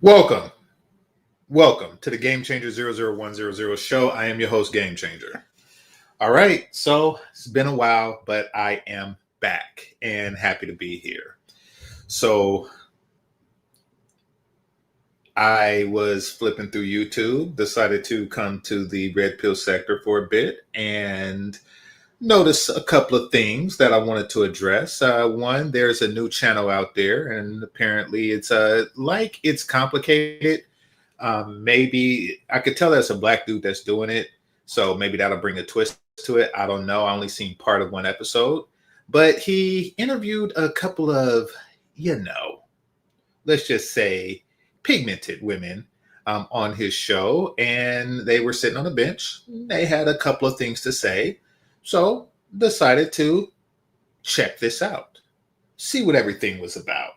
Welcome, welcome to the GameChanger 00100 show. I am your host, GameChanger. All right, so it's been a while, but I am back and happy to be here. So I was flipping through YouTube, decided to come to the red pill sector for a bit, and notice a couple of things that I wanted to address. One, there's a new channel out there, and apparently it's like it's complicated. Maybe I could tell there's a black dude that's doing it, so maybe that'll bring a twist to it. I don't know. I only seen part of one episode, but he interviewed a couple of, let's just say, pigmented women on his show, and they were sitting on a bench. They had a couple of things to say. So decided to check this out, see what everything was about,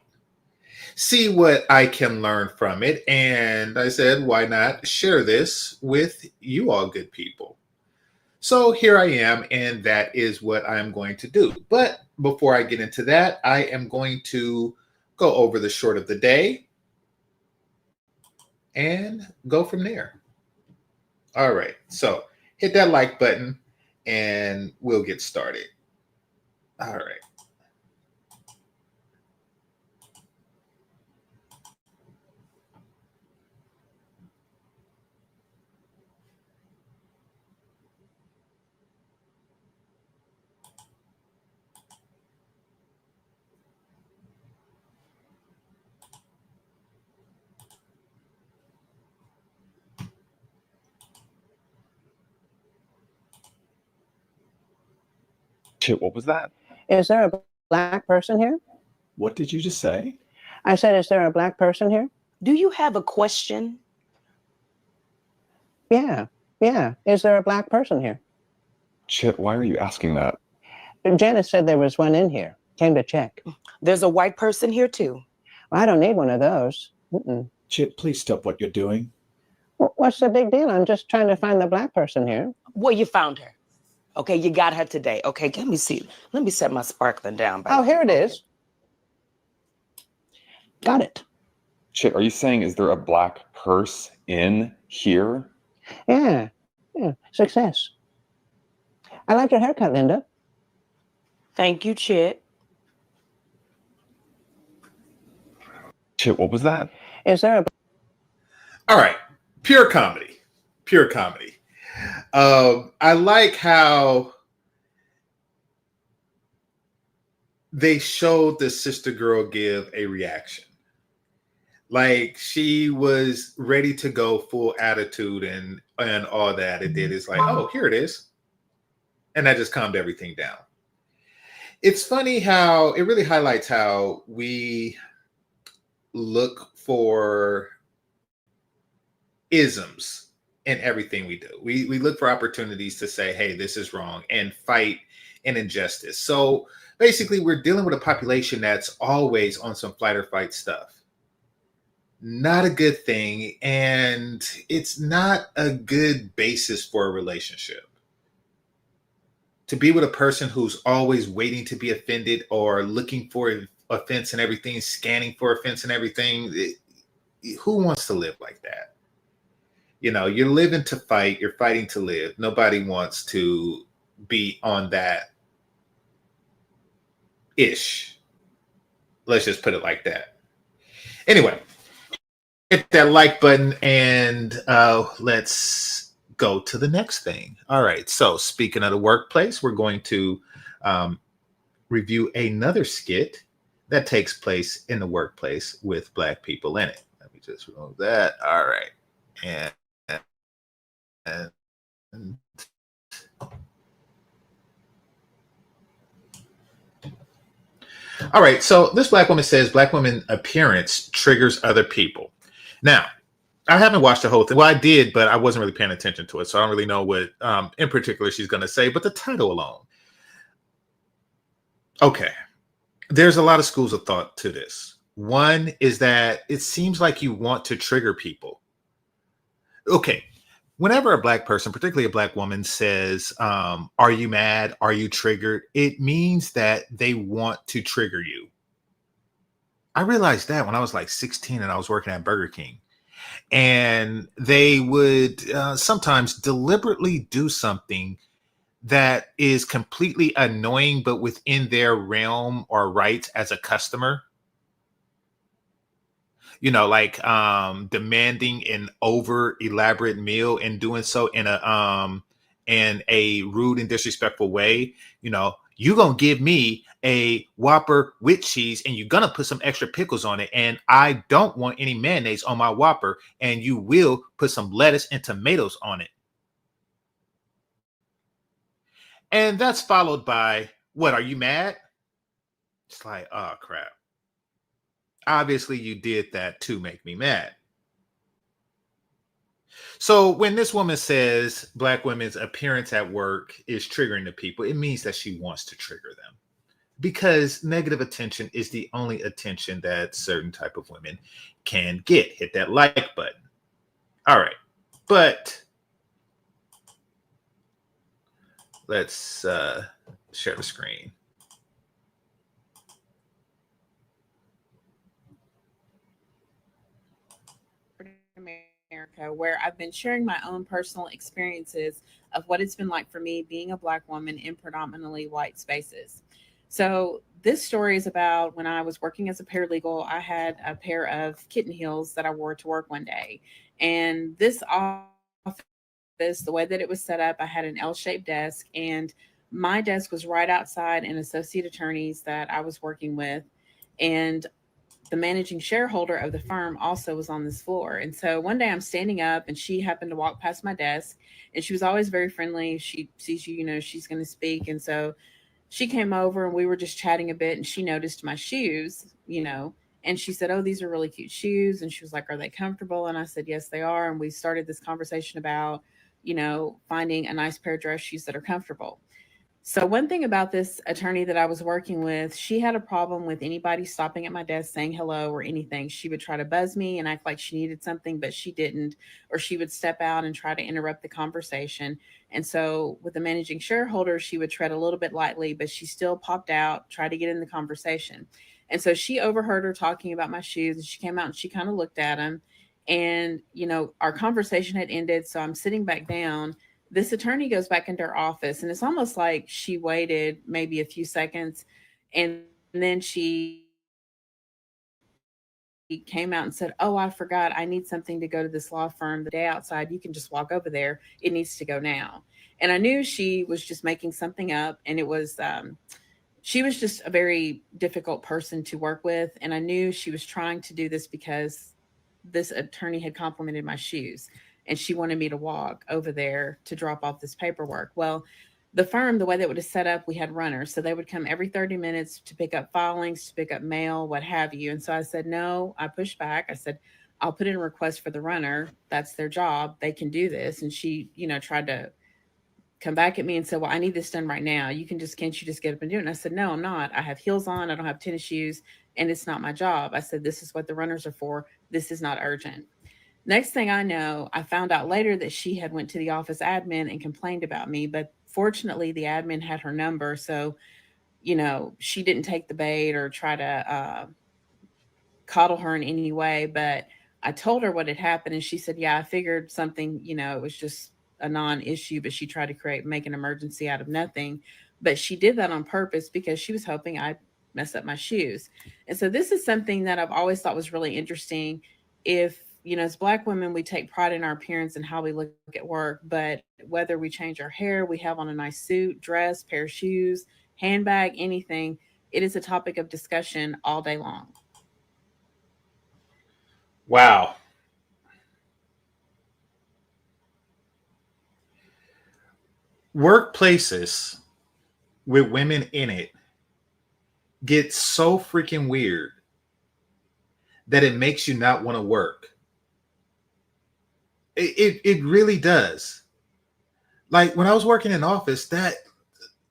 see what I can learn from it. And I said, why not share this with you all good people? So here I am, and that is what I'm going to do. But before I get into that, I am going to go over the short of the day and go from there. All right, so hit that like button and we'll get started. All right. Shit, what was that? Is there a black person here? What did you just say? I said, is there a black person here? Do you have a question? Yeah. Is there a black person here? Chit, why are you asking that? Janice said there was one in here. Came to check. There's a white person here too. Well, I don't need one of those. Chit, please stop what you're doing. What's the big deal? I'm just trying to find the black person here. Well, you found her. Okay, you got her today. Okay, let me see. Let me set my sparkling down. Oh, here it is. Got it. Chit, are you saying is there a black purse in here? Yeah. Success. I like your haircut, Linda. Thank you, Chit. Chit, what was that? Is there a... All right. Pure comedy. I like how they showed the sister girl give a reaction. Like she was ready to go full attitude and all that. It did is like, oh, here it is. And that just calmed everything down. It's funny how it really highlights how we look for isms in everything we do. We look for opportunities to say, hey, this is wrong, and fight an injustice. So basically, we're dealing with a population that's always on some flight or fight stuff. Not a good thing, and it's not a good basis for a relationship. To be with a person who's always waiting to be offended or looking for offense and everything, scanning for offense and everything, who wants to live like that? You're living to fight, you're fighting to live. Nobody wants to be on that ish. Let's just put it like that. Anyway, hit that like button and let's go to the next thing. All right. So speaking of the workplace, we're going to review another skit that takes place in the workplace with black people in it. Let me just remove that. All right. And all right, so this black woman says black woman appearance triggers other people. Now, I haven't watched the whole thing. Well, I did, but I wasn't really paying attention to it, so I don't really know what in particular she's going to say, but the title alone. Okay, there's a lot of schools of thought to this. One is that it seems like you want to trigger people. Okay. Whenever a black person, particularly a black woman, says, are you mad? Are you triggered? It means that they want to trigger you. I realized that when I was like 16 and I was working at Burger King. And they would sometimes deliberately do something that is completely annoying, but within their realm or rights as a customer. Like demanding an over elaborate meal and doing so in a rude and disrespectful way. You gonna give me a Whopper with cheese and you're gonna put some extra pickles on it, and I don't want any mayonnaise on my Whopper, and you will put some lettuce and tomatoes on it. And that's followed by, what, are you mad? It's like, oh crap. Obviously you did that to make me mad. So when this woman says Black women's appearance at work is triggering to people, it means that she wants to trigger them, because negative attention is the only attention that certain type of women can get. Hit that like button. All right. But let's share the screen. America, where I've been sharing my own personal experiences of what it's been like for me being a Black woman in predominantly white spaces. So, this story is about when I was working as a paralegal. I had a pair of kitten heels that I wore to work one day. And this office, the way that it was set up, I had an L-shaped desk, and my desk was right outside an associate attorney's that I was working with. And the managing shareholder of the firm also was on this floor. And so one day I'm standing up and she happened to walk past my desk, and she was always very friendly. She sees you, she's going to speak. And so she came over and we were just chatting a bit, and she noticed my shoes, and she said, "Oh, these are really cute shoes." And she was like, "Are they comfortable?" And I said, "Yes, they are." And we started this conversation about, finding a nice pair of dress shoes that are comfortable. So one thing about this attorney that I was working with, she had a problem with anybody stopping at my desk saying hello or anything. She would try to buzz me and act like she needed something, but she didn't, or she would step out and try to interrupt the conversation. And so with the managing shareholder, she would tread a little bit lightly, but she still popped out, tried to get in the conversation. And so she overheard her talking about my shoes, and she came out and she kind of looked at them. And our conversation had ended. So I'm sitting back down. This attorney goes back into her office, and it's almost like she waited maybe a few seconds, and then she came out and said, "Oh, I forgot, I need something to go to this law firm the day outside. You can just walk over there. It needs to go now." And I knew she was just making something up, and it was she was just a very difficult person to work with, and I knew she was trying to do this because this attorney had complimented my shoes, and she wanted me to walk over there to drop off this paperwork. Well, the firm, the way that it was set up, we had runners. So they would come every 30 minutes to pick up filings, to pick up mail, what have you. And so I said, no, I pushed back. I said, I'll put in a request for the runner. That's their job. They can do this. And she, tried to come back at me and said, "Well, I need this done right now. Can't you just get up and do it?" And I said, "No, I'm not. I have heels on. I don't have tennis shoes, and it's not my job." I said, "This is what the runners are for. This is not urgent." Next thing I know, I found out later that she had went to the office admin and complained about me, but fortunately the admin had her number. So, she didn't take the bait or try to coddle her in any way. But I told her what had happened, and she said, "Yeah, I figured something, it was just a non-issue, but she tried to make an emergency out of nothing." But she did that on purpose because she was hoping I'd mess up my shoes. And so this is something that I've always thought was really interesting. As Black women, we take pride in our appearance and how we look at work, but whether we change our hair, we have on a nice suit, dress, pair of shoes, handbag, anything, it is a topic of discussion all day long. Wow. Workplaces with women in it get so freaking weird that it makes you not want to work. It really does. Like when I was working in office, that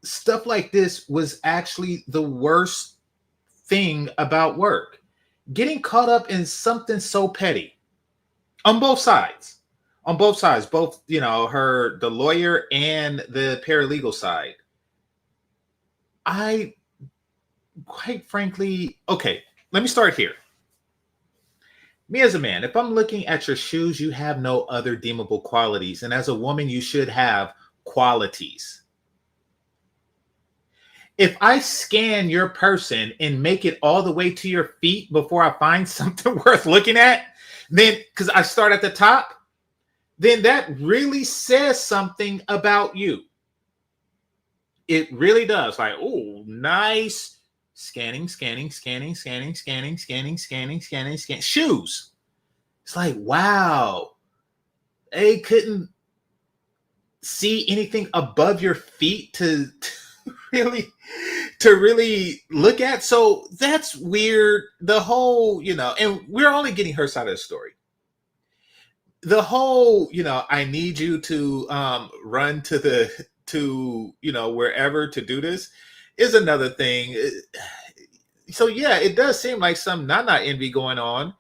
stuff like this was actually the worst thing about work. Getting caught up in something so petty on both sides. On both sides, both, the lawyer and the paralegal side. I quite frankly, okay, let me start here. Me as a man, if I'm looking at your shoes, you have no other deemable qualities. And as a woman, you should have qualities. If I scan your person and make it all the way to your feet before I find something worth looking at, then because I start at the top, then that really says something about you. It really does. Like, oh, nice. Scanning. Shoes. It's like, wow. They couldn't see anything above your feet to really look at. So that's weird. The whole, and we're only getting her side of the story. The whole, I need you to run to wherever to do this is another thing. So yeah, it does seem like some nana envy going on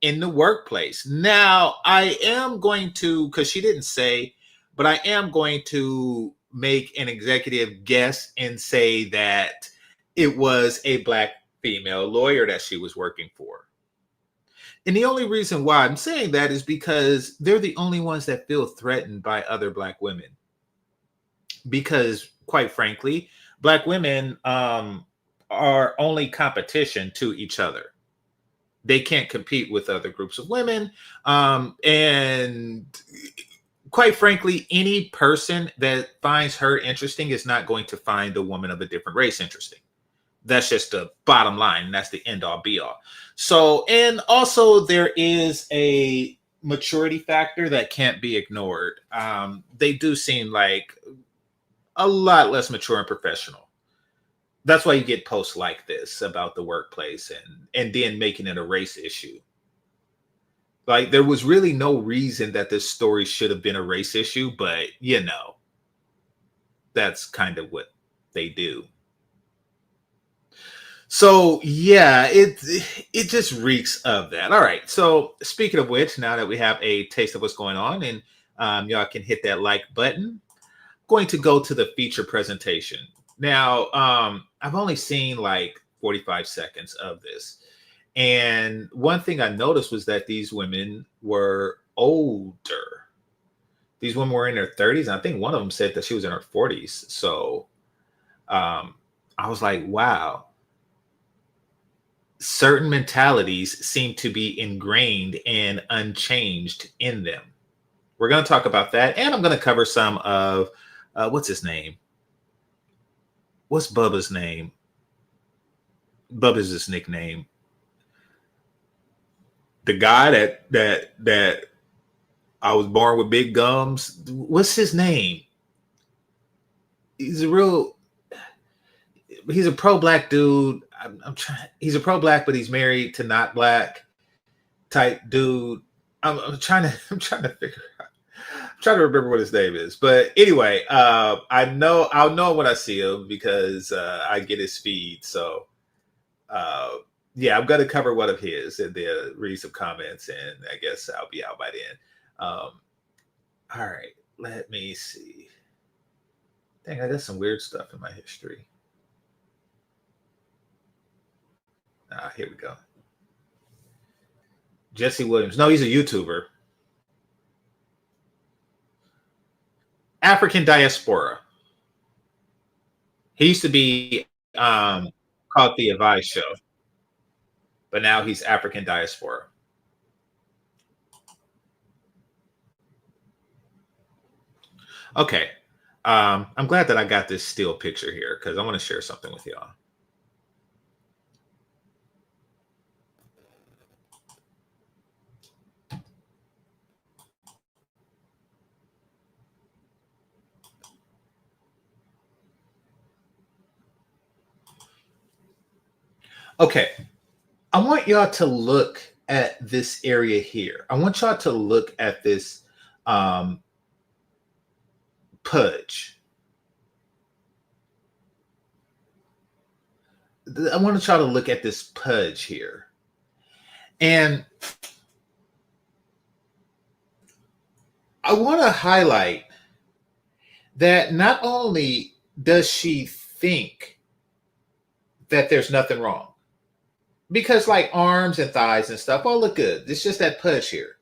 in the workplace. Now I am going to, because she didn't say, but I am going to make an executive guess and say that it was a Black female lawyer that she was working for. And the only reason why I'm saying that is because they're the only ones that feel threatened by other Black women. Because quite frankly, Black women are only competition to each other. They can't compete with other groups of women. And quite frankly, any person that finds her interesting is not going to find a woman of a different race interesting. That's just the bottom line. And that's the end all be all. So, and also there is a maturity factor that can't be ignored. They do seem like a lot less mature and professional. That's why you get posts like this about the workplace and then making it a race issue. Like there was really no reason that this story should have been a race issue, but that's kind of what they do. So yeah, it just reeks of that. All right. So speaking of which, now that we have a taste of what's going on, and y'all can hit that like button, going to go to the feature presentation. Now, I've only seen like 45 seconds of this. And one thing I noticed was that these women were older. These women were in their 30s. And I think one of them said that she was in her 40s. So I was like, wow. Certain mentalities seem to be ingrained and unchanged in them. We're going to talk about that. And I'm going to cover some of, what's his name? What's Bubba's name? Bubba's his nickname. The guy that I was born with big gums. What's his name? He's a pro-Black dude. He's a pro-Black, but he's married to not Black type dude. I'm trying to figure out. I'm trying to remember what his name is. But anyway, I'll know when I see him because I get his feed. So yeah, I'm going to cover one of his and then read some comments, and I guess I'll be out by then. All right, let me see. Dang, I got some weird stuff in my history. Here we go. Jesse Williams. No, he's a YouTuber. African diaspora. He used to be called The Advice Show, but now he's African diaspora. Okay. I'm glad that I got this still picture here because I want to share something with y'all. Okay, I want y'all to look at this area here. I want y'all to look at this pudge. I want y'all to look at this pudge here. And I want to highlight that not only does she think that there's nothing wrong, because like arms and thighs and stuff all look good. It's just that pudge here.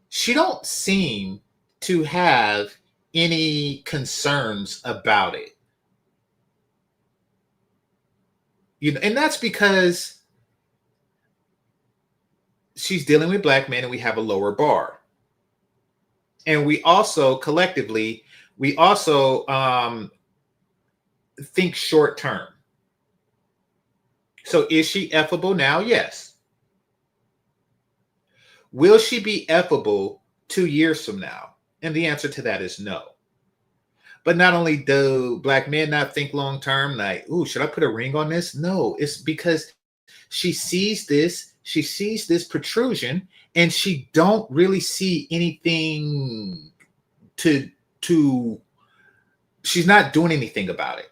She don't seem to have any concerns about it. You know, and that's because she's dealing with black men and we have a lower bar. And we also collectively, we also think short term. So is she effable now? Yes. Will she be effable 2 years from now? And the answer to that is no. But not only do black men not think long term, like, ooh, should I put a ring on this? No, it's because she sees this protrusion, and she don't really see anything to she's not doing anything about it.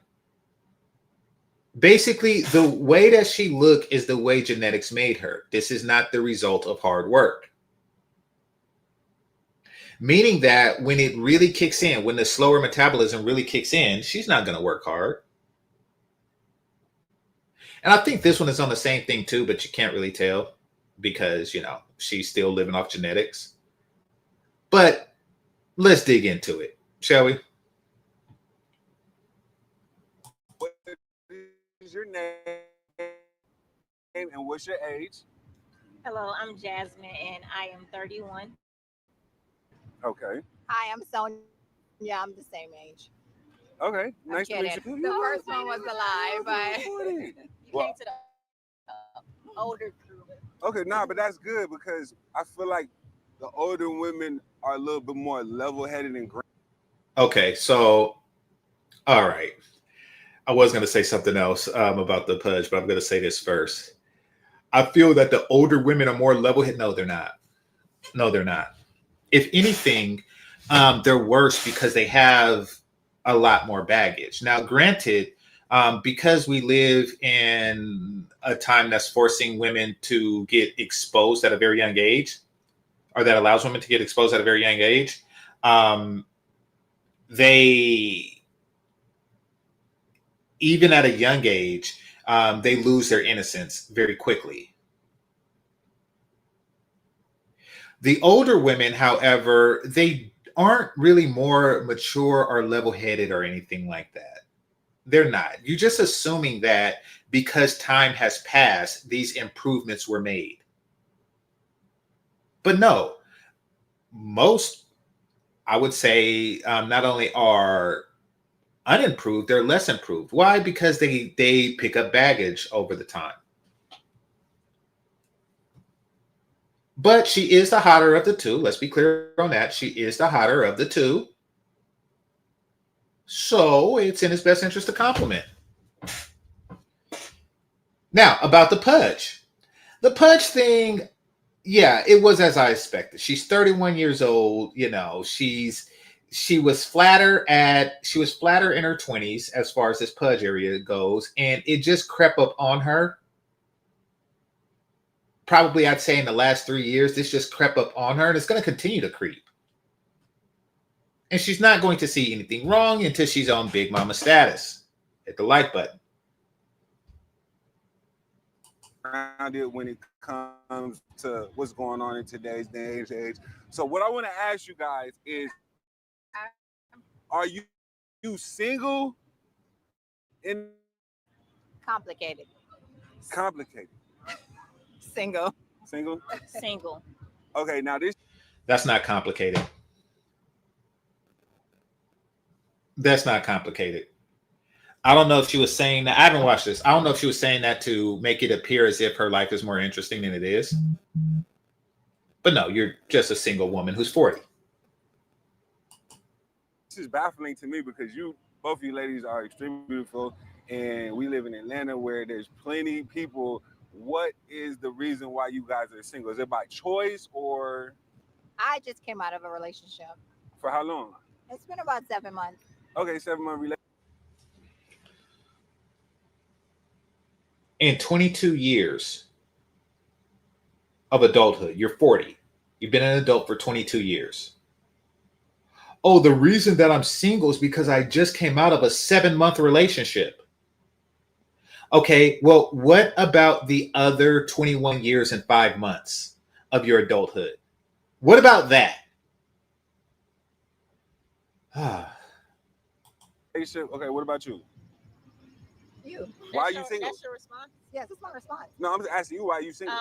Basically, the way that she look is the way genetics made her. This is not the result of hard work. Meaning that when it really kicks in, when the slower metabolism really kicks in, she's not going to work hard. And I think this one is on the same thing too, but you can't really tell because, you know, she's still living off genetics. But let's dig into it, shall we? What is your name and what's your age? Hello, I'm Jasmine and I am 31. Okay. Hi, I'm Sonia. I'm the same age. Okay. I'm Nice to kidding. meet you. The first one was a lie, but you Well- came to the older crew. Okay, but that's good because I feel like the older women are a little bit more level-headed and great. Okay, so, all right. I was going to say something else about the pudge, but I'm going to say this first. I feel that the older women are more level-headed. No, they're not. No, they're not. If anything, they're worse because they have a lot more baggage. Now, granted, because we live in a time that's forcing women to get exposed at a very young age, or that allows women to get exposed at a very young age, they, even at a young age, they lose their innocence very quickly. The older women, however, they aren't really more mature or level-headed or anything like that. They're not. You're just assuming that because time has passed, these improvements were made. But no, most, I would say, not only are unimproved, they're less improved. Why? Because they pick up baggage over the time. But she is the hotter of the two. Let's be clear on that. She is the hotter of the two. So it's in his best interest to compliment. Now, about the pudge. The pudge thing, yeah, it was as I expected. She's 31 years old. You know, she was flatter in her 20s as far as this pudge area goes, and it just crept up on her. Probably, I'd say in the last 3 years, this just crept up on her, and it's going to continue to creep. And she's not going to see anything wrong until she's on Big Mama status. Hit the like button. Around it when it comes to what's going on in today's day and age. So what I want to ask you guys is, are you single? Complicated. Complicated. Single. Single? Single. Okay, now this. That's not complicated. That's not complicated. I don't know if she was saying that. I haven't watched this. I don't know if she was saying that to make it appear as if her life is more interesting than it is. But no, you're just a single woman who's 40. This is baffling to me because both of you ladies are extremely beautiful, and we live in Atlanta where there's plenty of people. What is the reason why you guys are single? Is it by choice or? I just came out of a relationship. For how long? It's been about 7 months. Okay, 7-month relationship. In 22 years of adulthood, you're 40. You've been an adult for 22 years. Oh, the reason that I'm single is because I just came out of a 7-month relationship. Okay, well, what about the other 21 years and 5 months of your adulthood? What about that? Relationship. Okay, what about you? You. Why are you single? That's your response. Yes, it's my response. No, I'm just asking you why you single.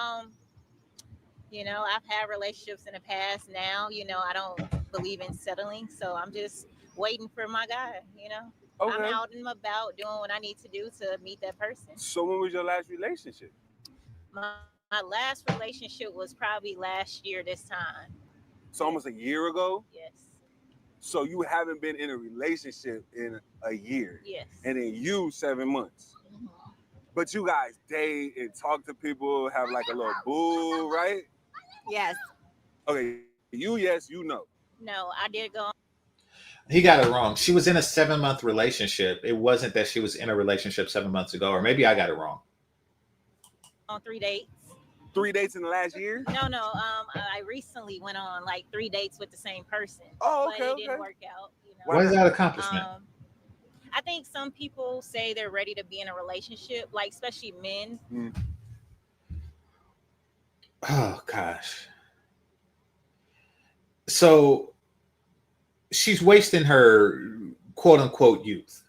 You know, I've had relationships in the past. Now, you know, I don't believe in settling, so I'm just waiting for my guy. You know, I'm Okay. out and about doing what I need to do to meet that person. So when was your last relationship? My last relationship was probably last year this time. So almost a year ago. Yes. So you haven't been in a relationship in a year. Yes. And then you 7 months. But you guys date and talk to people, have like a little boo, right? Yes. Okay, yes, you know. No, I did go He got it wrong. She was in a 7-month relationship. It wasn't that she was in a relationship 7 months ago, or maybe I got it wrong. on 3 dates. 3 dates in the last year? No. I recently went on like 3 dates with the same person. Oh, okay, But it didn't work out. You know? What is that accomplishment? I think some people say they're ready to be in a relationship, like especially men. Oh gosh. So she's wasting her quote unquote youth.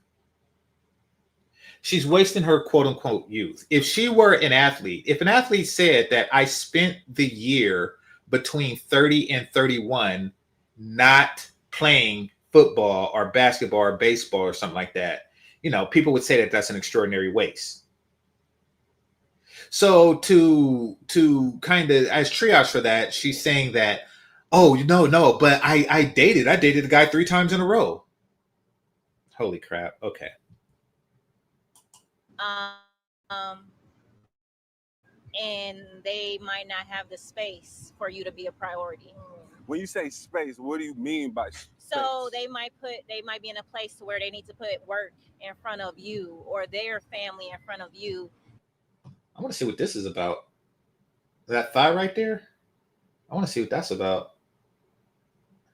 She's wasting her quote unquote youth. If she were an athlete, if an athlete said that I spent the year between 30 and 31 not playing football or basketball or baseball or something like that, you know, people would say that that's an extraordinary waste. So to kind of as triage for that, she's saying that, oh, no, but I dated a guy 3 times in a row. Holy crap. Okay. And they might not have the space for you to be a priority. When you say space, what do you mean by space? So they might be in a place to where they need to put work in front of you or their family in front of you. I want to see what this is about. That thigh right there? I want to see what that's about.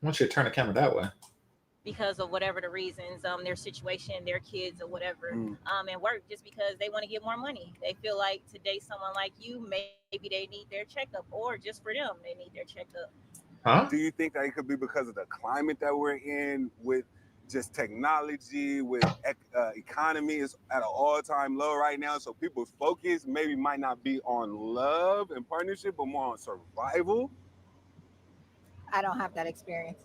I want you to turn the camera that way. Because of whatever the reasons, their situation, their kids or whatever, and work just because they want to get more money. They feel like to date someone like you, maybe they need their checkup, or just for them, they need their checkup. Huh? Do you think that it could be because of the climate that we're in with just technology, with economy is at an all-time low right now, so people's focus maybe might not be on love and partnership, but more on survival? I don't have that experience.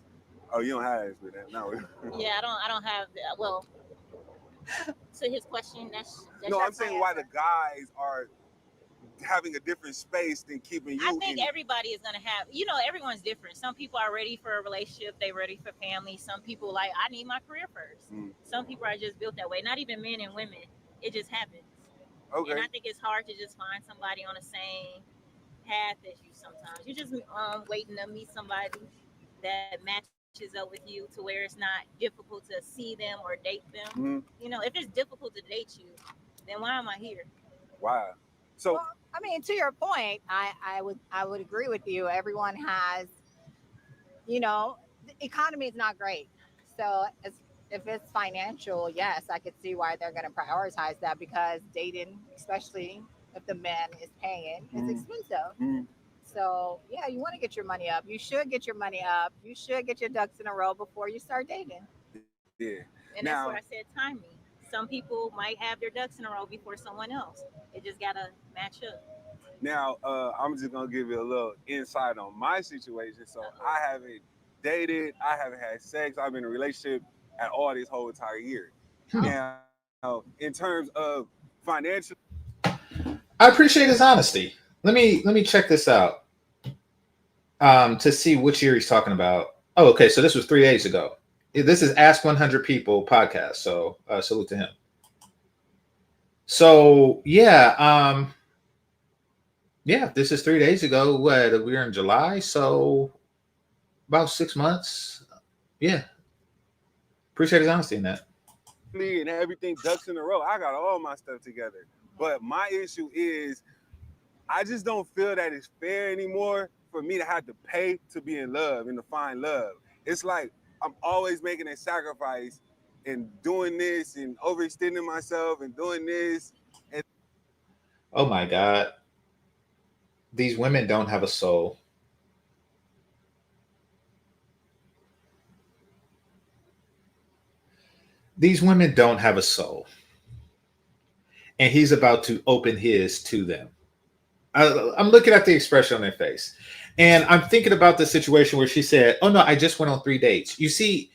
Oh, you don't have that experience? No. Yeah, I don't have. Well, to his question, that's no. I'm saying why the guys are having a different space than keeping you. I think everybody is gonna have. You know, everyone's different. Some people are ready for a relationship. They're ready for family. Some people like, I need my career first. Some people are just built that way. Not even men and women. It just happens. Okay. And I think it's hard to just find somebody on the same path as you. Sometimes you're just waiting to meet somebody that matches up with you to where it's not difficult to see them or date them. You know, if it's difficult to date you, then why am I here? Wow. So, well, I mean, to your point, I would agree with you. Everyone has, you know, the economy is not great. So if it's financial, yes, I could see why they're going to prioritize that, because dating, especially if the man is paying, is expensive. So, yeah, you want to get your money up. You should get your money up. You should get your ducks in a row before you start dating. Yeah. And that's what I said, timing. Some people might have their ducks in a row before someone else. It just got to match up. Now, I'm just going to give you a little insight on my situation. So I haven't dated. I haven't had sex. I've been in a relationship at all this whole entire year. Now, in terms of financial. I appreciate his honesty. Let me check this out to see which year he's talking about. Oh, okay. So this was 3 days ago. This is Ask 100 People podcast. So salute to him. So yeah, this is 3 days ago. What, we're in July, so about 6 months. Yeah, appreciate his honesty in that. And everything ducks in a row. I got all my stuff together, but my issue is, I just don't feel that it's fair anymore for me to have to pay to be in love and to find love. It's like I'm always making a sacrifice and doing this and overextending myself and doing this. And Oh my God. These women don't have a soul. These women don't have a soul. And he's about to open his to them. I'm looking at the expression on their face. And I'm thinking about the situation where she said, "Oh no, I just went on 3 dates." You see,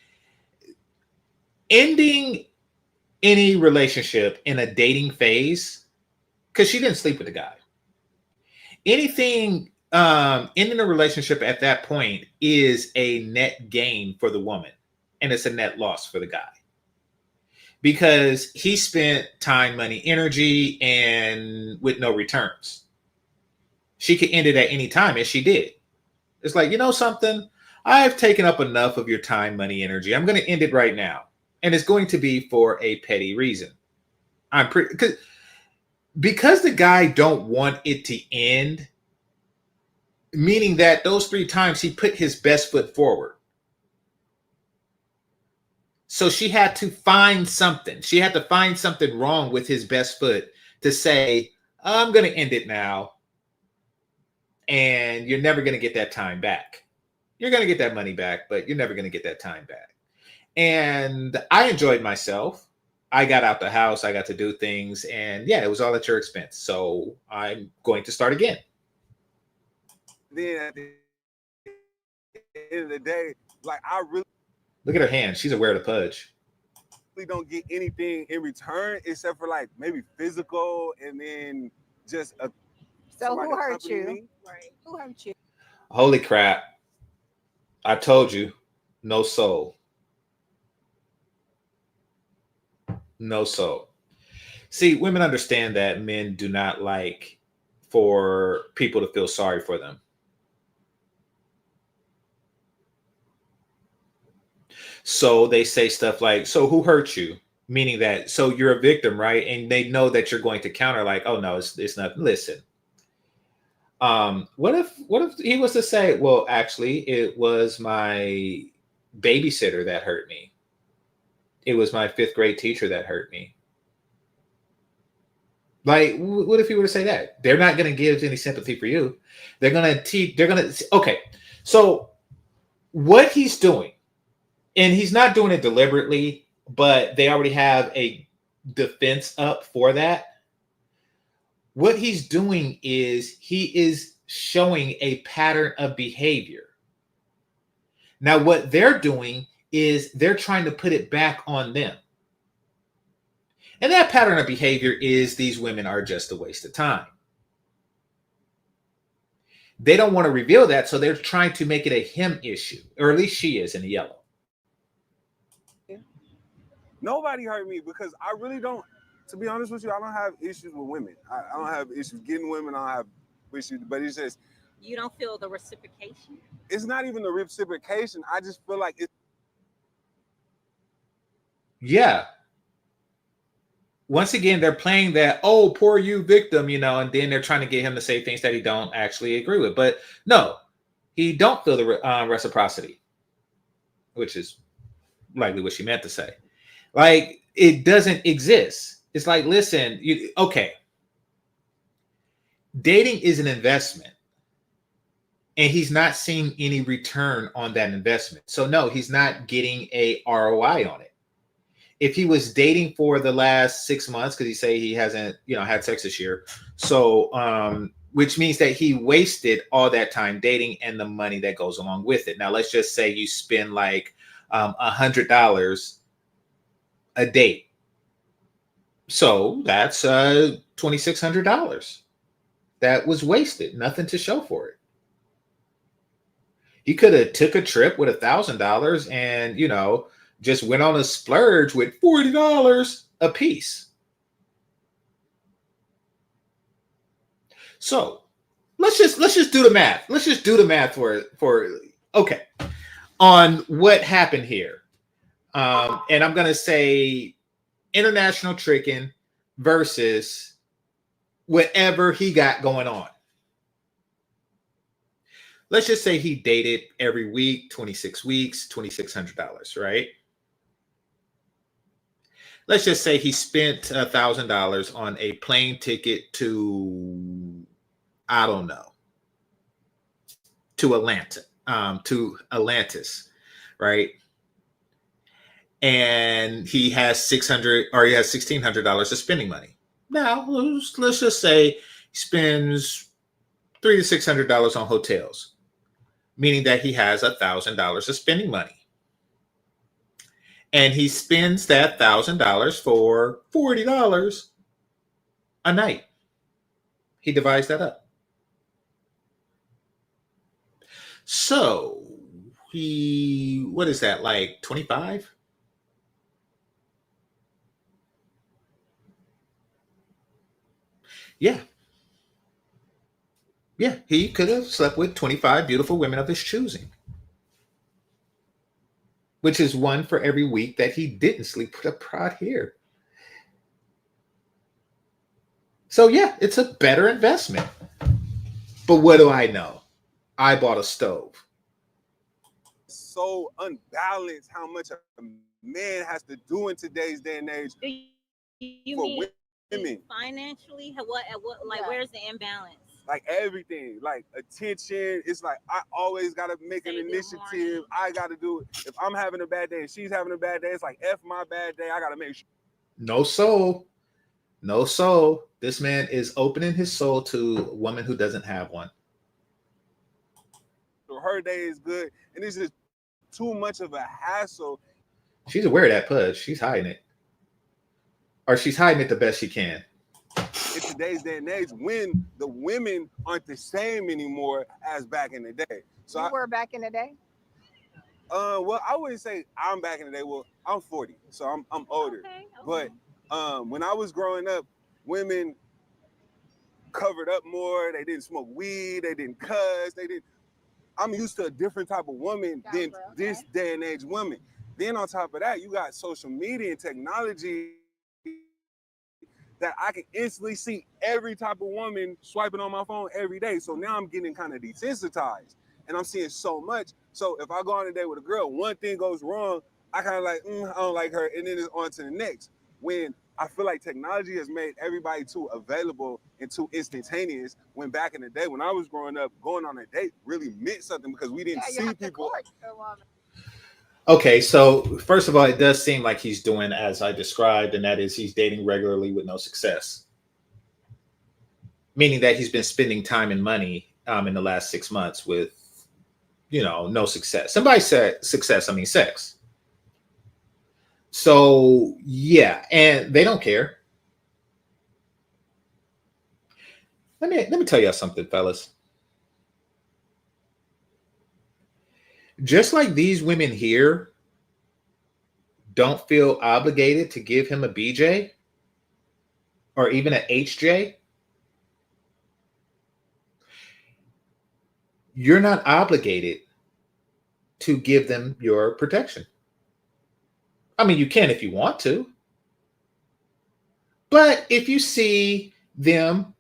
ending any relationship in a dating phase, because she didn't sleep with the guy. Anything ending a relationship at that point is a net gain for the woman, and it's a net loss for the guy. Because he spent time, money, energy, and with no returns. She could end it at any time, and she did. It's like, you know something? I've taken up enough of your time, money, energy. I'm going to end it right now. And it's going to be for a petty reason. I'm pretty because the guy don't want it to end, meaning that those 3 times he put his best foot forward. So she had to find something. She had to find something wrong with his best foot to say, I'm going to end it now. And you're never going to get that time back. You're going to get that money back, but you're never going to get that time back. And I enjoyed myself. I got out the house. I got to do things. And yeah, it was all at your expense. So I'm going to start again. Then at the end of the day, like I really Look at her hand. She's aware of the pudge. don't get anything in return except for like maybe physical and then just a. So who hurt accompany you? me. Right. Who hurt you? Holy crap. I told you, no soul. No soul. See, women understand that men do not like for people to feel sorry for them. So they say stuff like, so who hurt you? Meaning that, so you're a victim, right? And they know that you're going to counter like, oh no, it's not. Listen. What if he was to say, well, actually, it was my babysitter that hurt me. It was my 5th grade teacher that hurt me. Like, what if he were to say that? They're not going to give any sympathy for you. They're going to teach. They're going to. Okay. So what he's doing, and he's not doing it deliberately, but they already have a defense up for that. What he's doing is he is showing a pattern of behavior. Now, what they're doing is they're trying to put it back on them. And that pattern of behavior is these women are just a waste of time. They don't want to reveal that, so they're trying to make it a him issue, or at least she is in the yellow. Nobody hurt me because I really don't. To be honest with you, I don't have issues with women. I don't have issues getting women. I don't have issues, but it's just You don't feel the reciprocation? it's not even the reciprocation. I just feel like it's Yeah. Once again, they're playing that, oh, poor you victim, you know, and then they're trying to get him to say things that he don't actually agree with. But no, he don't feel the reciprocity, which is likely what she meant to say. Like, it doesn't exist. It's like, listen, okay. Dating is an investment. And he's not seeing any return on that investment. So no, he's not getting a ROI on it. If he was dating for the last 6 months, because he say he hasn't, had sex this year. So, which means that he wasted all that time dating and the money that goes along with it. Now, let's just say you spend like $100 a date. So that's $2,600 that was wasted. Nothing to show for it. He could have took a trip with $1,000 and, just went on a splurge with $40 a piece. So let's just do the math. Let's just do the math for okay on what happened here. And I'm gonna say international tricking versus whatever he got going on. Let's just say he dated every week, 26 weeks, $2,600, right? let's just say he spent $1,000 on a plane ticket to, I don't know, to Atlanta, to Atlantis, right? And he has $1,600 of spending money. Now, let's just say he spends $300 to $600 on hotels, meaning that he has $1,000 of spending money. And he spends that $1,000 for $40 a night. He divides that up. So what is that, like 25? Yeah. Yeah, he could have slept with 25 beautiful women of his choosing, which is one for every week that he didn't sleep with a prod here. So yeah, it's a better investment. But what do I know? I bought a stove. So unbalanced how much a man has to do in today's day and age Do you for mean women. financially? What like where's the imbalance? Like everything, like attention. It's like I always gotta make an Say good initiative. morning. I gotta do it. If I'm having a bad day and she's having a bad day, it's like F my bad day. I gotta make sure. No soul. No soul. This man is opening his soul to a woman who doesn't have one. Her day is good, and it's just too much of a hassle. She's aware of that pudge. She's hiding it. Or she's hiding it the best she can. In today's day and age, when the women aren't the same anymore as back in the day. So You were back in the day? well, I wouldn't say I'm back in the day. Well, I'm 40, so I'm older. Okay. But when I was growing up, women covered up more. They didn't smoke weed. They didn't cuss. I'm used to a different type of woman than this day and age woman. Then on top of that, you got social media and technology that I can instantly see every type of woman swiping on my phone every day. So now I'm getting kind of desensitized and I'm seeing so much. So if I go on a date with a girl, one thing goes wrong, I kind of like, I don't like her. And then it's on to the next. When I feel like technology has made everybody too available and too instantaneous. When back in the day, when I was growing up, going on a date really meant something because we didn't see people. Okay, so first of all, it does seem like he's doing as I described, and that is he's dating regularly with no success. Meaning that he's been spending time and money in the last 6 months with, no success. Somebody said success, I mean sex. So yeah, and they don't care. Let me tell y'all something, fellas. Just like these women here don't feel obligated to give him a BJ or even an HJ, you're not obligated to give them your protection. I mean, you can if you want to. But if you see them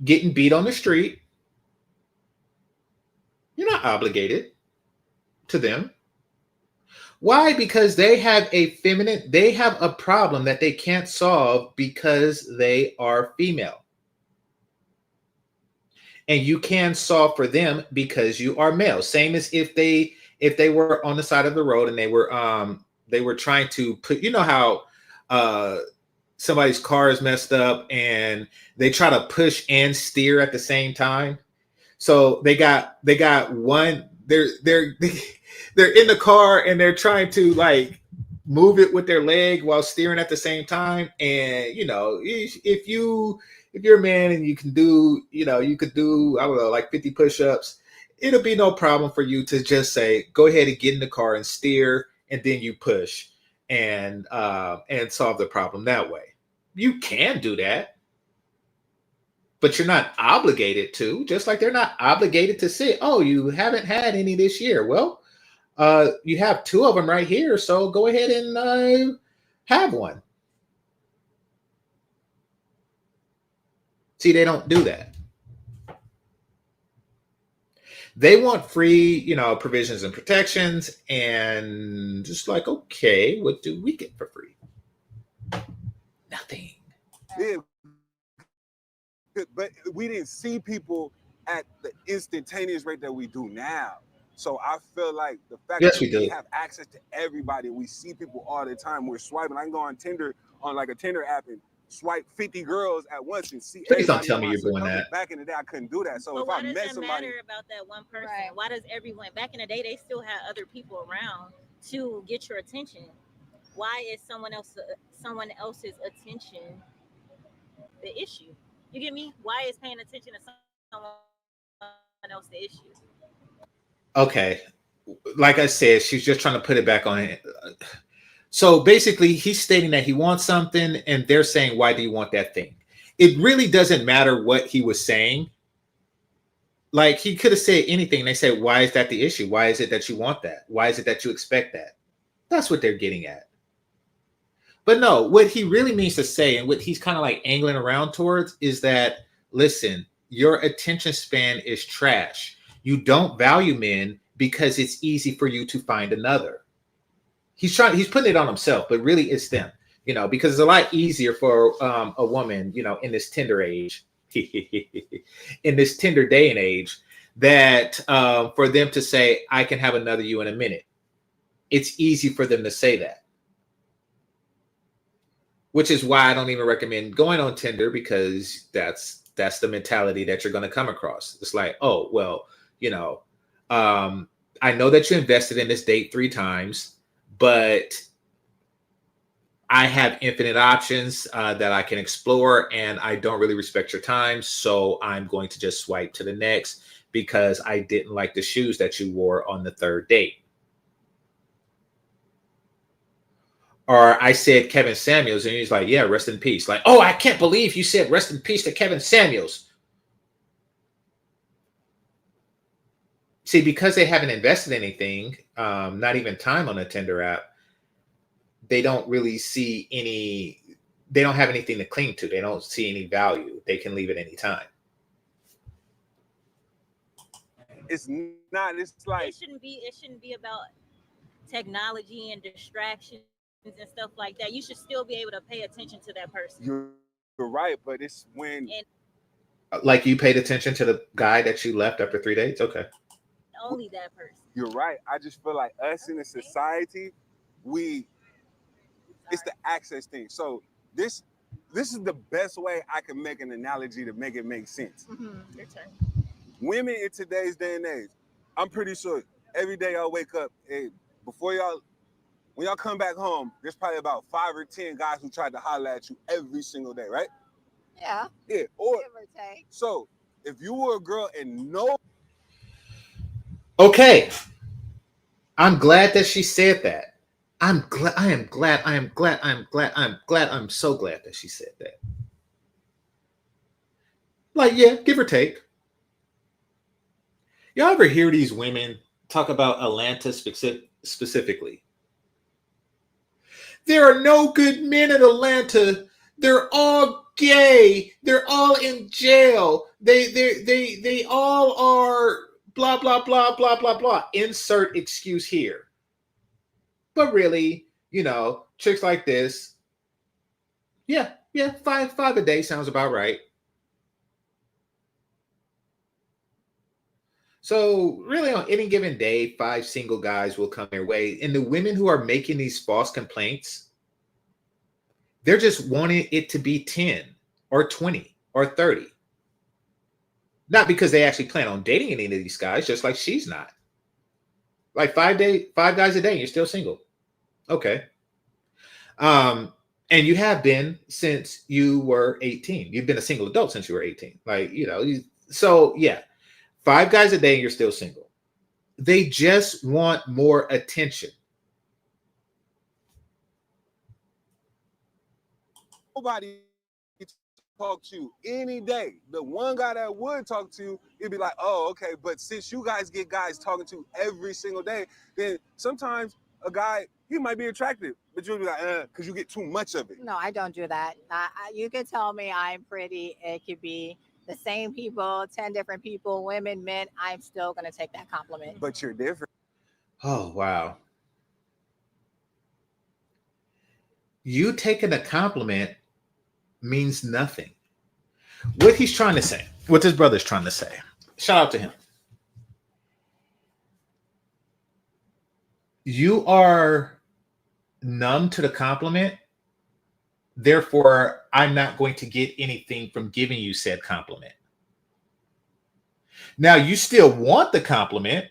getting beat on the street, you're not obligated to them. Why? Because they have a problem that they can't solve because they are female. And you can solve for them because you are male. Same as if they were on the side of the road and they were trying to put, how somebody's car is messed up and they try to push and steer at the same time. So they got one, they're in the car and they're trying to like move it with their leg while steering at the same time. And if you're a man and you could do, I don't know, like 50 push-ups, it'll be no problem for you to just say, go ahead and get in the car and steer, and then you push and solve the problem that way. You can do that, but you're not obligated to, just like they're not obligated to say, oh, you haven't had any this year. Well, you have 2 of them right here, so go ahead and have one. See, they don't do that. They want free, provisions and protections, and just like, okay, what do we get for free? Nothing. Yeah, but we didn't see people at the instantaneous rate that we do now. So I feel like the fact Yes, that we do. have access to everybody, we see people all the time. We're swiping. I can go on Tinder, on like a Tinder app, and swipe 50 girls at once and see Please don't everybody tell in me my you're doing circumference. that. Back in the day, I couldn't do that. So But if why I does met it somebody, matter about that one person? Right. Why does everyone back in the day they still had other people around to get your attention? Why is someone else's attention the issue? You get me? Why is paying attention to someone else the issue? Okay. Like I said, she's just trying to put it back on it. So basically, he's stating that he wants something, and they're saying, why do you want that thing? It really doesn't matter what he was saying. Like, he could have said anything. They said, why is that the issue? Why is it that you want that? Why is it that you expect that? That's what they're getting at. But no, what he really means to say, and what he's kind of like angling around towards, is that, listen, your attention span is trash. You don't value men because it's easy for you to find another. He's putting it on himself, but really it's them, because it's a lot easier for a woman, in this Tinder age, in this Tinder day and age, that for them to say, I can have another you in a minute. It's easy for them to say that. Which is why I don't even recommend going on Tinder, because that's the mentality that you're going to come across. It's like, oh, well, I know that you invested in this date 3 times, but I have infinite options that I can explore, and I don't really respect your time. So I'm going to just swipe to the next because I didn't like the shoes that you wore on the 3rd date. Or I said Kevin Samuels, and he's like, yeah, rest in peace. Like, oh, I can't believe you said rest in peace to Kevin Samuels. See, because they haven't invested anything, not even time on a Tinder app, they don't really see they don't have anything to cling to. They don't see any value. They can leave at any time. it's like It shouldn't be about technology and distractions and stuff like that. You should still be able to pay attention to that person. you're right, but it's when Like, you paid attention to the guy that you left after 3 dates? Okay. Only that person. You're right. I just feel like us in a society, it's the access thing. So this is the best way I can make an analogy to make it make sense. Your turn. Women in today's day and age, I'm pretty sure every day y'all wake up, when y'all come back home, there's probably about 5 or 10 guys who tried to holler at you every single day, right? Yeah. Yeah. Or Give or take. so if you were a girl and Okay. I'm glad that she said that. I'm so glad that she said that. Like, yeah, give or take. Y'all ever hear these women talk about Atlanta specifically? There are no good men in Atlanta. They're all gay. They're all in jail. They all are blah, blah, blah, blah, blah, blah. Insert excuse here. But really, chicks like this, yeah, 5 a day sounds about right. So really, on any given day, 5 single guys will come their way. And the women who are making these false complaints, they're just wanting it to be 10 or 20 or 30. Not because they actually plan on dating any of these guys, just like she's not. Like 5 guys a day, and you're still single. Okay. And you have been since you were 18. You've been a single adult since you were 18. Like, so yeah, 5 guys a day and you're still single. They just want more attention. nobody talk to you any day, the one guy that would talk to you, it'd be like, oh, okay. But since you guys get guys talking to you every single day, then sometimes a guy, he might be attractive, but you'll be like, because you get too much of it. No, I don't do that. You could tell me I'm pretty. It could be the same people, 10 different people, women, men. I'm still going to take that compliment. But you're different. Oh, wow. you taking a compliment means nothing. What he's trying to say, what his brother's trying to say, shout out to him. You are numb to the compliment. Therefore, I'm not going to get anything from giving you said compliment. Now, you still want the compliment.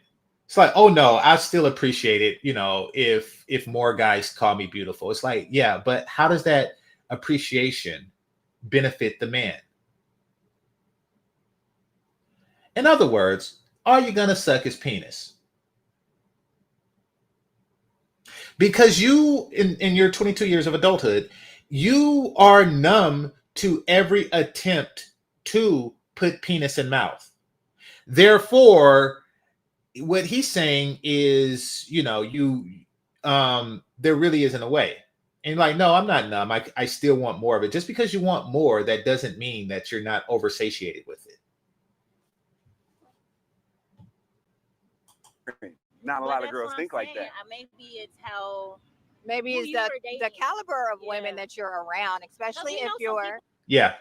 It's like, oh no, I still appreciate it, if more guys call me beautiful. It's like, yeah, but how does that appreciation benefit the man? In other words, are you gonna suck his penis? Because you, in your 22 years of adulthood, you are numb to every attempt to put penis in mouth. Therefore, what he's saying is, there really isn't a way. And like, no, I'm not numb. I still want more of it. Just because you want more, that doesn't mean that you're not oversatiated with it. Not a lot of girls think like that. Maybe it's how. Maybe it's the caliber of women that you're around, especially if you're. Yeah.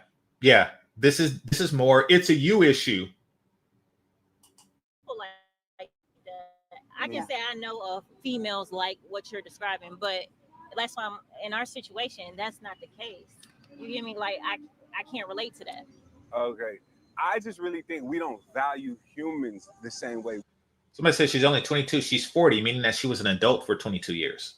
This is more. It's a you issue. Like that. I can say I know of females like what you're describing, but that's why in our situation, that's not the case. You get me? Like I can't relate to that. Okay, I just really think we don't value humans the same way. Somebody says she's only 22. She's 40, meaning that she was an adult for 22 years.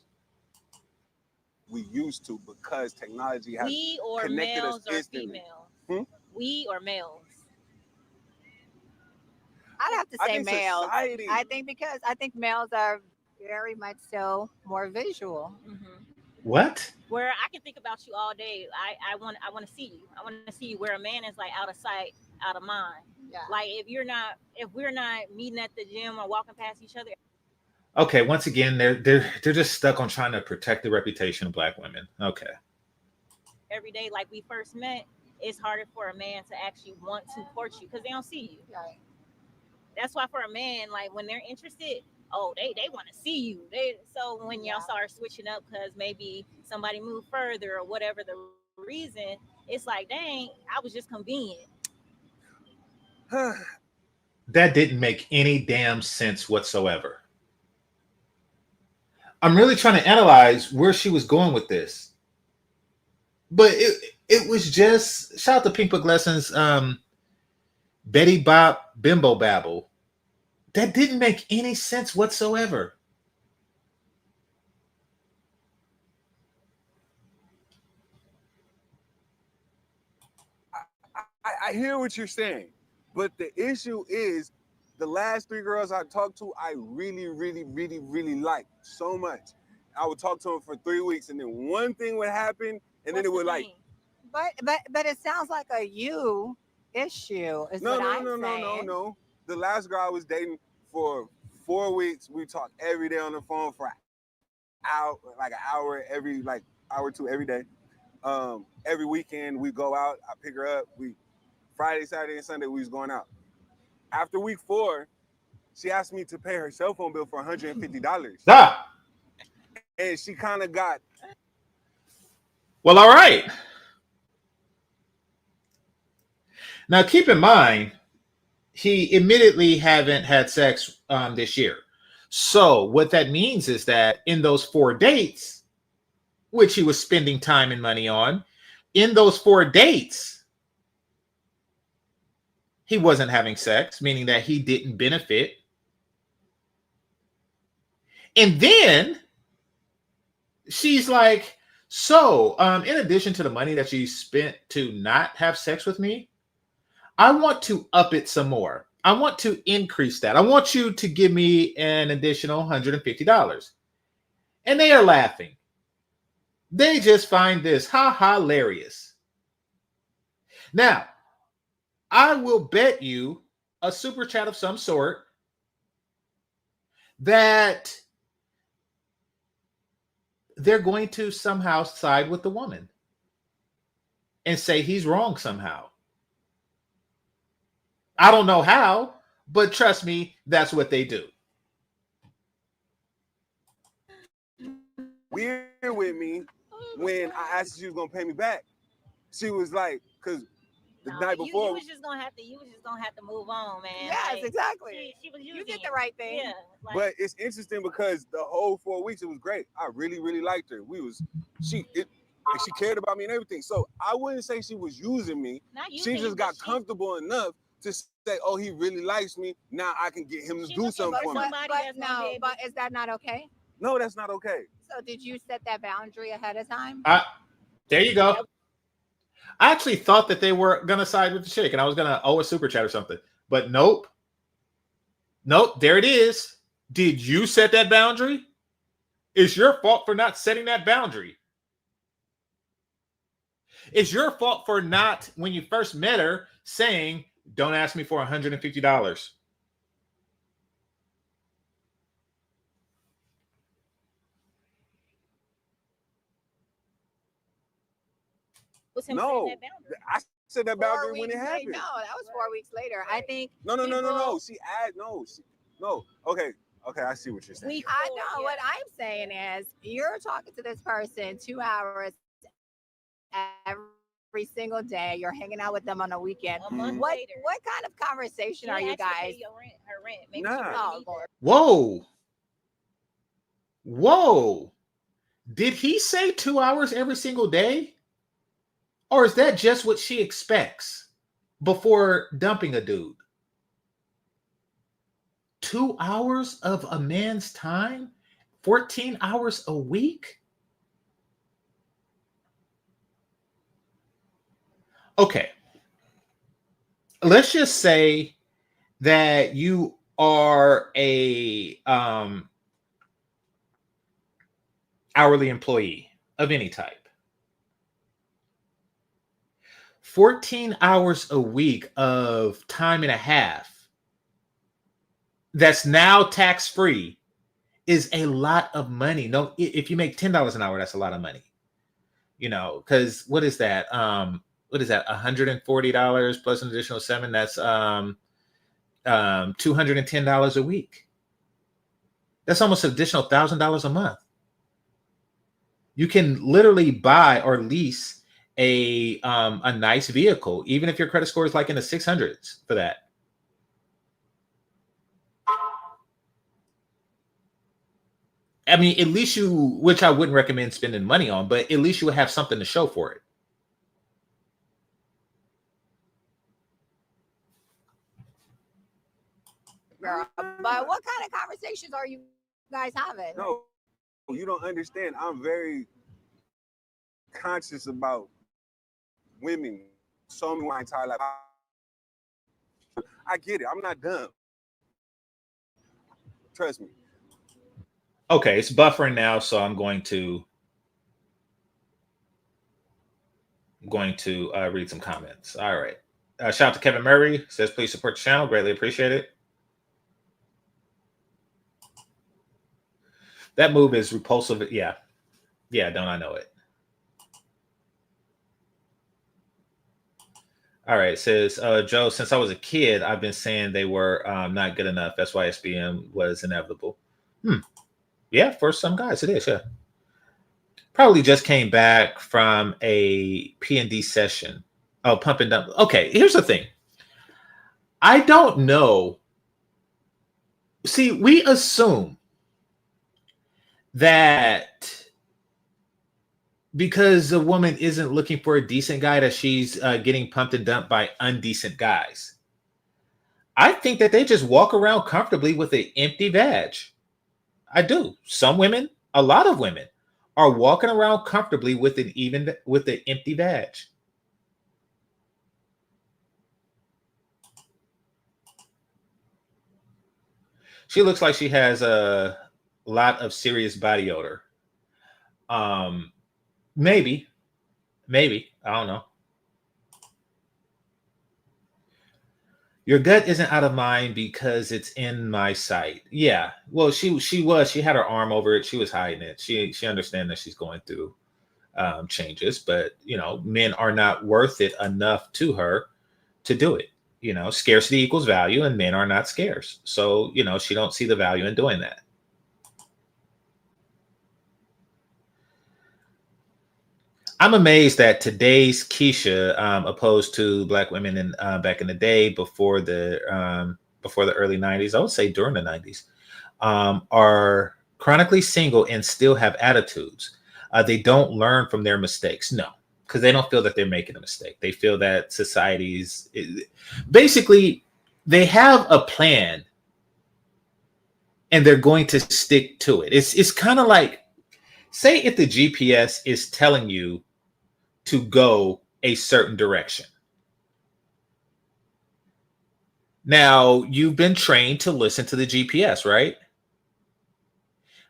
We used to, because technology has we or connected males us or instantly. females. We or males. I'd have to say males. Society. I think males are very much so more visual. Mm-hmm. What? Where I can think about you all day. I want to see you. I want to see you. Where a man is like out of sight, out of mind. Yeah. Like if we're not meeting at the gym or walking past each other. Okay, once again, they're just stuck on trying to protect the reputation of Black women. Okay. Every day, like we first met, it's harder for a man to actually want to court you because they don't see you. Right. That's why for a man, like when they're interested, they want to see you. So when y'all start switching up because maybe somebody moved further or whatever the reason, it's like, dang, I was just convenient. That didn't make any damn sense whatsoever. I'm really trying to analyze where she was going with this. But it was just, shout out to Pink Book Lessons, Betty Bop Bimbo Babble. That didn't make any sense whatsoever. I hear what you're saying, but the issue is the last 3 girls I talked to, I really, really, really, really liked so much. I would talk to them for 3 weeks, and then one thing would happen, and then it would like. But it sounds like a you issue. No. The last girl I was dating for 4 weeks, we talked every day on the phone for an hour every hour or two every day. Every weekend we go out. I pick her up. Friday, Saturday, and Sunday we was going out. After week 4, she asked me to pay her cell phone bill for $150. And she kind of got. Well, all right. Now, keep in mind, he admittedly haven't had sex this year. So what that means is that in those 4 dates, which he was spending time and money on, in those 4 dates, he wasn't having sex, meaning that he didn't benefit. And then she's like, so in addition to the money that you spent to not have sex with me, I want to up it some more. I want to increase that. I want you to give me an additional $150. And they are laughing. They just find this hilarious. Now, I will bet you a super chat of some sort that they're going to somehow side with the woman and say he's wrong somehow. I don't know how, but trust me, that's what they do. Weird with me when I asked if she was gonna pay me back. She was like, because the night before you was just gonna have to move on, man. Yes, Like, exactly. She was You using did the right thing. Yeah, like, but it's interesting because the whole 4 weeks it was great. I really, really liked her. She cared about me and everything. So I wouldn't say she was using me. not using She you, just but got comfortable enough to say, "Oh, he really likes me. Now I can get him to do something for me." But is that not okay? No, that's not okay. So did you set that boundary ahead of time? There you go. I actually thought that they were gonna side with the chick, and I was gonna owe a super chat or something, but nope. There it is. Did you set that boundary? It's your fault for not setting that boundary. It's your fault for not, when you first met her, saying, "Don't ask me for $150." No, I set that boundary when it happened. No, that was 4 weeks later. I think. No. No. Okay. I see what you're saying. I know what I'm saying is you're talking to this person 2 hours every single day. You're hanging out with them on a weekend. A month What later. what kind of conversation are you guys? Her rent. Maybe Nah. Whoa. Did he say 2 hours every single day? Or is that just what she expects before dumping a dude? 2 hours of a man's time? 14 hours a week? Okay. Let's just say that you are a hourly employee of any type. 14 hours a week of time and a half that's now tax-free is a lot of money. No, if you make $10 an hour, that's a lot of money. You know, because what is that? $140 plus an additional $7. That's $210 a week. That's almost an additional $1,000 a month. You can literally buy or lease a nice vehicle, even if your credit score is like in the 600s for that. I mean, at least which I wouldn't recommend spending money on, but at least you would have something to show for it. Girl, but what kind of conversations are you guys having? No, you don't understand. I'm very conscious about women. So me my entire life. I get it. I'm not dumb. Trust me. Okay, it's buffering now, so I'm going to read some comments. All right. Shout out to Kevin Murray. Says, please support the channel. Greatly appreciate it. That move is repulsive. Yeah, don't I know it? All right, it says, Joe, since I was a kid, I've been saying they were not good enough. That's why SBM was inevitable. Yeah, for some guys it is, yeah. Probably just came back from a P&D session. Oh, pump and dump. Okay, here's the thing. I don't know. See, we assume that because a woman isn't looking for a decent guy, that she's getting pumped and dumped by undecent guys. I think that they just walk around comfortably with an empty vag. I do. Some women, a lot of women, are walking around comfortably with an empty vag. She looks like she has a lot of serious body odor. Maybe. I don't know. Your gut isn't out of mind because it's in my sight. Yeah. Well, she had her arm over it. She was hiding it. She understands that she's going through changes, but men are not worth it enough to her to do it. Scarcity equals value, and men are not scarce. So, she don't see the value in doing that. I'm amazed that today's Keisha, opposed to black women in back in the day before the early '90s, I would say during the '90s, are chronically single and still have attitudes. They don't learn from their mistakes. No, because they don't feel that they're making a mistake. They feel that society's basically they have a plan and they're going to stick to it. It's kind of like, say if the GPS is telling you to go a certain direction. Now, you've been trained to listen to the GPS, right?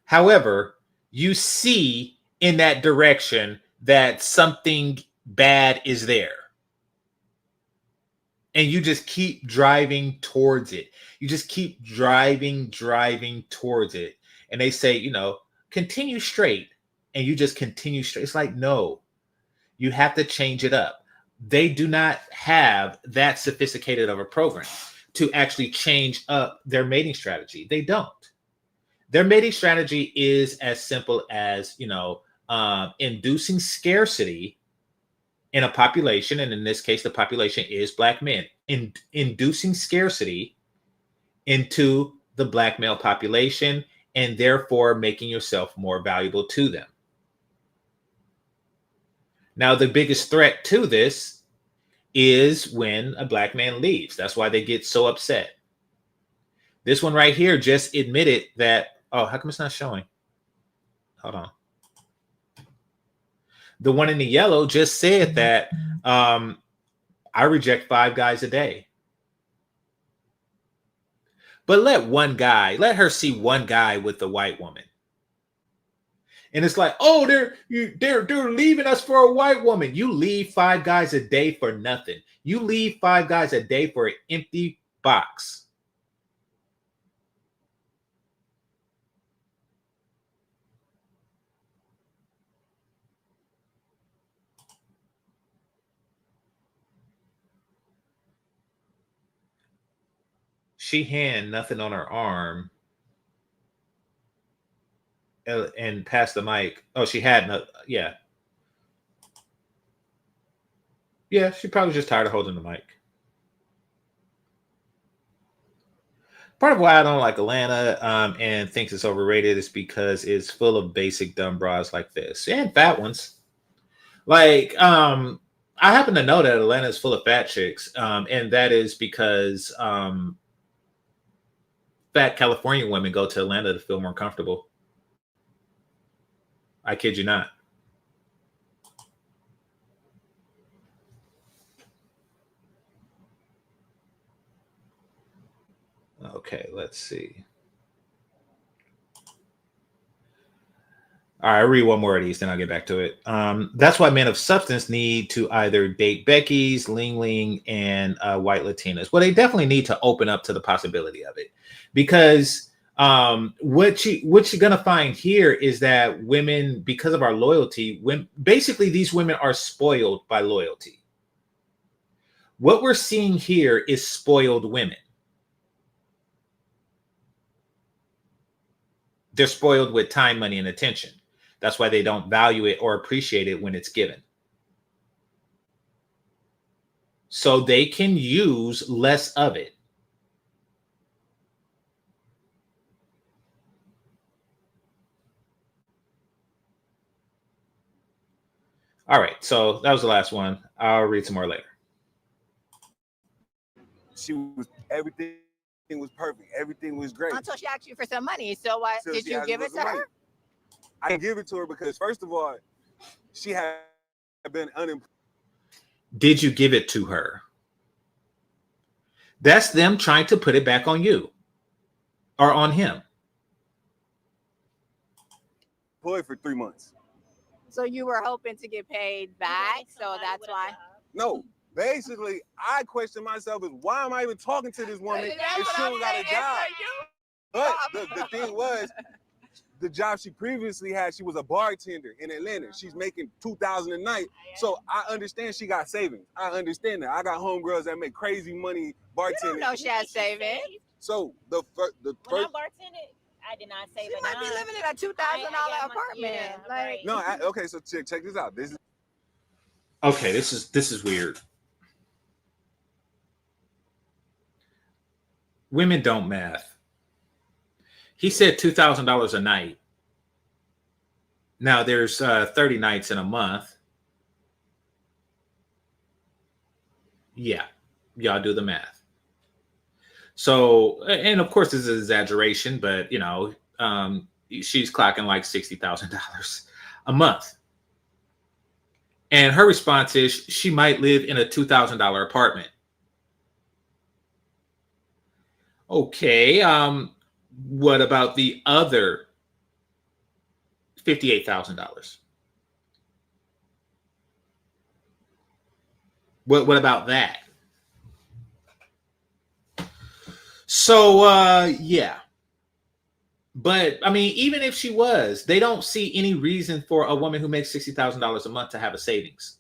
However, you see in that direction that something bad is there. And you just keep driving towards it. You just keep driving towards it. And they say, you know, continue straight. And you just continue straight. It's like, no, you have to change it up. They do not have that sophisticated of a program to actually change up their mating strategy. They don't. Their mating strategy is as simple as, you know, inducing scarcity in a population, and in this case, the population is black men, inducing scarcity into the black male population, and therefore making yourself more valuable to them. Now, the biggest threat to this is when a black man leaves. That's why they get so upset. This one right here just admitted that, oh, how come it's not showing? Hold on. The one in the yellow just said that I reject 5 guys a day. But let her see one guy with a white woman. And it's like, oh, they're leaving us for a white woman. You leave 5 guys a day for nothing. You leave 5 guys a day for an empty box. She had nothing on her arm and passed the mic. Oh, she had no, yeah. Yeah, she probably just tired of holding the mic. Part of why I don't like Atlanta and thinks it's overrated is because it's full of basic dumb bras like this and fat ones. Like, I happen to know that Atlanta is full of fat chicks, and that is because fat California women go to Atlanta to feel more comfortable. I kid you not. Okay, let's see. All right, I'll read one more of these, then I'll get back to it. That's why men of substance need to either date Becky's, Ling Ling, and white Latinas. Well, they definitely need to open up to the possibility of it, because what you're gonna find here is that women, because of our loyalty, basically these women are spoiled by loyalty. What we're seeing here is spoiled women. They're spoiled with time, money, and attention. That's why they don't value it or appreciate it when it's given. So they can use less of it. All right, so that was the last one. I'll read some more later. Everything was perfect. Everything was great. Until she asked you for some money. So why did you give it to her? I didn't give it to her because, first of all, she had been unemployed. Did you give it to her? That's them trying to put it back on you or on him. Employed for 3 months. So you were hoping to get paid back, so that's why? No. Basically, I question myself is, why am I even talking to this woman if she don't got a job? But the thing was, the job she previously had, she was a bartender in Atlanta. She's making $2,000 a night. So I understand she got savings. I understand that. I got homegirls that make crazy money bartending. You don't know she has savings. So the When first, I bartended, I did not save She might be living in a $2,000 apartment. Yeah, like, right. no, okay. So check this out. This is Okay, this is weird. Women don't math. He said $2,000 a night. Now there's 30 nights in a month. Yeah, y'all do the math. So, and of course, this is an exaggeration, but you know, she's clocking like $60,000 a month. And her response is she might live in a $2,000 apartment. Okay, what about the other $58,000? What about that? So yeah. But I mean, even if she was, they don't see any reason for a woman who makes $60,000 a month to have a savings.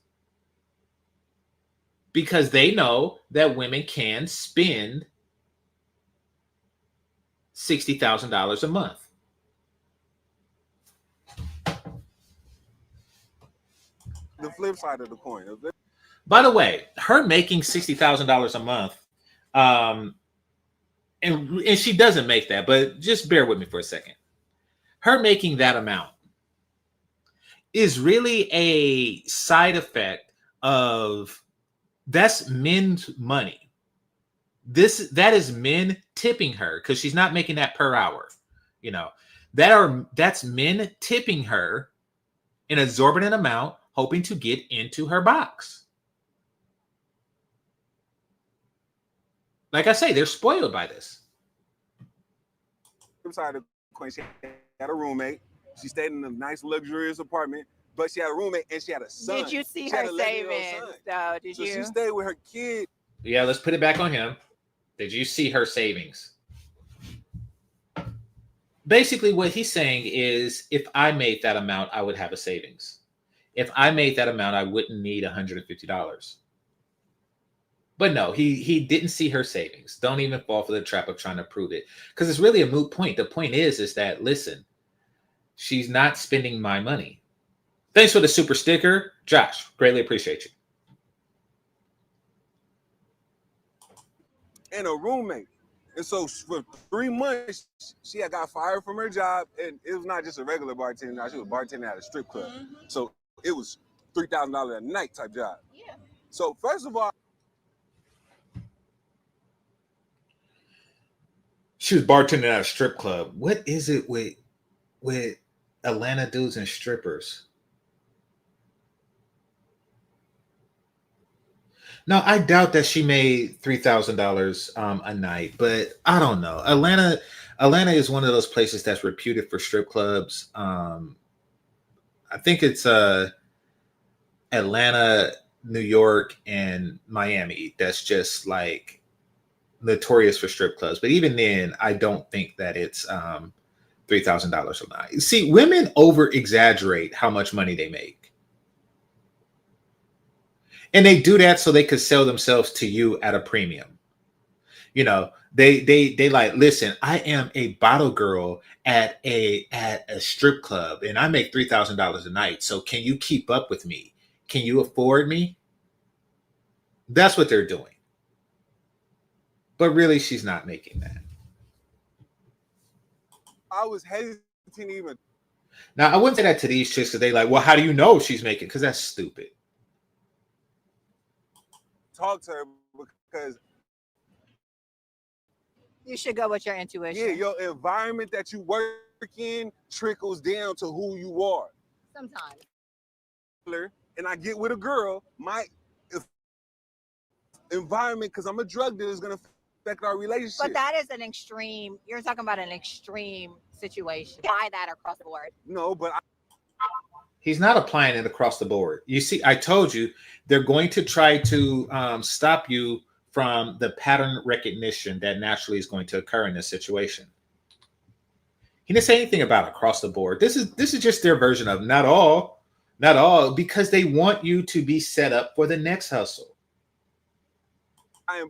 Because they know that women can spend $60,000 a month. The flip side of the coin. By the way, her making $60,000 a month, and she doesn't make that, but just bear with me for a second. Her making that amount is really a side effect of that's men's money. That is men tipping her because she's not making that per hour. You know, that's men tipping her an exorbitant amount, hoping to get into her box. Like I say, they're spoiled by this. Side of the coin, she had a roommate. She stayed in a nice, luxurious apartment, but she had a roommate and she had a son. Did you see She her had a 11-year-old savings? son. Did So you? she stayed with her kid. Yeah, let's put it back on him. Did you see her savings? Basically, what he's saying is if I made that amount, I would have a savings. If I made that amount, I wouldn't need $150. But no, he didn't see her savings. Don't even fall for the trap of trying to prove it. Because it's really a moot point. The point is that, listen, she's not spending my money. Thanks for the super sticker. Josh, greatly appreciate you. And a roommate. And so for 3 months, she had got fired from her job. And it was not just a regular bartender. Now she was bartending at a strip club. Mm-hmm. So it was $3,000 a night type job. Yeah. So first of all, she was bartending at a strip club. What is it with Atlanta dudes and strippers? No, I doubt that she made $3,000 a night, but I don't know. Atlanta is one of those places that's reputed for strip clubs. I think it's Atlanta, New York, and Miami. That's just like notorious for strip clubs. But even then, I don't think that it's $3,000 a night. See, women over exaggerate how much money they make. And they do that so they could sell themselves to you at a premium. You know, they like, listen, I am a bottle girl at a strip club and I make $3,000 a night. So can you keep up with me? Can you afford me? That's what they're doing. But really, she's not making that. I was hesitant even. Now, I wouldn't say that to these chicks because they like, well, how do you know she's making? Because that's stupid. Talk to her because You should go with your intuition. yeah, your environment that you work in trickles down to who you are. Sometimes. And I get with a girl, my environment, because I'm a drug dealer, is going to affect our relationship. But that is an extreme. You're talking about an extreme situation. Apply that across the board. No, but He's not applying it across the board. You see, I told you they're going to try to stop you from the pattern recognition that naturally is going to occur in this situation. He didn't say anything about across the board. This is just their version of not all, because they want you to be set up for the next hustle. I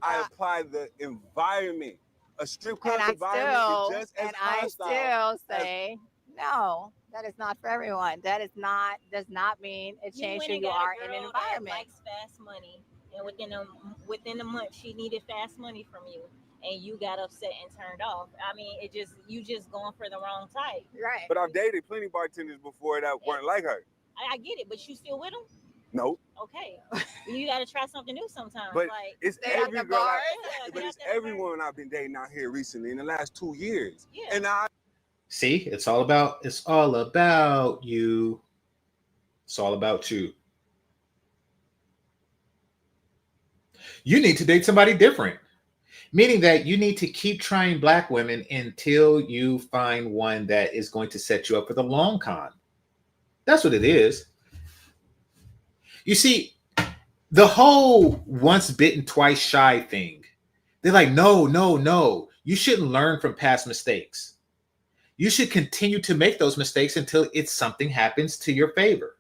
apply the environment. A strip club environment is just as hostile. I still say no. That is not for everyone. That is not does not mean it You changed went who and you got a are in an girl that environment. likes fast money, and within a month she needed fast money from you, and you got upset and turned off. I mean, you just going for the wrong type. Right. But I've dated plenty bartenders before that weren't like her. I get it, but you still with them? Nope. Okay, you got to try something new sometimes. But like it's Stay at every the girl. bars. But it's every woman I've been dating out here recently in the last 2 years. Yeah. And I See, it's all about you. It's all about you. You need to date somebody different, meaning that you need to keep trying Black women until you find one that is going to set you up for the long con. That's what it is. You see, the whole once bitten, twice shy thing, they're like, no. You shouldn't learn from past mistakes. You should continue to make those mistakes until something happens to your favor.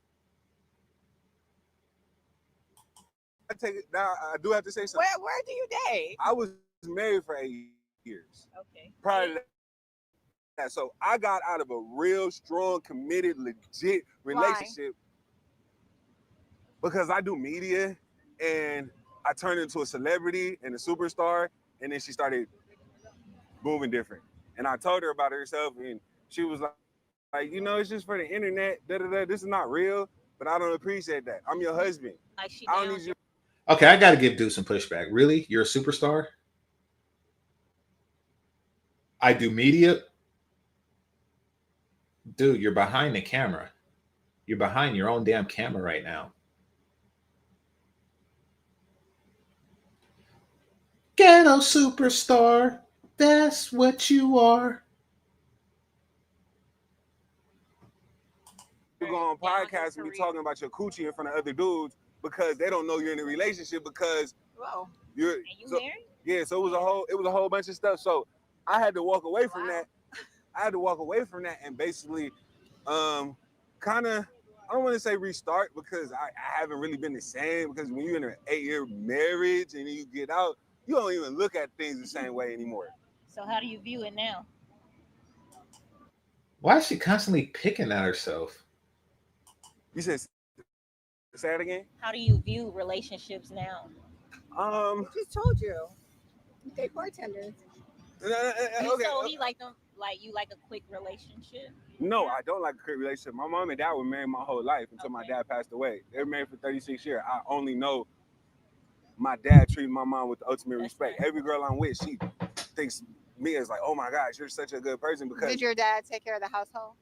take it now. I do have to say something. Where do you date? I was married for 8 years. Okay. Prior to that, so I got out of a real strong, committed, legit relationship because I do media and I turned into a celebrity and a superstar, and then she started moving different. And I told her about herself, and she was like, you know, it's just for the internet. This is not real, but I don't appreciate that. I'm your husband. Like she I don't down need you. Okay, I got to give Dude some pushback. Really? You're a superstar? I do media? Dude, you're behind the camera. You're behind your own damn camera right now. Ghetto superstar. That's what you are. You go on podcasts and be talking about your coochie in front of other dudes because they don't know you're in a relationship because you're. And you So, married? yeah, so it was a whole bunch of stuff. So I had to walk away from that. And basically, kind of, I don't want to say restart because I haven't really been the same. Because when you're in an 8-year marriage and you get out, you don't even look at things the same way anymore. So how do you view it now? Why is she constantly picking at herself? You said, say it again? How do you view relationships now? I just told you. They bartenders. So he like them, like you like a quick relationship? No, I don't like a quick relationship. My mom and dad were married my whole life until my dad passed away. They were married for 36 years. I only know my dad treated my mom with the ultimate respect. Every girl I'm with, she thinks me as like, oh my gosh, you're such a good person because Did your dad take care of the household?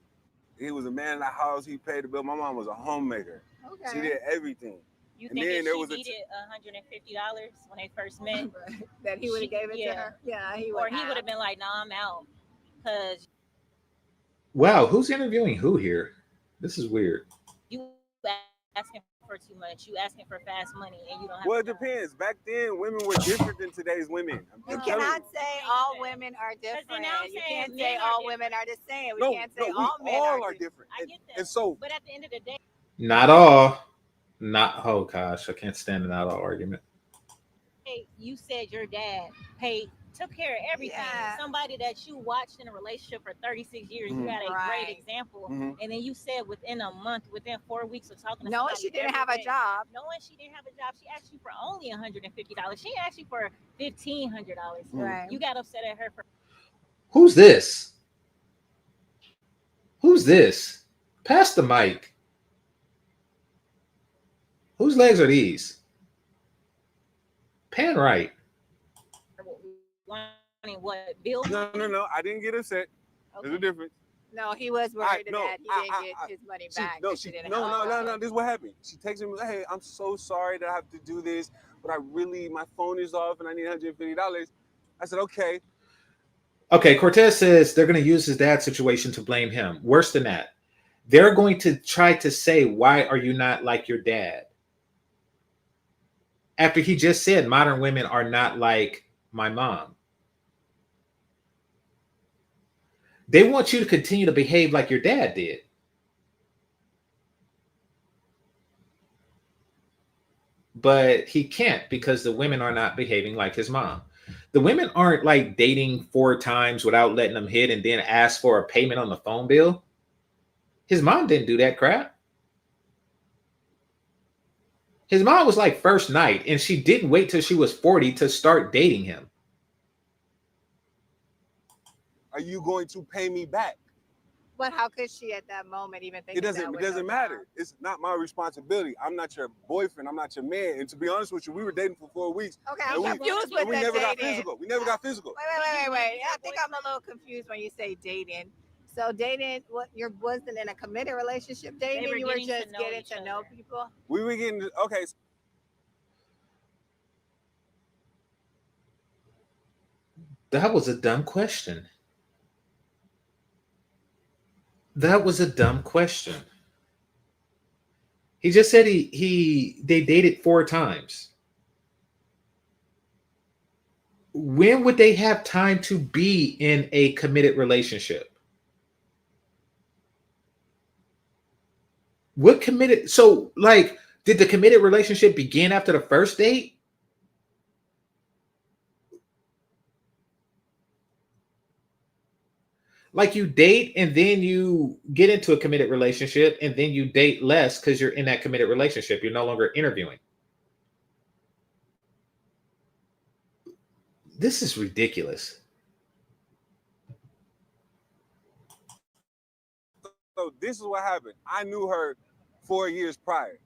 he was a man in the house. He paid the bill. My mom was a homemaker. Okay. She did everything. You And think then if there she was a needed $150 when they first met, That he would have gave it to her? Yeah, he would or he would have been like, "Nah, I'm out," because Wow, who's interviewing who here? This is weird. you asking for too much. You asking for fast money, and you don't have. Well, it depends. Back then, women were different than today's women. You I'm telling cannot say all women are different. now I'm You saying can't men say are all different. women are the same. We No, can't say we all men all are are different. I get that. And so, But at the end of the day, Not all. Not, oh gosh, I can't stand an not all argument. you said your dad took care of everything. Yeah. Somebody that you watched in a relationship for 36 years, Mhm. you had a Right. great example. Mhm. And then you said within a month, within 4 weeks of talking to knowing somebody she didn't every have a day, job. knowing she didn't have a job, she asked you for only $150. She asked you for $1,500. Right. You got upset at her for Who's this? Who's this? Pass the mic. Whose legs are these? Pan right. wanting what bill. no. I didn't get upset. There's a difference. No, he was worried no, that he didn't get his money back. No, 'cause she didn't have a no. job. This is what happened. She texted me, hey, I'm so sorry that I have to do this, but my phone is off and I need $150. I said, okay. Okay, Cortez says they're going to use his dad's situation to blame him. Worse than that, they're going to try to say, why are you not like your dad? After he just said modern women are not like my mom. They want you to continue to behave like your dad did. But he can't because the women are not behaving like his mom. The women aren't like dating 4 times without letting them hit and then ask for a payment on the phone bill. His mom didn't do that crap. His mom was like first night, and she didn't wait till she was 40 to start dating him. Are you going to pay me back? But how could she at that moment even think It of that doesn't. with It doesn't her matter. mom? It's not my responsibility. I'm not your boyfriend. I'm not your man. And to be honest with you, we were dating for 4 weeks. Okay, and I'm we, confused and with we the never got dating. physical. We never got physical. Wait. I think I'm a little confused when you say dating. So dating, what you wasn't in a committed relationship dating? were You were getting to just know getting each to know other. people. We were getting okay. That was a dumb question. That was a dumb question. He just said they dated 4 times. When would they have time to be in a committed relationship? What committed? So, like, did the committed relationship begin after the first date? Like, you date and then you get into a committed relationship and then you date less because you're in that committed relationship. You're no longer interviewing. This is ridiculous. So this is what happened. I knew her 4 years prior.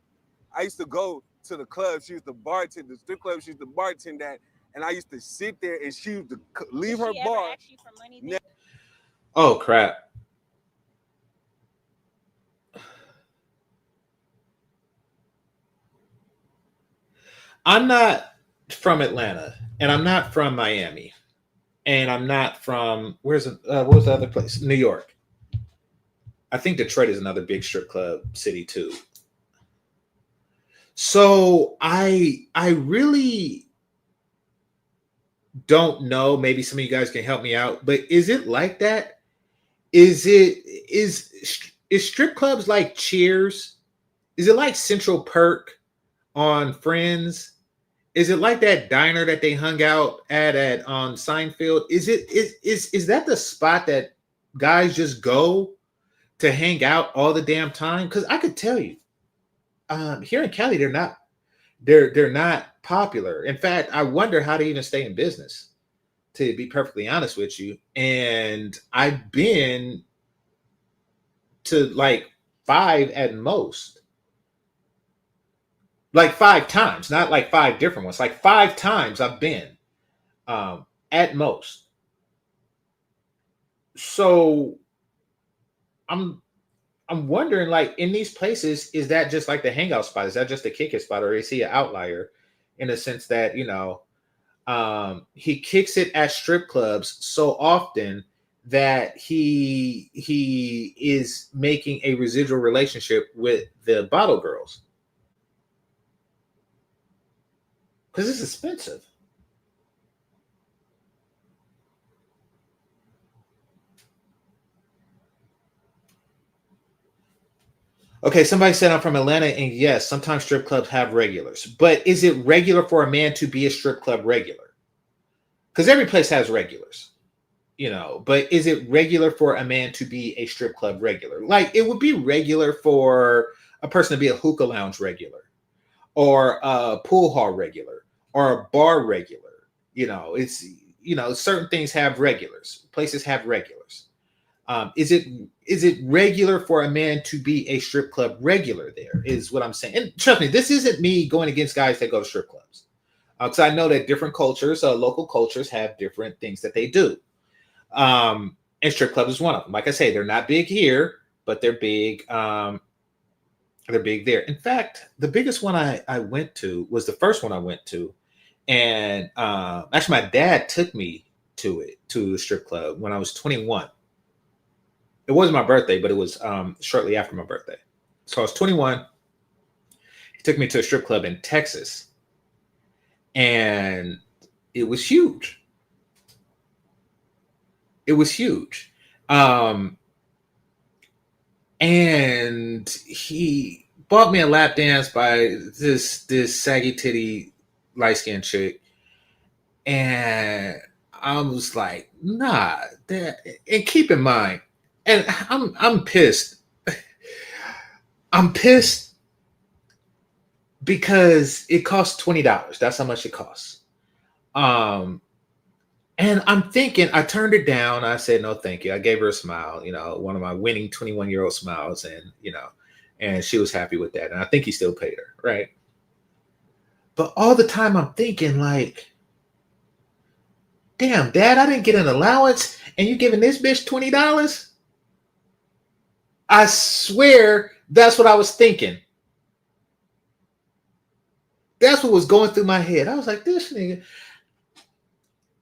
I used to go to the club. She used to bartend, the strip club she used to bartend at, and I used to sit there and she used to leave her Did she ever bar. ask you for money then? Oh, crap. I'm not from Atlanta, and I'm not from Miami, and I'm not from what was the other place? New York. I think Detroit is another big strip club city too. So I really don't know. Maybe some of you guys can help me out. But is it like that? Is strip clubs like Cheers? Is it like Central Perk on Friends? Is it like that diner that they hung out at on Seinfeld? Is that the spot that guys just go to hang out all the damn time? Because I could tell you, here in Cali, they're not popular. In fact, I wonder how they even stay in business, to be perfectly honest with you. And I've been to like 5 at most. Like 5 times, not like 5 different ones. Like 5 times I've been at most. So I'm wondering, like, in these places, is that just like the hangout spot? Is that just a kick it spot, or is he an outlier in the sense that, he kicks it at strip clubs so often that he is making a residual relationship with the bottle girls? Because it's expensive. Okay, somebody said I'm from Atlanta, and yes, sometimes strip clubs have regulars. But is it regular for a man to be a strip club regular? Because every place has regulars, But is it regular for a man to be a strip club regular? Like, it would be regular for a person to be a hookah lounge regular, or a pool hall regular, or a bar regular. Certain things have regulars. Places have regulars. Is it regular for a man to be a strip club regular? There is what I'm saying. And trust me, this isn't me going against guys that go to strip clubs, because I know that different cultures, local cultures, have different things that they do. And strip clubs is one of them. Like I say, they're not big here, but they're big. They're big there. In fact, the biggest one I went to was the first one I went to. And actually, my dad took me to the strip club when I was 21. It wasn't my birthday, but it was shortly after my birthday. So I was 21. He took me to a strip club in Texas. And it was huge. It was huge. And he bought me a lap dance by this saggy titty light-skinned chick. And I was like, nah. And keep in mind, and I'm pissed. I'm pissed because it costs $20. That's how much it costs. And I'm thinking, I turned it down. I said, no, thank you. I gave her a smile, one of my winning 21-year-old smiles. And she was happy with that. And I think he still paid her, right? But all the time I'm thinking like, damn, Dad, I didn't get an allowance and you giving this bitch $20? I swear that's what I was thinking. That's what was going through my head. I was like, this nigga,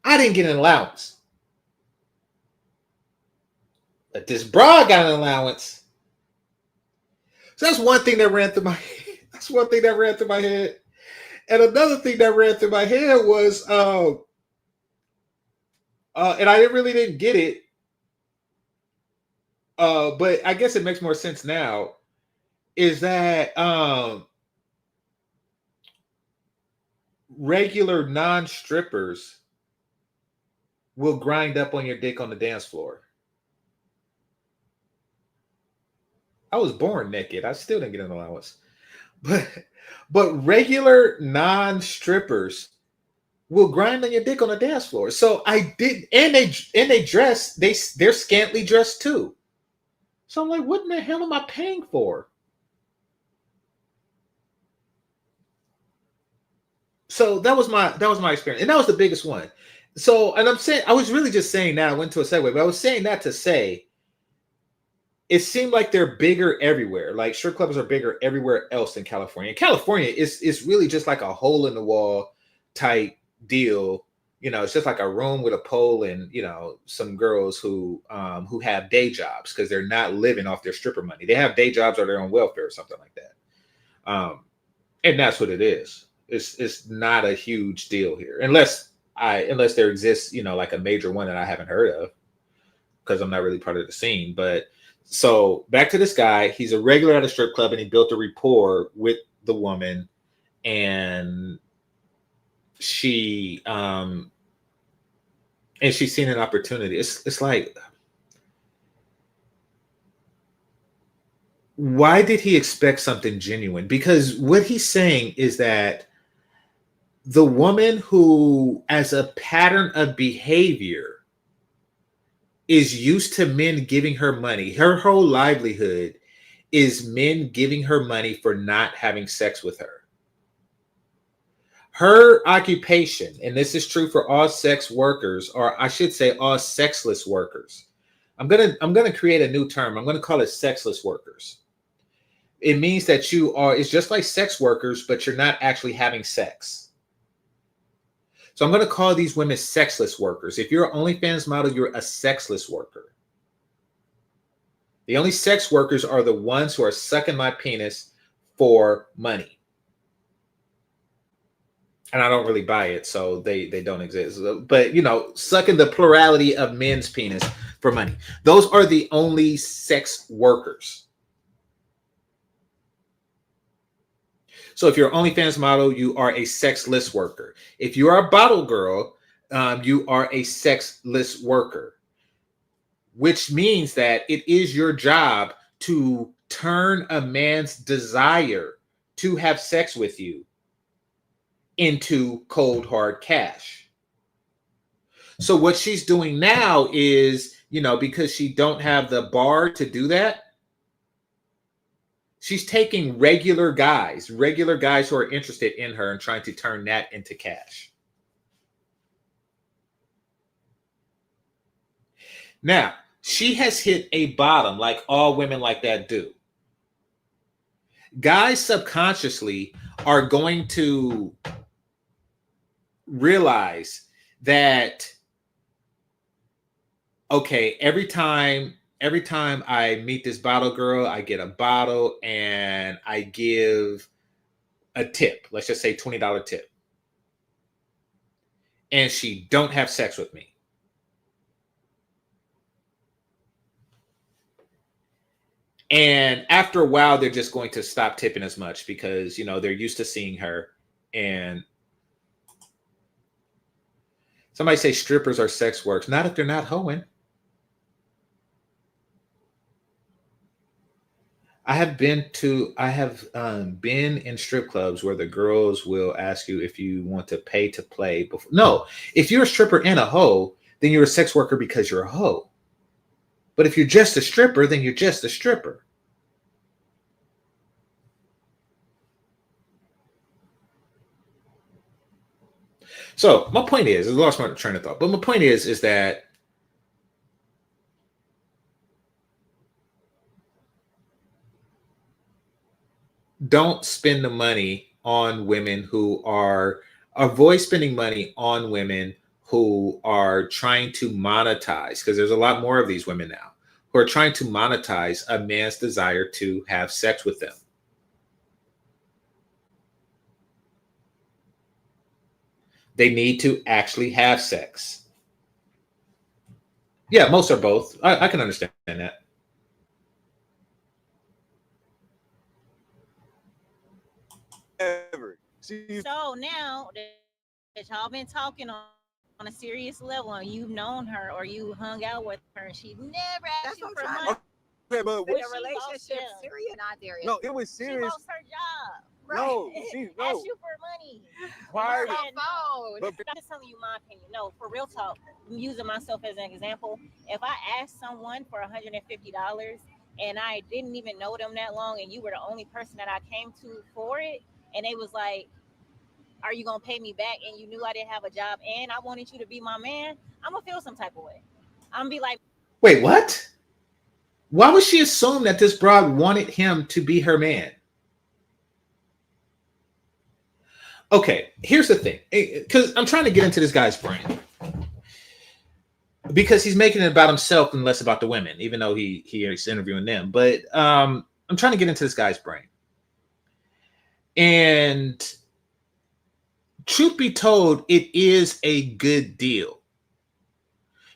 I didn't get an allowance. But this broad got an allowance. So that's one thing that ran through my head. That's one thing that ran through my head. And another thing that ran through my head was, and I really didn't get it, but I guess it makes more sense now, is that regular non-strippers will grind up on your dick on the dance floor. I was born naked. I still didn't get an allowance. But regular non-strippers will grind on your dick on the dance floor. So I did, and they dress, they're scantily dressed too. So I'm like, what in the hell am I paying for? So that was my experience, and that was the biggest one. So, and I'm saying, I was really just saying that, I went to a segue, but I was saying that to say, it seemed like they're bigger everywhere. Like strip clubs are bigger everywhere else in California. In California, it's really just like a hole in the wall type deal. It's just like a room with a pole and some girls who have day jobs because they're not living off their stripper money. They have day jobs or they're on welfare or something like that. And that's what it is. It's not a huge deal here, unless there exists, like a major one that I haven't heard of because I'm not really part of the scene. But so back to this guy, he's a regular at a strip club and he built a rapport with the woman, and she's seen an opportunity. It's like, why did he expect something genuine? Because what he's saying is that the woman who, as a pattern of behavior, is used to men giving her money. Her whole livelihood is men giving her money for not having sex with her. Her occupation, and this is true for all sex workers, or I should say all sexless workers. I'm gonna create a new term. I'm gonna call it sexless workers. It means that it's just like sex workers, but you're not actually having sex. So I'm going to call these women sexless workers. If you're an OnlyFans model, you're a sexless worker. The only sex workers are the ones who are sucking my penis for money. And I don't really buy it, so they don't exist. But, sucking the plurality of men's penis for money. Those are the only sex workers. So if you're an OnlyFans model, you are a sexless worker. If you are a bottle girl, you are a sexless worker, which means that it is your job to turn a man's desire to have sex with you into cold, hard cash. So what she's doing now is, because she don't have the bar to do that, she's taking regular guys who are interested in her and trying to turn that into cash. Now, she has hit a bottom like all women like that do. Guys subconsciously are going to realize that, okay, every time I meet this bottle girl, I get a bottle and I give a tip. Let's just say $20 tip. And she don't have sex with me. And after a while, they're just going to stop tipping as much because, they're used to seeing her. And somebody say strippers are sex workers. Not if they're not hoeing. I have been in strip clubs where the girls will ask you if you want to pay to play before. No, if you're a stripper and a hoe, then you're a sex worker because you're a hoe. But if you're just a stripper, then you're just a stripper. So my point is, I lost my train of thought, but my point is that don't spend the money on women who are avoid spending money on women who are trying to monetize, because there's a lot more of these women now who are trying to monetize a man's desire to have sex with them. They need to actually have sex. Yeah, most are both. I can understand that. Ever. So now that y'all been talking on a serious level and you've known her or you hung out with her and she never asked you for money. Okay, but Is the relationship serious or not serious? no, it was She serious. lost her job. No, Right. she Asked you for money. Why? And phone. But I'm just telling you my opinion. No, for real talk, I'm using myself as an example. If I asked someone for $150 and I didn't even know them that long and you were the only person that I came to for it, and they was like, are you gonna pay me back? And you knew I didn't have a job and I wanted you to be my man, I'm gonna feel some type of way. I'm gonna be like, wait, what? Why would she assume that this broad wanted him to be her man? Okay, here's the thing, because I'm trying to get into this guy's brain, because he's making it about himself and less about the women, even though he is interviewing them. But I'm trying to get into this guy's brain. And truth be told, it is a good deal,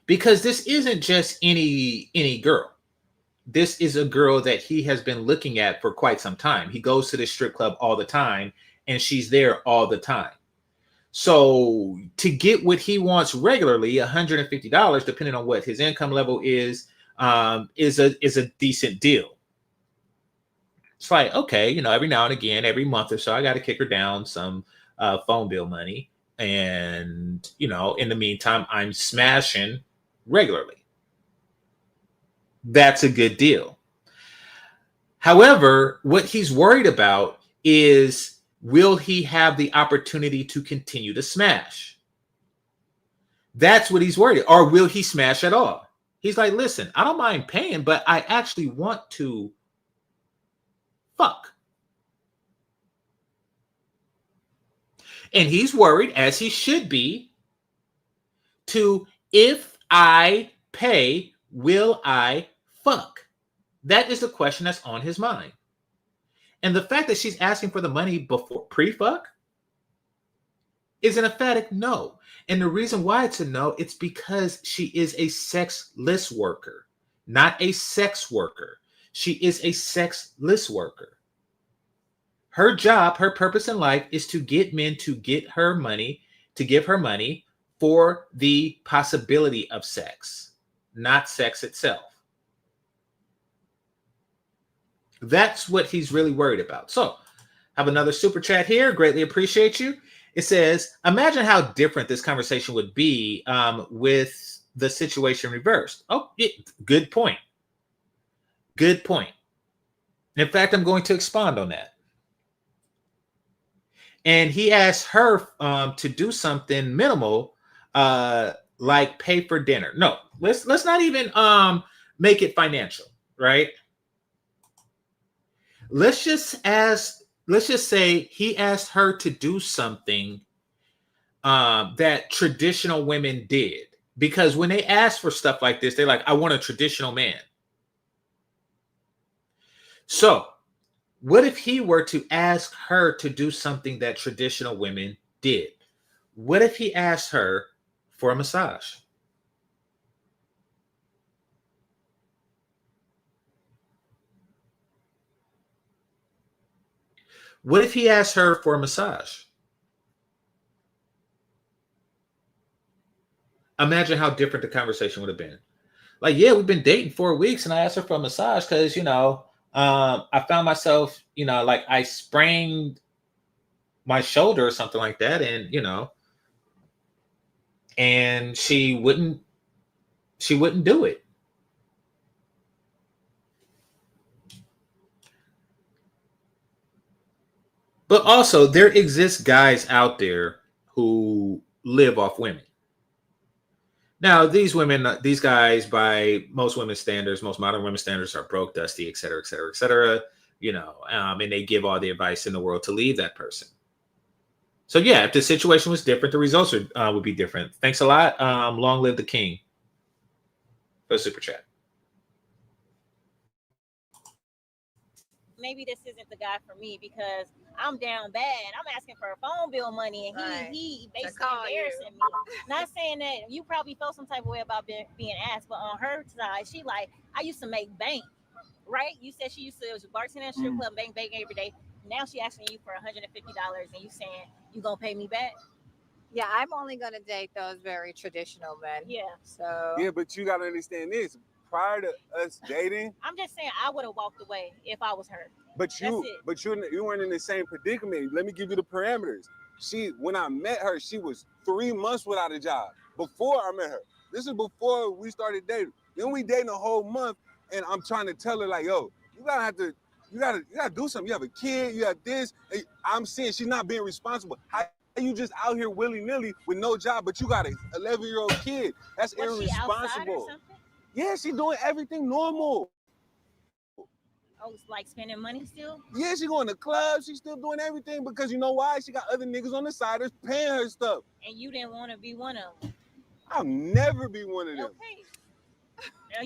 because this isn't just any girl. This is a girl that he has been looking at for quite some time. He goes to this strip club all the time, and she's there all the time. So to get what he wants regularly, $150, depending on what his income level is a decent deal. It's like, okay, every now and again, every month or so, I got to kick her down some phone bill money. And, in the meantime, I'm smashing regularly. That's a good deal. However, what he's worried about is, will he have the opportunity to continue to smash? That's what he's worried. Or will he smash at all? He's like, listen, I don't mind paying, but I actually want to fuck. And he's worried, as he should be, if I pay, will I fuck? That is the question that's on his mind. And the fact that she's asking for the money before pre-fuck is an emphatic no. And the reason why it's a no, it's because she is a sexless worker, not a sex worker. She is a sexless worker. Her job, her purpose in life is to get men to get her money, to give her money for the possibility of sex, not sex itself. That's what he's really worried about. So, have another super chat here. Greatly appreciate you. It says, imagine how different this conversation would be with the situation reversed. Oh, good point. Good point. In fact, I'm going to expand on that. And he asked her to do something minimal, like pay for dinner. No, let's not even make it financial, right? Let's just say he asked her to do something that traditional women did. Because when they ask for stuff like this, they're like, I want a traditional man. So what if he were to ask her to do something that traditional women did? What if he asked her for a massage? What if he asked her for a massage? Imagine how different the conversation would have been. Like, yeah, we've been dating 4 weeks and I asked her for a massage because, I found myself, like I sprained my shoulder or something like that, and and she wouldn't do it. But also, there exist guys out there who live off women. Now, these guys, by most women's standards, most modern women's standards, are broke, dusty, et cetera, et cetera, et cetera. And they give all the advice in the world to leave that person. So yeah, if the situation was different, the results would be different. Thanks a lot. Long live the king. For the super chat. Maybe this isn't the guy for me because I'm down bad. I'm asking for phone bill money, and he basically embarrassing me. Not saying that you probably felt some type of way about being asked, but on her side, she like, I used to make bank, right? You said she used to bartend at strip club, bank every day. Now she asking you for $150, and you saying you gonna pay me back? Yeah, I'm only gonna date those very traditional men. Yeah. So Yeah, but you gotta understand this. Prior to us dating, I'm just saying I would have walked away if I was her. But you weren't in the same predicament. Let me give you the parameters. When I met her, she was 3 months without a job before I met her. This is before we started dating. Then we dating a whole month, and I'm trying to tell her like, yo, you gotta do something. You have a kid, you have this. I'm saying she's not being responsible. How you just out here willy-nilly with no job, but you got an 11-year-old kid? That's irresponsible. She outside or something? Yeah, she doing everything normal. Oh, it's like spending money still? Yeah, she going to clubs. She's still doing everything because you know why? She got other niggas on the side that's paying her stuff. And you didn't want to be one of them. I'll never be one of them. Okay.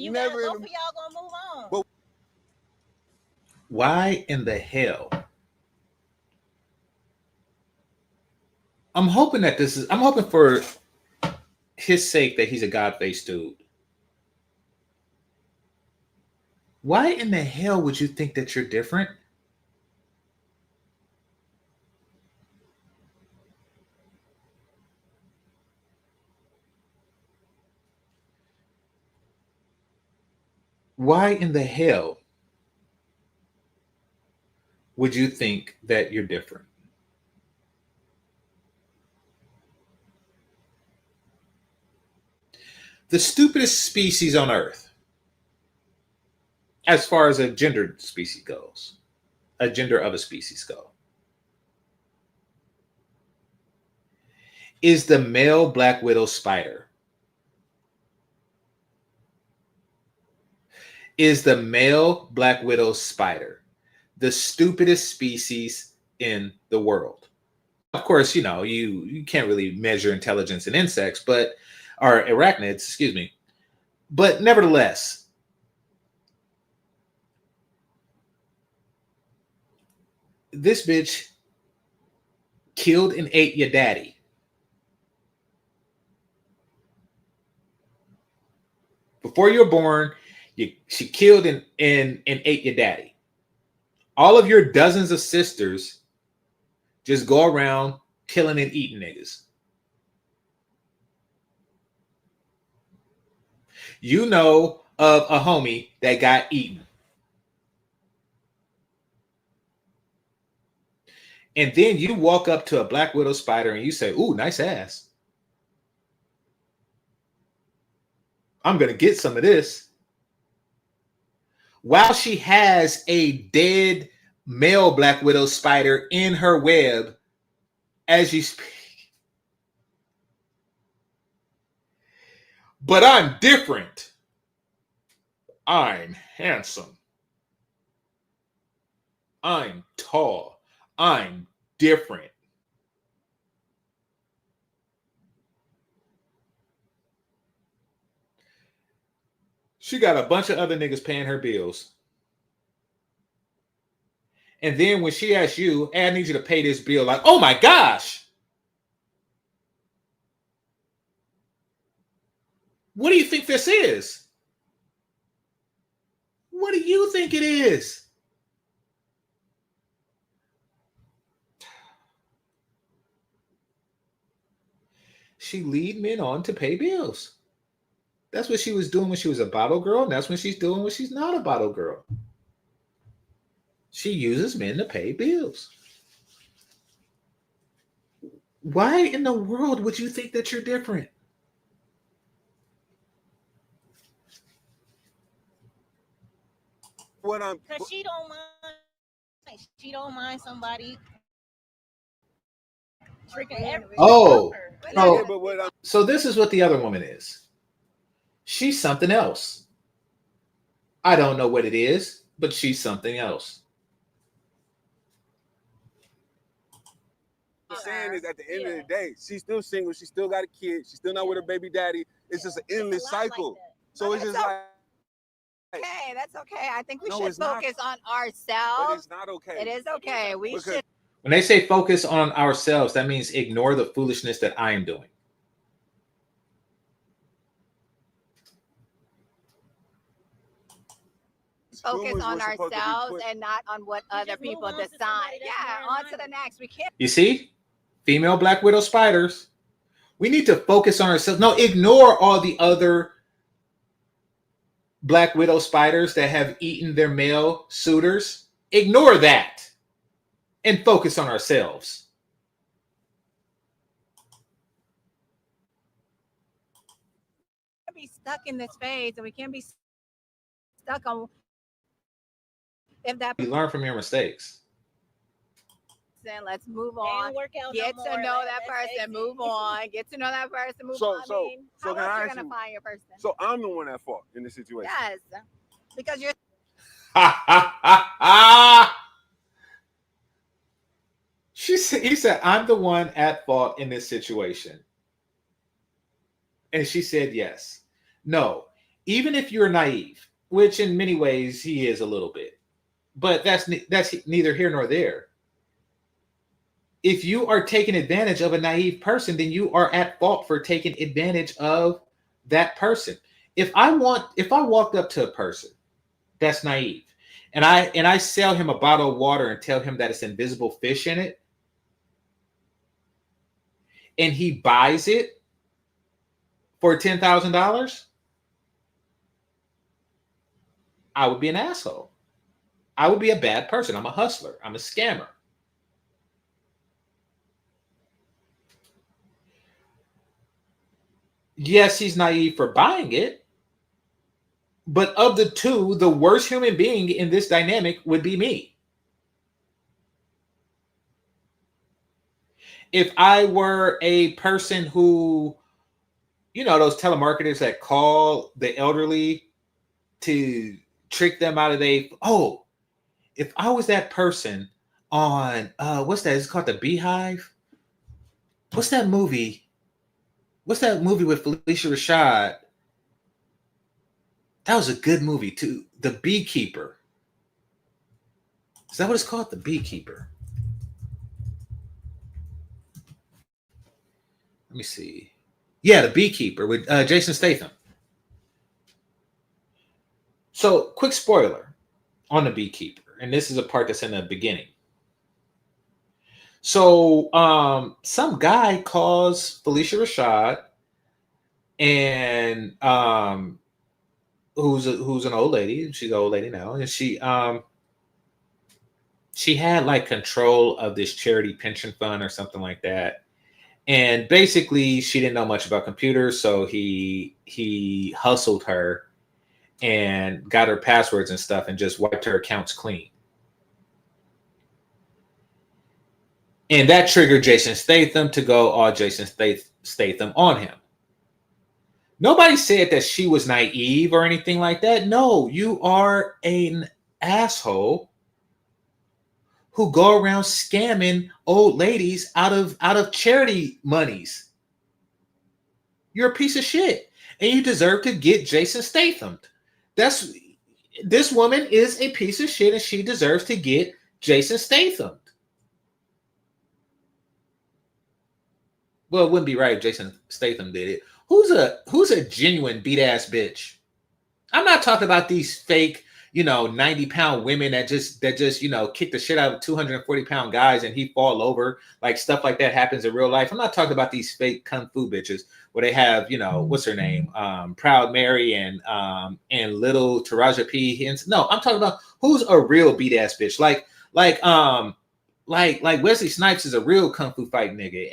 Now both of y'all gonna move on. But why in the hell? I'm hoping for his sake that he's a God-faced dude. Why in the hell would you think that you're different? Why in the hell would you think that you're different? The stupidest species on Earth, as far as a gendered species goes, a gender of a species go, is the male black widow spider. Is the male black widow spider the stupidest species in the world? Of course, you can't really measure intelligence in insects, or arachnids, excuse me. But nevertheless, this bitch killed and ate your daddy. Before you were born, she killed and ate your daddy. All of your dozens of sisters just go around killing and eating niggas. You know of a homie that got eaten. And then you walk up to a black widow spider and you say, ooh, nice ass. I'm going to get some of this. While she has a dead male black widow spider in her web as you speak. But I'm different. I'm handsome. I'm tall. I'm different. She got a bunch of other niggas paying her bills. And then when she asks you, hey, I need you to pay this bill, like, oh my gosh. What do you think this is? What do you think it is? She lead men on to pay bills. That's what she was doing when she was a bottle girl, and that's when she's doing when she's not a bottle girl. She uses men to pay bills. Why in the world would you think that you're different? What I'm Because she don't mind. She don't mind somebody tricking everything. Oh, yeah, but what I'm so this is what the other woman is. She's something else. I don't know what it is, but she's something else. saying is at the end of the day, she's still single, she's still got a kid, she's still not with her baby daddy. It's just an endless cycle. So it's just like okay, that's okay. I think we No, should it's not. focus on but ourselves. it's not okay. It is okay. We Because- should When they say focus on ourselves, that means ignore the foolishness that I am doing. focus Consumers on were supposed to be ourselves put- and not on what other just move people on to decide. somebody that's Yeah, more on to the aligned. next. We can't You see? Female Black Widow spiders. We need to focus on ourselves. No, ignore all the other Black Widow spiders that have eaten their male suitors. Ignore that and focus on ourselves. be stuck in this phase, and we can't be stuck on if that You learn from your mistakes. person. Let's move They on. don't work out Get no to more. know Like, that let's face person. it. Move on. Get to know that person. Move So- on. so- I mean, so how can I else ask you're gonna you- find your person? So I'm the one at fault in this situation. Yes, because you're He said, I'm the one at fault in this situation. And she said, yes. No, even if you're naive, which in many ways he is a little bit, but that's neither here nor there. If you are taking advantage of a naive person, then you are at fault for taking advantage of that person. If I walked up to a person that's naive and I sell him a bottle of water and tell him that it's invisible fish in it, and he buys it for $10,000, I would be an asshole. I would be a bad person. I'm a hustler. I'm a scammer. Yes, he's naive for buying it, but of the two, the worst human being in this dynamic would be me. If I were a person who, those telemarketers that call the elderly to trick them out of if I was that person on, what's that? It's called The Beehive. What's that movie? What's that movie with Felicia Rashad? That was a good movie too. The Beekeeper. Is that what it's called? The Beekeeper. Let me see. Yeah, The Beekeeper with Jason Statham. So, quick spoiler on The Beekeeper. And this is a part that's in the beginning. So, some guy calls Felicia Rashad, and who's an old lady. She's an old lady now, and she had like control of this charity pension fund or something like that. And basically, she didn't know much about computers, so he hustled her and got her passwords and stuff and just wiped her accounts clean. And that triggered Jason Statham to go all Jason Statham on him. Nobody said that she was naive or anything like that. No, you are an asshole who go around scamming old ladies out of charity monies. You're a piece of shit, and you deserve to get Jason Statham. This woman is a piece of shit, and she deserves to get Jason Statham. Well, it wouldn't be right if Jason Statham did it. Who's a genuine beat ass bitch? I'm not talking about these fake, 90-pound women that just kick the shit out of 240-pound guys and he fall over. Like stuff like that happens in real life. I'm not talking about these fake kung fu bitches. where they have, you know, what's her name, Proud Mary and little Taraja P. Henson. No, I'm talking about who's a real beat ass bitch, like Wesley Snipes is a real kung fu fight nigga,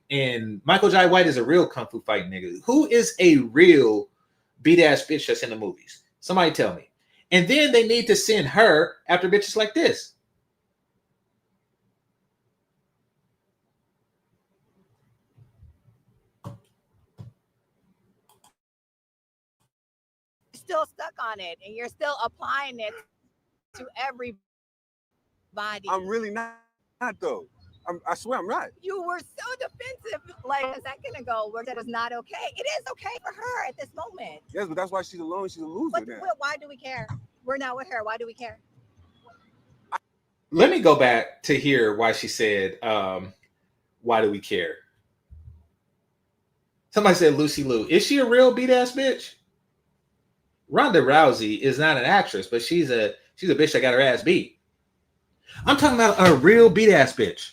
and Michael Jai White is a real kung fu fight nigga. Who is a real beat ass bitch that's in the movies? Somebody tell me. And then they need to send her after bitches like this. Still stuck on it, and you're still applying it to everybody. I'm really not though. I swear I'm not. You were so defensive like a second ago where that is not okay. It is okay for her at this moment. Yes, but that's why she's alone. She's a loser But now. why do we care? We're not with her. Why do we care? Let me go back to hear why she said, why do we care? Somebody said Lucy Liu. Is she a real beat ass bitch? Ronda Rousey is not an actress, but she's a bitch that got her ass beat. I'm talking about a real beat ass bitch.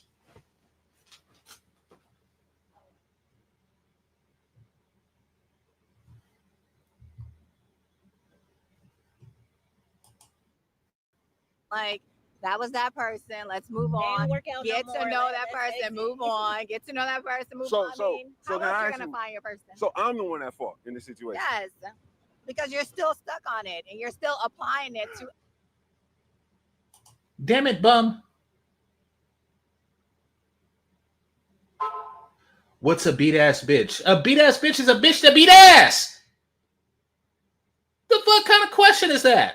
Like, that was that person. Let's move on. Get to know that person. Move on. Get to know that person. Move on. So how can I else ask you gonna you- find your person? So I'm the one at fault in this situation. Yes, because you're still stuck on it, and you're still applying it to. Damn it, bum. What's a beat ass bitch? A beat ass bitch is a bitch that beat ass. The fuck kind of question is that?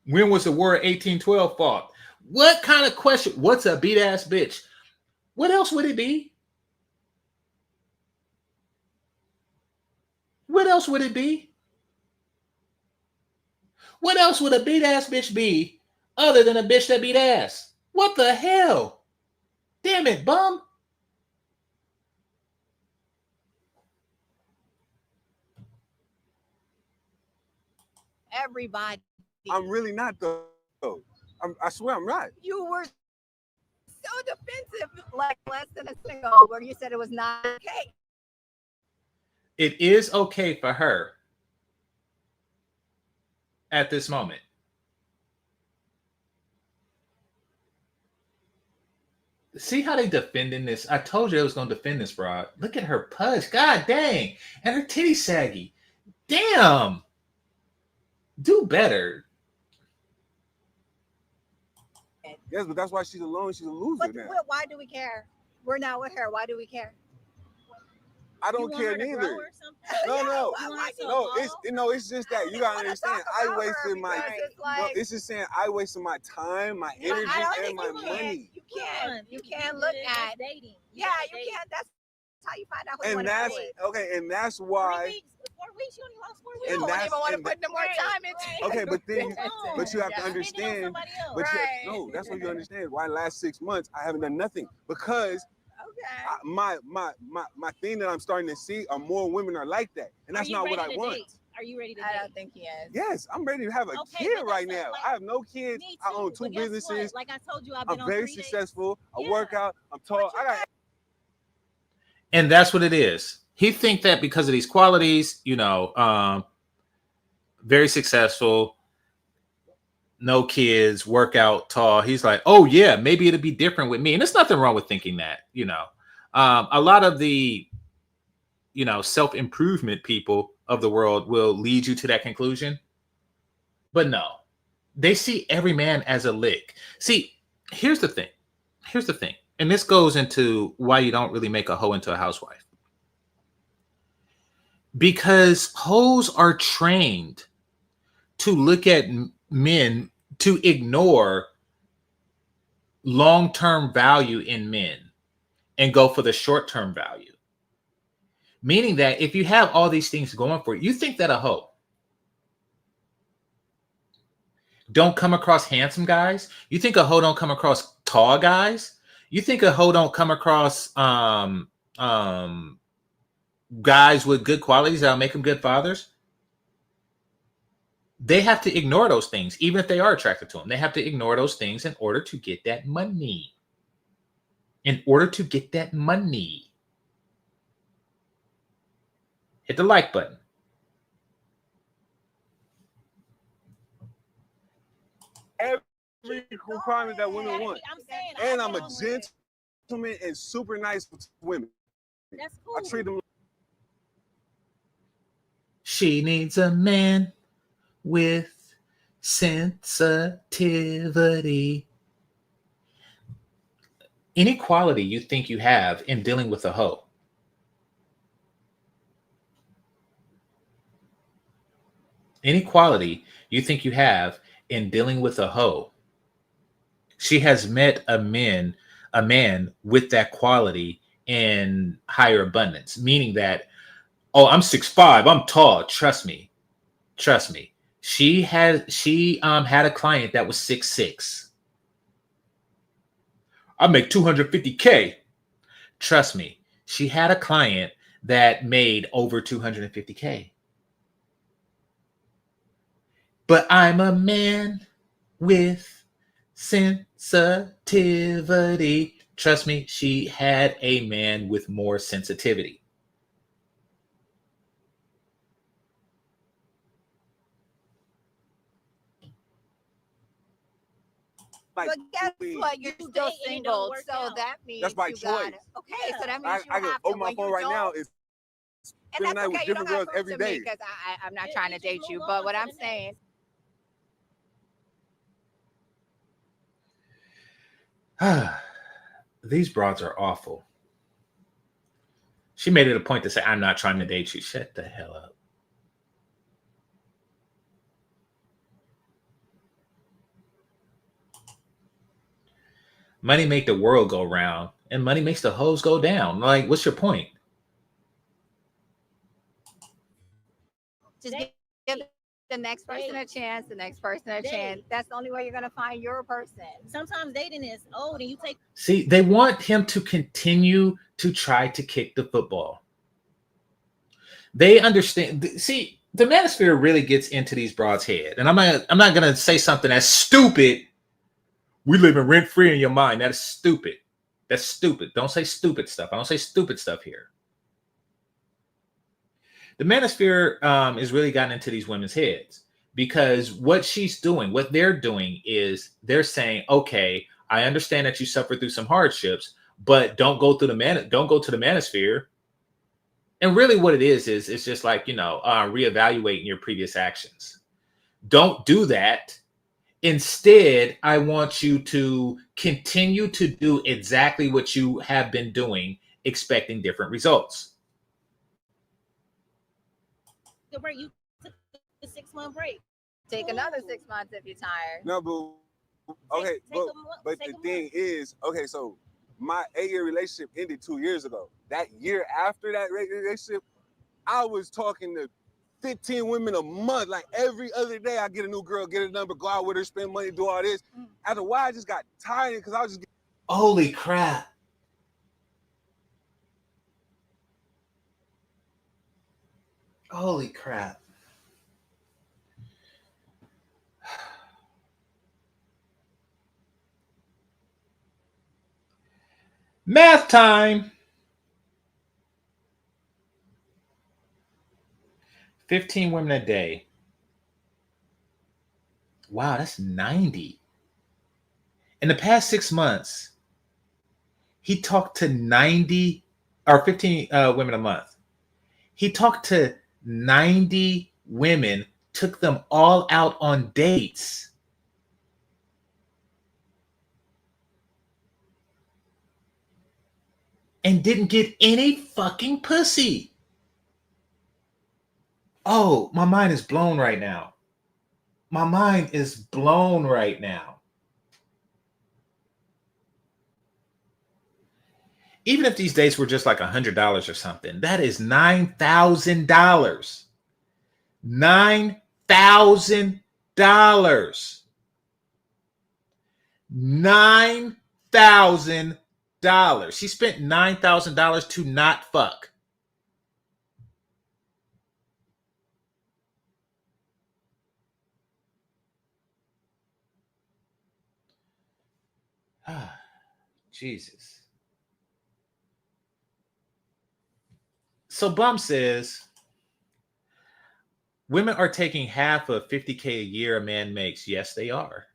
When was the War of 1812 fought? What kind of question? What's a beat ass bitch? What else would it be? What else would it be? What else would a beat ass bitch be other than a bitch that beat ass? What the hell? Damn it, bum. Everybody. I'm really not though. I swear I'm not. You were so defensive like less than a second ago where you said it was not okay. It is okay for her at this moment. See how they defending this? I told you I was going to defend this, bro. Look at her pudge. God dang. And her titty saggy. Damn. Do better. Yes, but that's why she's alone. She's a loser now. Why do we care? We're not with her. Why do we care? I don't care neither. No. It's just that you gotta understand. I wasted my. No, it's just saying I wasted my time, my energy, and my money. You can't look at dating. Yeah, you can't. That's how you find out who you And want to that's date. okay. And that's why. 4 weeks, you only lost 4 weeks. You don't even want to put no more time into it. Okay, but then, but you have to understand. But no, that's what you understand. Why the last 6 months I haven't done nothing because. My thing that I'm starting to see are more women are like that, and that's not what I want. Are you ready to I date? don't think he is. Yes, I'm ready to have a kid right now. I have no kids. I own 2 businesses. Like I told you, I've been I'm very successful. I work out. I'm tall. I got. And that's what it is. He think that because of these qualities, you know, very successful, no kids, work out, tall. He's like, oh yeah, maybe it'll be different with me. And there's nothing wrong with thinking that, you know. A lot of the, you know, self-improvement people of the world will lead you to that conclusion. But no, they see every man as a lick. See, here's the thing. And this goes into why you don't really make a hoe into a housewife. Because hoes are trained to look at men, to ignore long-term value in men and go for the short-term value. Meaning that if you have all these things going for you, you think that a hoe don't come across handsome guys? You think a hoe don't come across tall guys? You think a hoe don't come across guys with good qualities that'll make them good fathers? They have to ignore those things, even if they are attracted to them. They have to ignore those things in order to get that money. Hit the like button. Every requirement that women want. I'm saying, And I'm a gentleman and super nice with women. That's cool. I treat them. She needs a man with sensitivity. Any quality you think you have in dealing with a hoe? Any quality you think you have in dealing with a hoe? She has met a man with that quality in higher abundance, meaning that, oh, I'm 6'5", I'm tall. Trust me. She had a client that was 6'6". I make $250K. Trust me, she had a client that made over $250K. But I'm a man with sensitivity. Trust me, she had a man with more sensitivity. Like, But guess what? You're You still date and it don't single, work so out. that means That's by you got choice. Okay, so that means I you can have to. open my When phone you right now. don't, It's and spending that's night with okay. You don't different got girls to every prove to me day. because I'm not Yeah, trying to you just date you. move But on what to I'm the next. saying, These broads are awful. She made it a point to say, I'm not trying to date you. Shut the hell up. Money make the world go round, and money makes the hoes go down. Like, what's your point? just Date. give the next person a chance. The next person a chance. That's the only way you're gonna find your person. Sometimes dating is old and you take. See, they want him to continue to try to kick the football. They understand. See, the manosphere really gets into these broads' head, and I'm not gonna say something that's stupid. We live in rent free in your mind. That is stupid. That's stupid. Don't say stupid stuff. I don't say stupid stuff here. The manosphere is really gotten into these women's heads because what they're doing is they're saying, okay, I understand that you suffered through some hardships, but don't go to the manosphere. And really what it is it's just like, reevaluating your previous actions. Don't do that. Instead, I want you to continue to do exactly what you have been doing, expecting different results. The break, you took a 6-month break. Take another 6 months if you're tired. No, but okay, but the thing is, okay, so my 8-year relationship ended 2 years ago. That year after that relationship, I was talking to 15 women a month. Like every other day, I get a new girl, get a number, go out with her, spend money, do all this. After a while, I just got tired because I was just. Holy crap. Holy crap. Math time. 15 women a day. Wow, that's 90. In the past 6 months, he talked to 90 or 15 women a month. He talked to 90 women, took them all out on dates. And didn't get any fucking pussy. Oh, my mind is blown right now. My mind is blown right now. Even if these dates were just like $100 or something, that is $9,000. $9,000. $9,000. She spent $9,000 to not fuck. Jesus. So Bum says, Women are taking half of 50K a year a man makes. Yes, they are.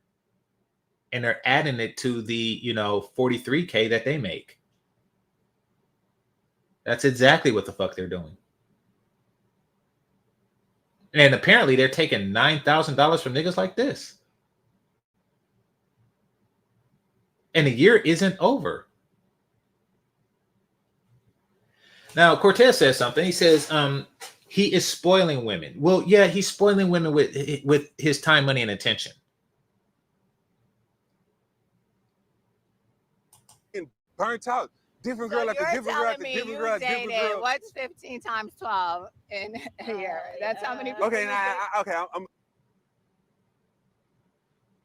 And they're adding it to the, 43K that they make. That's exactly what the fuck they're doing. And apparently they're taking $9,000 from niggas like this. And the year isn't over. Now, Cortez says something. He says he is spoiling women. Well, yeah, he's spoiling women with his time, money, and attention. Burnt out. Different girl after different girl after different girl after different girl. What's 15 times 12 in a year? That's how many people. Okay, I'm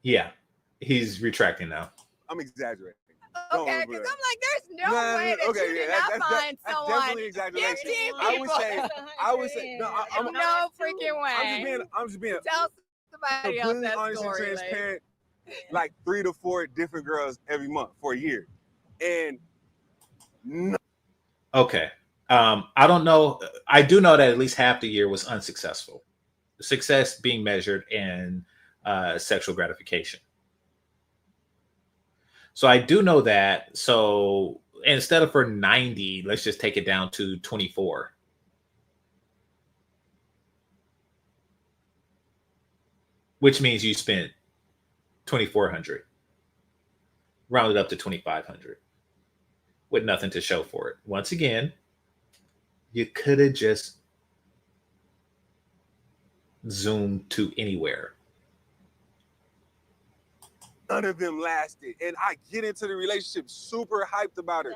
Yeah, he's retracting now. I'm exaggerating. Okay, because I'm like, there's no way that you did not find someone. Definitely exaggeration. 15 people. I would say, no, I'm no freaking way. I'm just being Tell somebody else completely that honest and story. transparent. Like 3 to 4 different girls every month for a year, and no. Okay. I don't know. I do know that at least half the year was unsuccessful. Success being measured in sexual gratification. So I do know that. So instead of for 90, let's just take it down to 24. Which means you spent 2,400. Rounded up to 2,500. With nothing to show for it. Once again, you could have just zoomed to anywhere. None of them lasted. And I get into the relationship super hyped about her.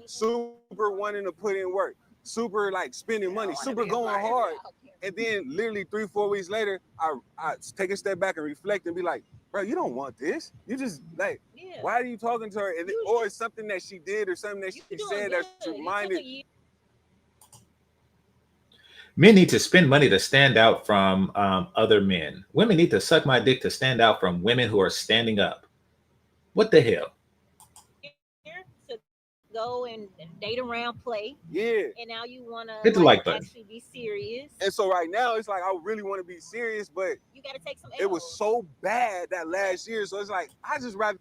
Super wanting to put in work. Super like spending money. Super going hard. And then literally 3-4 weeks later, I take a step back and reflect and be like, bro, you don't want this. You just like, why are you talking to her? And or it's something that she did or something that she said that reminded. Men need to spend money to stand out from other men. Women need to suck my dick to stand out from women who are standing up. What the hell? Go and date around, play. Yeah. And now you want to hit the like button. Actually be serious. And so right now it's like I really want to be serious, but you got to take some L's. It was so bad that last year, so it's like I just rather.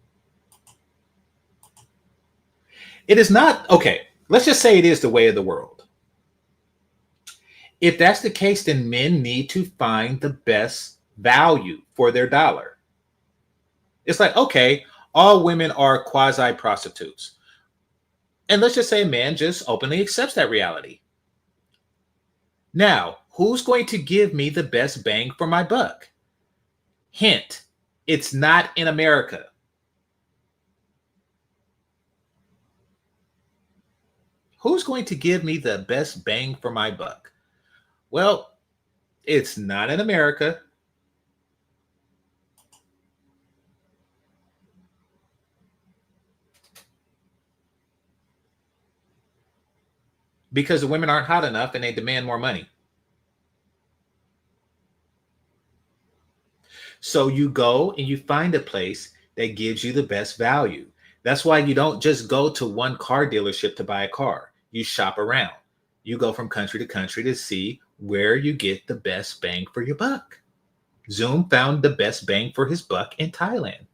It is not okay. Let's just say it is the way of the world. If that's the case, then men need to find the best value for their dollar. It's like, okay, all women are quasi prostitutes. And let's just say a man just openly accepts that reality. Now, who's going to give me the best bang for my buck? Hint, it's not in America. Who's going to give me the best bang for my buck? Well, it's not in America. Because the women aren't hot enough and they demand more money. So you go and you find a place that gives you the best value. That's why you don't just go to one car dealership to buy a car. You shop around. You go from country to country to see where you get the best bang for your buck. Zoom found the best bang for his buck in Thailand.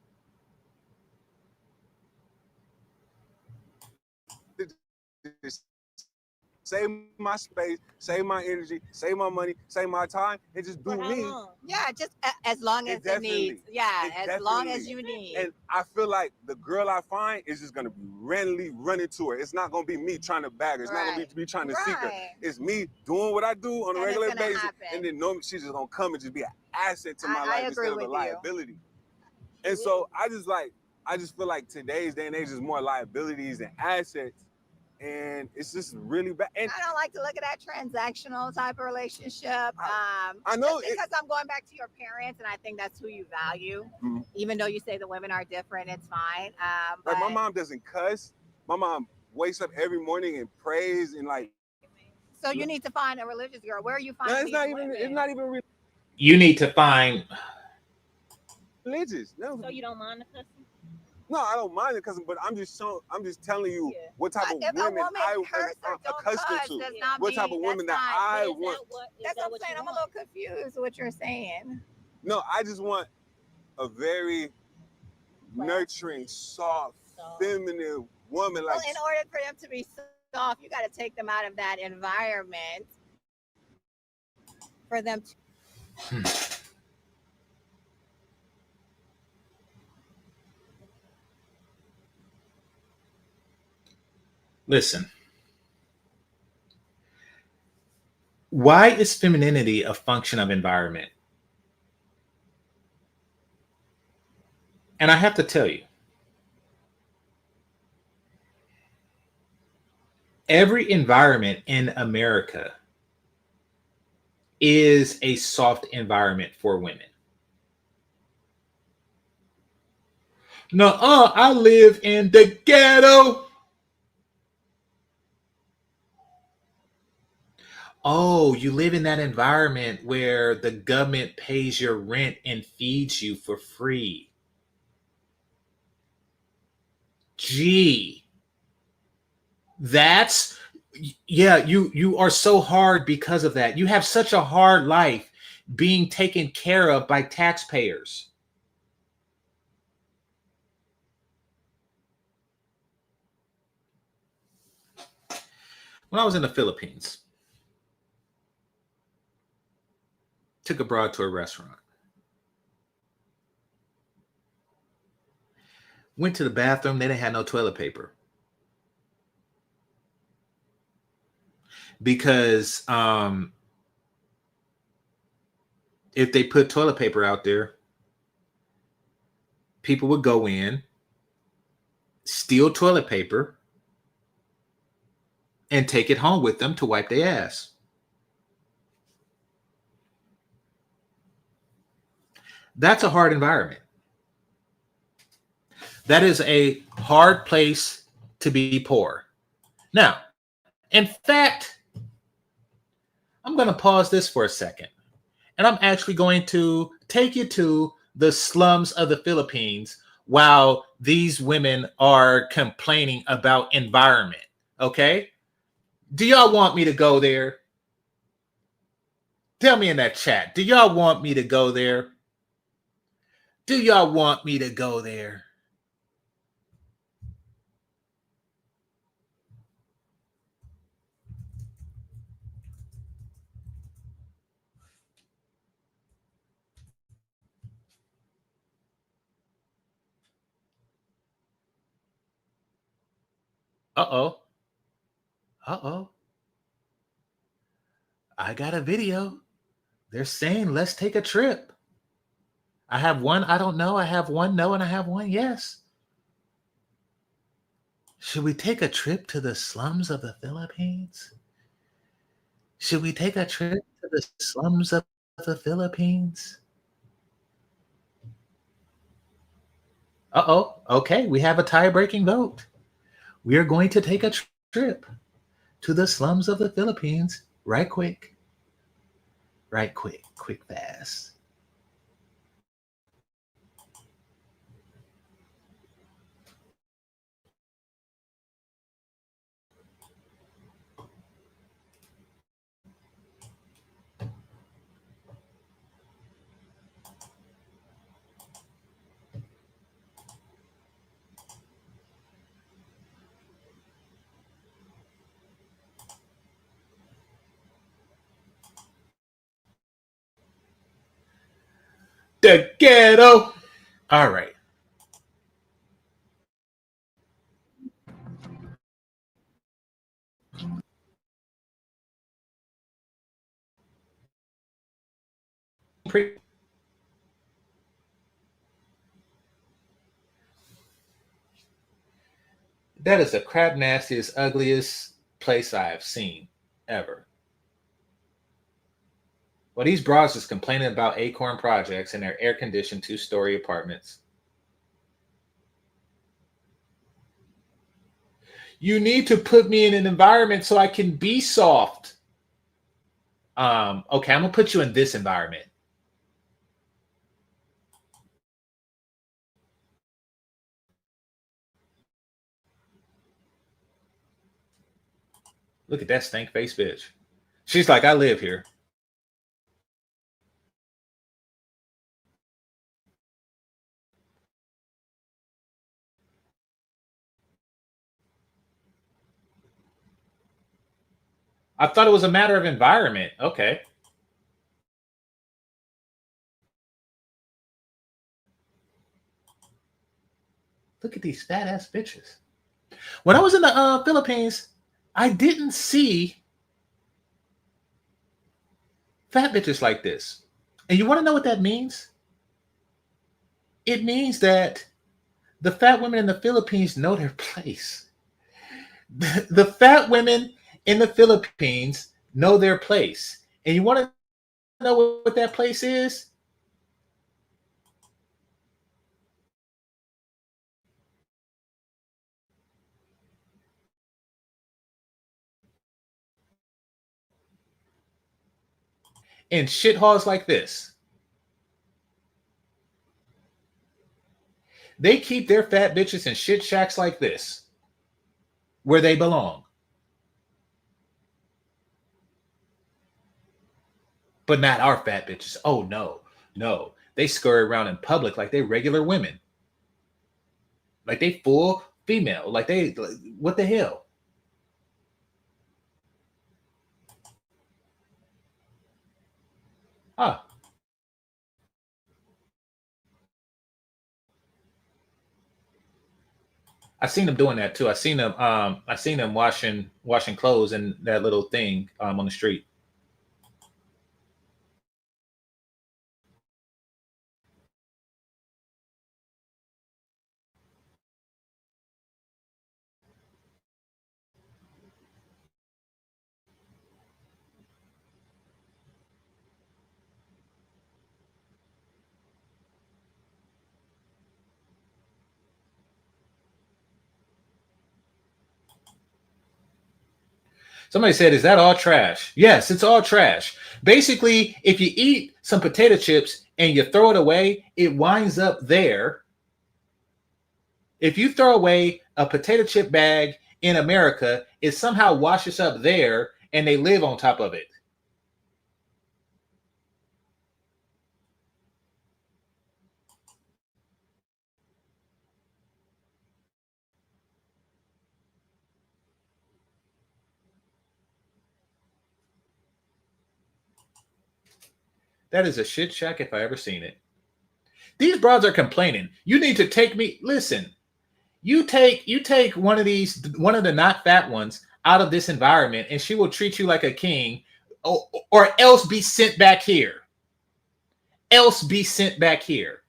Save my space, save my energy, save my money, save my time, and just do me. Yeah, just as long as it needs. Yeah, as long as you need. And I feel like the girl I find is just gonna be randomly running to her. It's not gonna be me trying to bag her. It's not gonna be me trying to seek her. It's me doing what I do on a regular basis, and then she's just gonna come and just be an asset to my life instead of a liability. And so I just feel like today's day and age is more liabilities than assets. And it's just really bad. And I don't like to look at that transactional type of relationship. I know because I'm going back to your parents, and I think that's who you value. Mm-hmm. Even though you say the women are different, it's fine. Like my mom doesn't cuss. My mom wakes up every morning and prays and like. So you need to find a religious girl. Where are you finding? It's not even. You need to find religious. No. So you don't mind the cussing? No, I don't mind it, but I'm just telling you what type of If a women woman I'm curse or don't accustomed cuss, to. does not What type mean of women that's that not- I Is want. that what, is That's that what I'm what saying. you I'm a want? little confused what you're saying. No, I just want a very nurturing, soft, feminine woman. Well, Like, in order for them to be soft, you got to take them out of that environment for them to. Listen, why is femininity a function of environment? And I have to tell you, every environment in America is a soft environment for women. No, I live in the ghetto. Oh, you live in that environment where the government pays your rent and feeds you for free. Gee, that's yeah, you are so hard because of that. You have such a hard life being taken care of by taxpayers. When I was in the Philippines, took a broad to a restaurant. Went to the bathroom, they didn't have no toilet paper. Because if they put toilet paper out there, people would go in, steal toilet paper, and take it home with them to wipe their ass. That's a hard environment. That is a hard place to be poor. Now, in fact, I'm going to pause this for a second. And I'm actually going to take you to the slums of the Philippines while these women are complaining about environment. Okay? Do y'all want me to go there? Tell me in that chat. Do y'all want me to go there? Do y'all want me to go there? Uh-oh. Uh-oh. I got a video. They're saying, let's take a trip. I have one, I don't know. I have one no, and I have one yes. Should we take a trip to the slums of the Philippines? Should we take a trip to the slums of the Philippines? Uh-oh. Okay, we have a tie-breaking vote. We are going to take a trip to the slums of the Philippines right quick. Right quick. Quick fast. The ghetto. All right. That is the crap nastiest, ugliest place I have seen ever. Well, these bras is complaining about Acorn Projects and their air-conditioned 2-story apartments. You need to put me in an environment so I can be soft. Okay, I'm gonna put you in this environment. Look at that stank face bitch. She's like, I live here. I thought it was a matter of environment. Okay. Look at these fat ass bitches. When I was in the Philippines, I didn't see fat bitches like this. And you want to know what that means? It means that the fat women in the Philippines know their place. The fat women in the Philippines know their place. And you want to know what that place is? In shit halls like this. They keep their fat bitches in shit shacks like this, where they belong. But not our fat bitches. Oh, no, no. They scurry around in public like they regular women. Like they full female. Like what the hell? Ah. I seen them doing that too. I seen them washing clothes in that little thing on the street. Somebody said, is that all trash? Yes, it's all trash. Basically, if you eat some potato chips and you throw it away, it winds up there. If you throw away a potato chip bag in America, it somehow washes up there and they live on top of it. That is a shit shack if I ever seen it. These broads are complaining. You need to take me. Listen, you take one of the not fat ones out of this environment, and she will treat you like a king, or else be sent back here. Else be sent back here.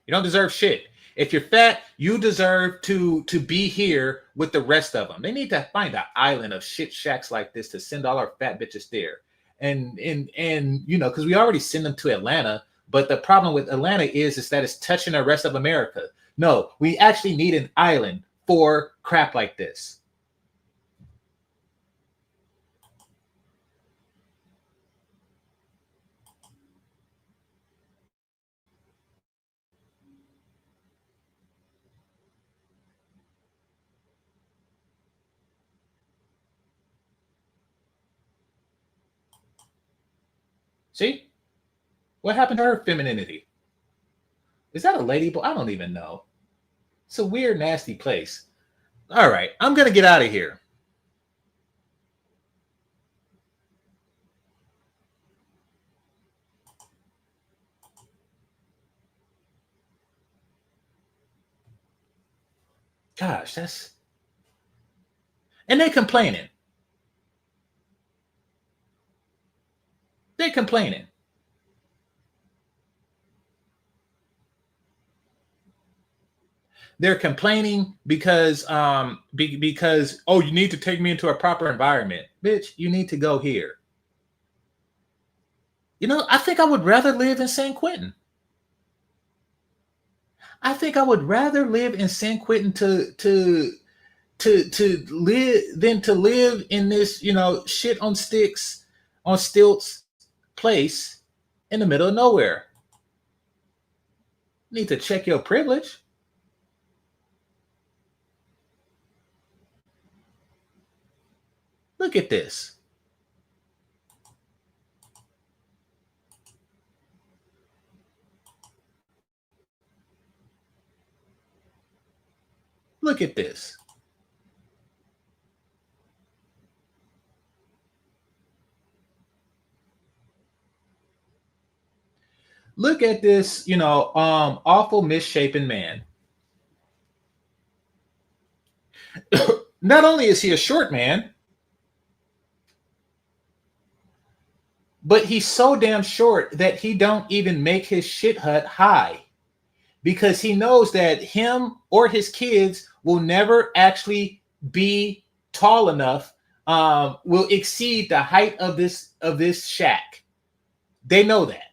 You don't deserve shit. If you're fat, you deserve to be here with the rest of them. They need to find an island of shit shacks like this to send all our fat bitches there. And you know, because we already send them to Atlanta, but the problem with Atlanta is that it's touching the rest of America. No, we actually need an island for crap like this. See? What happened to her femininity? Is that a lady boy? I don't even know. It's a weird, nasty place. All right, I'm going to get out of here. Gosh, and they're complaining. They're complaining. They're complaining because oh, you need to take me into a proper environment. Bitch, you need to go here. You know, I think I would rather live in San Quentin. I think I would rather live in San Quentin to to live in this, shit on stilts place in the middle of nowhere. You need to check your privilege. Look at this. Look at this. Look at this, awful misshapen man. Not only is he a short man, but he's so damn short that he don't even make his shit hut high, because he knows that him or his kids will never actually be tall enough, will exceed the height of this shack. They know that.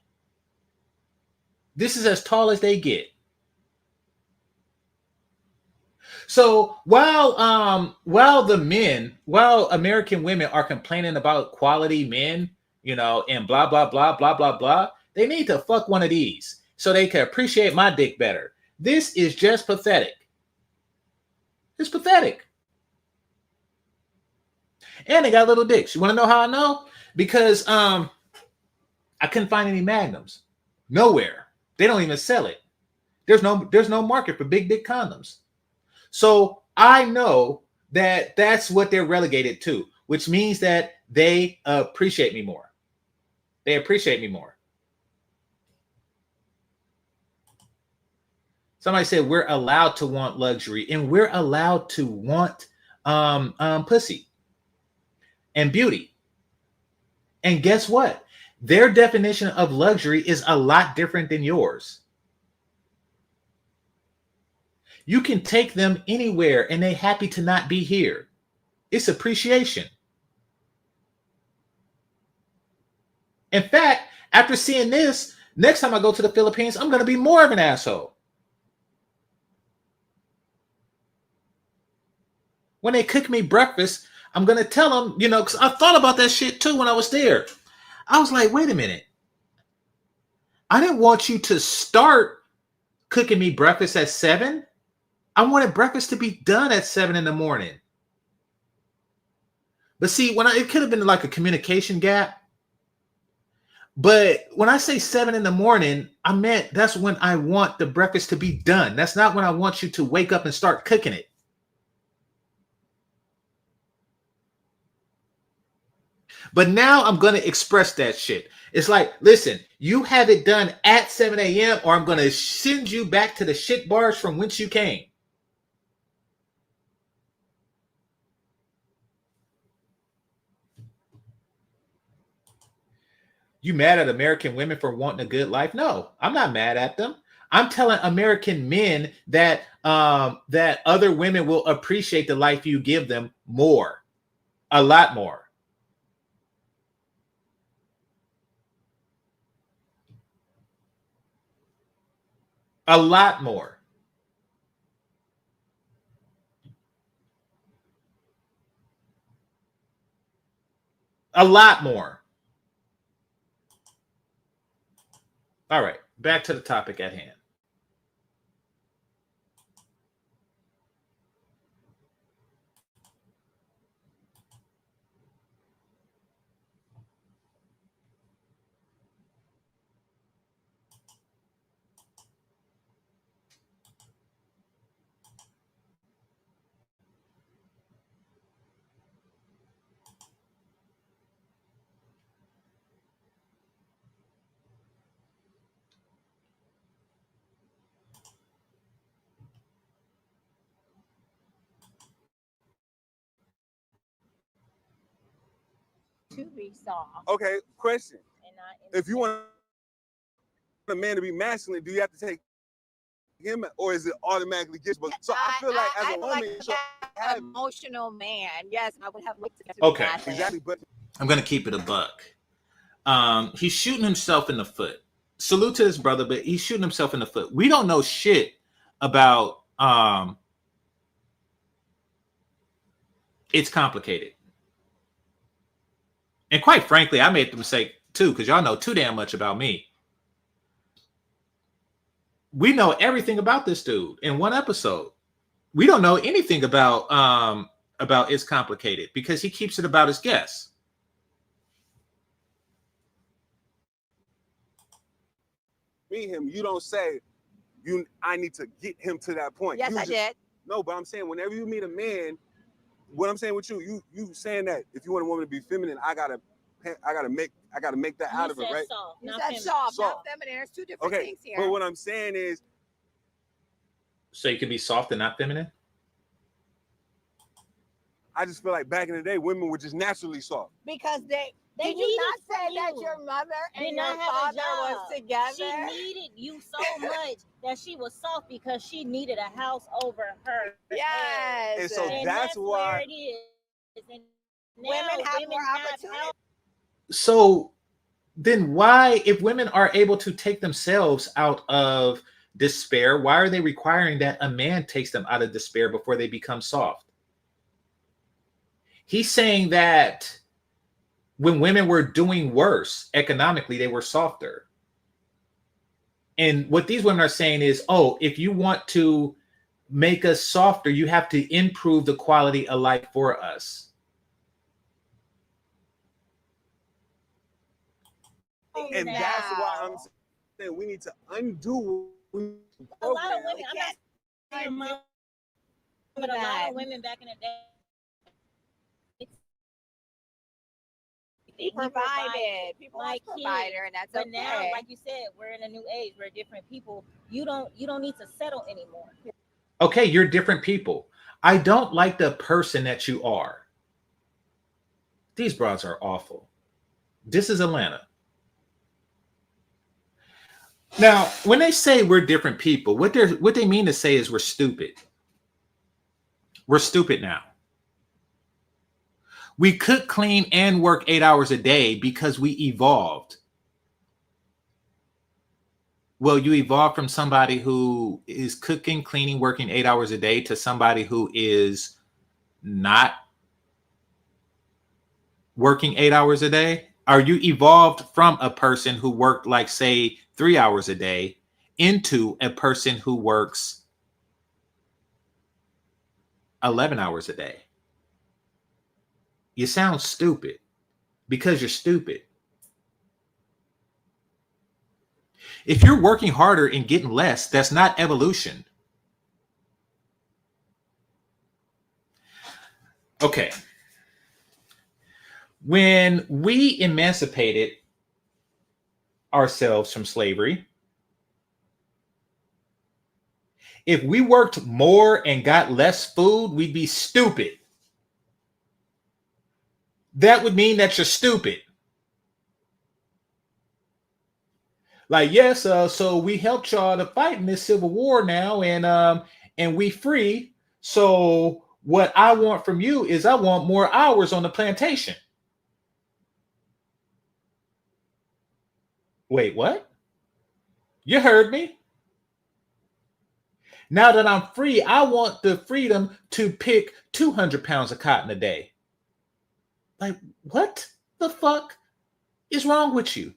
This is as tall as they get. So while American women are complaining about quality men, and blah, blah, blah, blah, blah, blah, they need to fuck one of these so they can appreciate my dick better. This is just pathetic. It's pathetic. And they got little dicks. You want to know how I know? Because I couldn't find any magnums. Nowhere. They don't even sell it. There's no market for big dick condoms. So I know that that's what they're relegated to, which means that they appreciate me more. They appreciate me more. Somebody said we're allowed to want luxury, and we're allowed to want pussy and beauty. And guess what? Their definition of luxury is a lot different than yours. You can take them anywhere and they're happy to not be here. It's appreciation. In fact, after seeing this, next time I go to the Philippines, I'm going to be more of an asshole. When they cook me breakfast, I'm going to tell them, because I thought about that shit too when I was there. I was like, wait a minute. I didn't want you to start cooking me breakfast at 7. I wanted breakfast to be done at 7 in the morning. But see, it could have been like a communication gap. But when I say 7 in the morning, I meant that's when I want the breakfast to be done. That's not when I want you to wake up and start cooking it. But now I'm going to express that shit. It's like, listen, you have it done at 7 a.m. or I'm going to send you back to the shit bars from whence you came. You mad at American women for wanting a good life? No, I'm not mad at them. I'm telling American men that that other women will appreciate the life you give them more, a lot more. A lot more. A lot more. All right, back to the topic at hand. To be soft. Okay, question. And not If you want a man to be masculine, do you have to take him, or is it automatically gifts? So I feel like as a woman, like you should have emotional man. Yes, I would have looked at Okay. exactly, but I'm going to keep it a buck. He's shooting himself in the foot. Salute to his brother, but he's shooting himself in the foot. We don't know shit about it's complicated. And quite frankly, I made the mistake too, because y'all know too damn much about me. We know everything about this dude in one episode. We don't know anything about It's Complicated because he keeps it about his guests. Meet him, you don't say I need to get him to that point. Yes, I did. No, but I'm saying whenever you meet a man, what I'm saying with you saying that if you want a woman to be feminine, I gotta make that out of it, right? Soft, You not said feminine. soft, not Soft. feminine. There's two different Okay, things here. but what I'm saying is, So you can be soft and not feminine? I just feel like back in the day, women were just naturally soft. Because they They did you not needed say from that you. your mother and Did your not have a father job. was together? She needed you so much that she was soft because she needed a house over her. Yes. And so And that's why where it is. And now Women have more have opportunity. house- So then why, if women are able to take themselves out of despair, why are they requiring that a man takes them out of despair before they become soft? He's saying that when women were doing worse economically, they were softer. And what these women are saying is, oh, if you want to make us softer, you have to improve the quality of life for us. And that's why I'm saying we need to undo. a lot of women, I'm not saying your mom, but a lot that. of women back in the day, He provided. People my like kids. provider, and that's but okay. now, like you said, we're in a new age. We're different people. You don't need to settle anymore. Okay, you're different people. I don't like the person that you are. These broads are awful. This is Atlanta. Now, when they say we're different people, what they mean to say is we're stupid. We're stupid now. We cook, clean, and work 8 hours a day because we evolved. Well, you evolved from somebody who is cooking, cleaning, working 8 hours a day to somebody who is not working 8 hours a day. Are you evolved from a person who worked, like, say, 3 hours a day into a person who works 11 hours a day? You sound stupid because you're stupid. If you're working harder and getting less, that's not evolution. Okay. When we emancipated ourselves from slavery, if we worked more and got less food, we'd be stupid. That would mean that you're stupid. Like, yes, so we helped y'all to fight in this civil war now, and we free. So what I want from you is I want more hours on the plantation. Wait, what? You heard me. Now that I'm free, I want the freedom to pick 200 pounds of cotton a day. Like, what the fuck is wrong with you?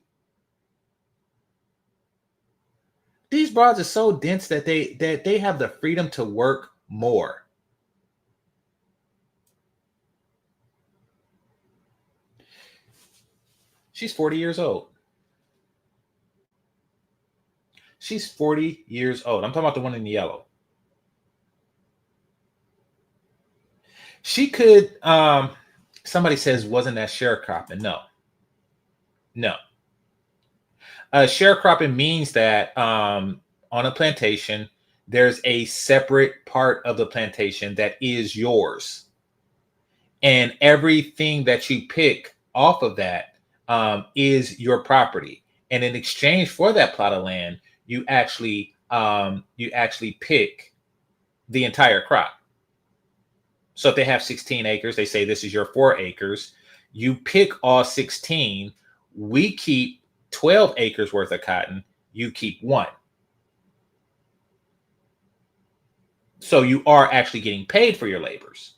These broads are so dense that they have the freedom to work more. She's 40 years old. She's 40 years old. I'm talking about the one in yellow. She could, somebody says, wasn't that sharecropping? No. Sharecropping means that on a plantation, there's a separate part of the plantation that is yours. And everything that you pick off of that is your property. And in exchange for that plot of land, you actually pick the entire crop. So if they have 16 acres, they say this is your 4 acres. You pick all 16. We keep 12 acres worth of cotton. You keep 1. So you are actually getting paid for your labors.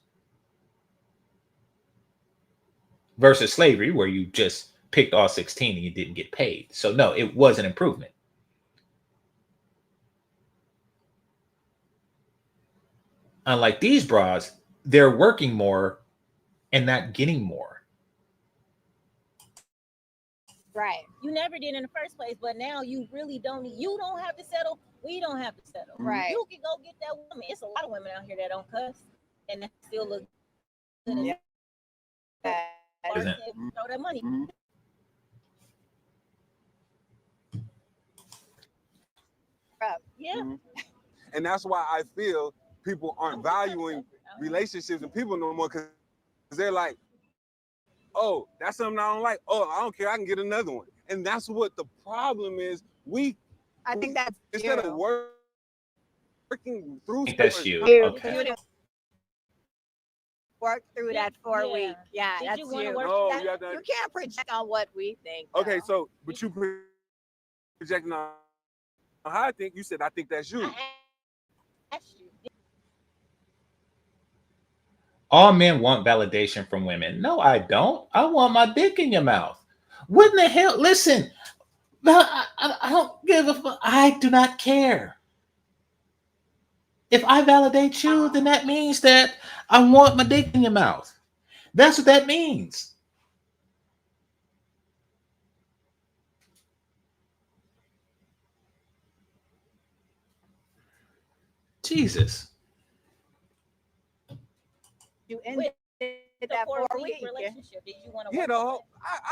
versus slavery where you just picked all 16 and you didn't get paid. So no, it was an improvement. Unlike these bras, they're working more and not getting more. Right. You never did in the first place, but now you really don't. You don't have to settle. We don't have to settle. Right. You can go get that woman. It's a lot of women out here that don't cuss and that still look good. Yeah. Throw that money. Yeah. And that's why I feel people aren't valuing relationships and people no more, because they're like, oh, that's something I don't like. Oh, I don't care. I can get another one. And that's what the problem is. I think that's instead you. of working through. I think that's you. You Okay. didn't work through that 4 week. Yeah, Did that's you wanna you. work No, That- you have to- you can't project on what we think. Okay, though. so but you projecting on how I think. You said I think that's you. I asked you. All men want validation from women. No, I don't. I want my dick in your mouth. What in the hell? Listen, I don't give a fuck. I do not care. If I validate you, then that means that I want my dick in your mouth. That's what that means. Jesus. You Wait, ended The that 4 4 week. relationship. Did you want to Yeah, work the on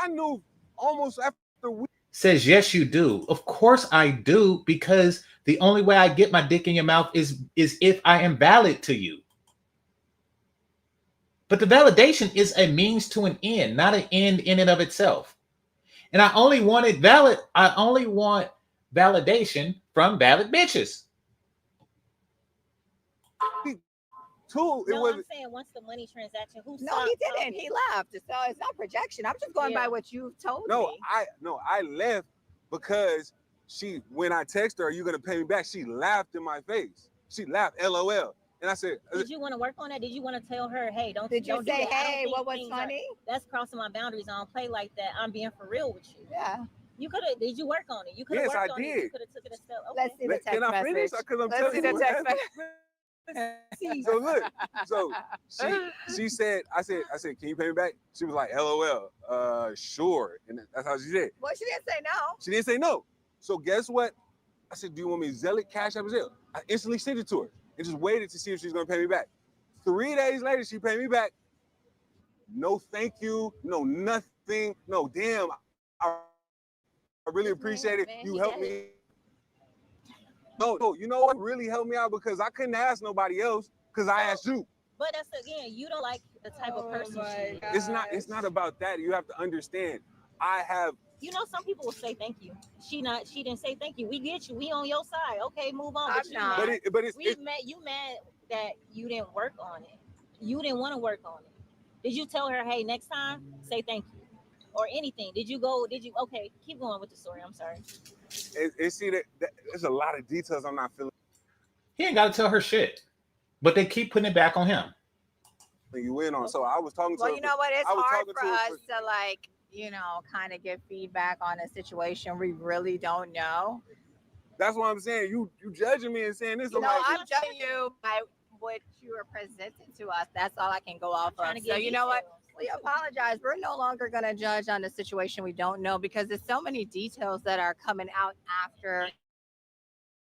I knew almost after we. Says, yes, you do. Of course I do, because the only way I get my dick in your mouth is if I am valid to you. But the validation is a means to an end, not an end in and of itself. And I only want validation from valid bitches. Two, it No, was I'm saying once the money transaction, who No, stopped he didn't. talking? He left. So it's not projection. I'm just going Yeah. by what you told no. me. I left because when I texted her, "Are you gonna pay me back?" She laughed in my face. She laughed, LOL, and I said, Did you want to work on that? Did you want to tell her, hey, don't Did you don't do say, that. I don't hey, think what was things are- funny? That's crossing my boundaries. I don't play like that. I'm being for real with you. Yeah. You could have. Did you work on it? You could have Yes, worked I on it. You did. could have took it a step. Okay. Let's see the text "Can I finish?" message. Because I'm Let's telling see you the what text happened. message. So look, she said, I said, "Can you pay me back?" She was like, "LOL, sure," and that's how she said. Well, she didn't say no. She didn't say no. So guess what? I said, "Do you want me to Zelle it, Cash App, or Zelle?" I instantly sent it to her and just waited to see if she's gonna pay me back. 3 days later, she paid me back. No, thank you. No, nothing. No, damn. I really appreciate it. You helped me. No, you know what really helped me out, because I couldn't ask nobody else, because I asked you. But that's again, you don't like the type of person she is. It's not about that. You have to understand. I have. You know, some people will say thank you. She didn't say thank you. We get you. We on your side. Okay, move on. I'm But you not. mad. But it's You mad that you didn't work on it. You didn't want to work on it. Did you tell her, hey, next time, say thank you? Or anything? Okay, keep going with the story. I'm sorry. see that there's a lot of details I'm not feeling He ain't got to tell her shit. But they keep putting it back on him. you in on. So I was talking to her. Well, you know what? It's I was hard talking for to her us to, like, you know, kind of give feedback on a situation we really don't know. That's what I'm saying. You judging me and saying this. You I'm know, like, I'm judging you by what you are presenting to us. That's all I can go off Trying of. to So get you know what? details. We apologize. We're no longer going to judge on a situation we don't know, because there's so many details that are coming out after.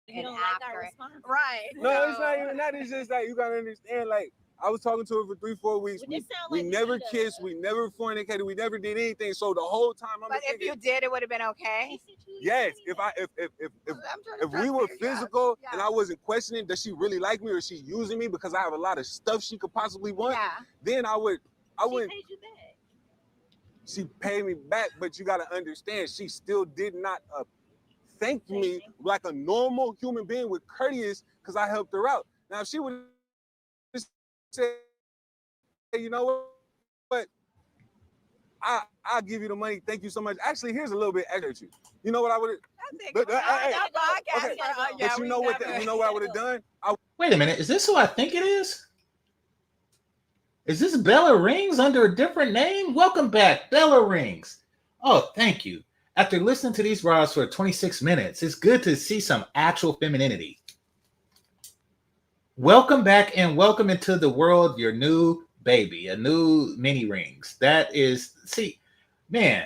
You don't and like our after it. response. Right. no, it's not even that. It's just like, you gotta understand. Like, I was talking to her for 3-4 weeks. Well, this sound We like you never need a- kissed. We never fornicated. We never did anything. So the whole time I'm But if thinking, you did, it would have been okay. yes, if we were physical Yeah. and I wasn't questioning, does she really like me or is she using me because I have a lot of stuff she could possibly want? Yeah. Then I She wouldn't. paid you back. She paid me back, but you got to understand, she still did not thank me like a normal human being with courteous, because I helped her out. Now, if she would just say, hey, you know what? I'll give you the money. Thank you so much. Actually, here's a little bit extra to you. You know what I would have? But you know what? You know what I would have done? Wait a minute. Is this who I think it is? Is this Bella Rings under a different name? Welcome back, Bella Rings. Oh, thank you. After listening to these raws for 26 minutes, it's good to see some actual femininity. Welcome back and welcome into the world, your new baby, a new mini rings. That is, see, man,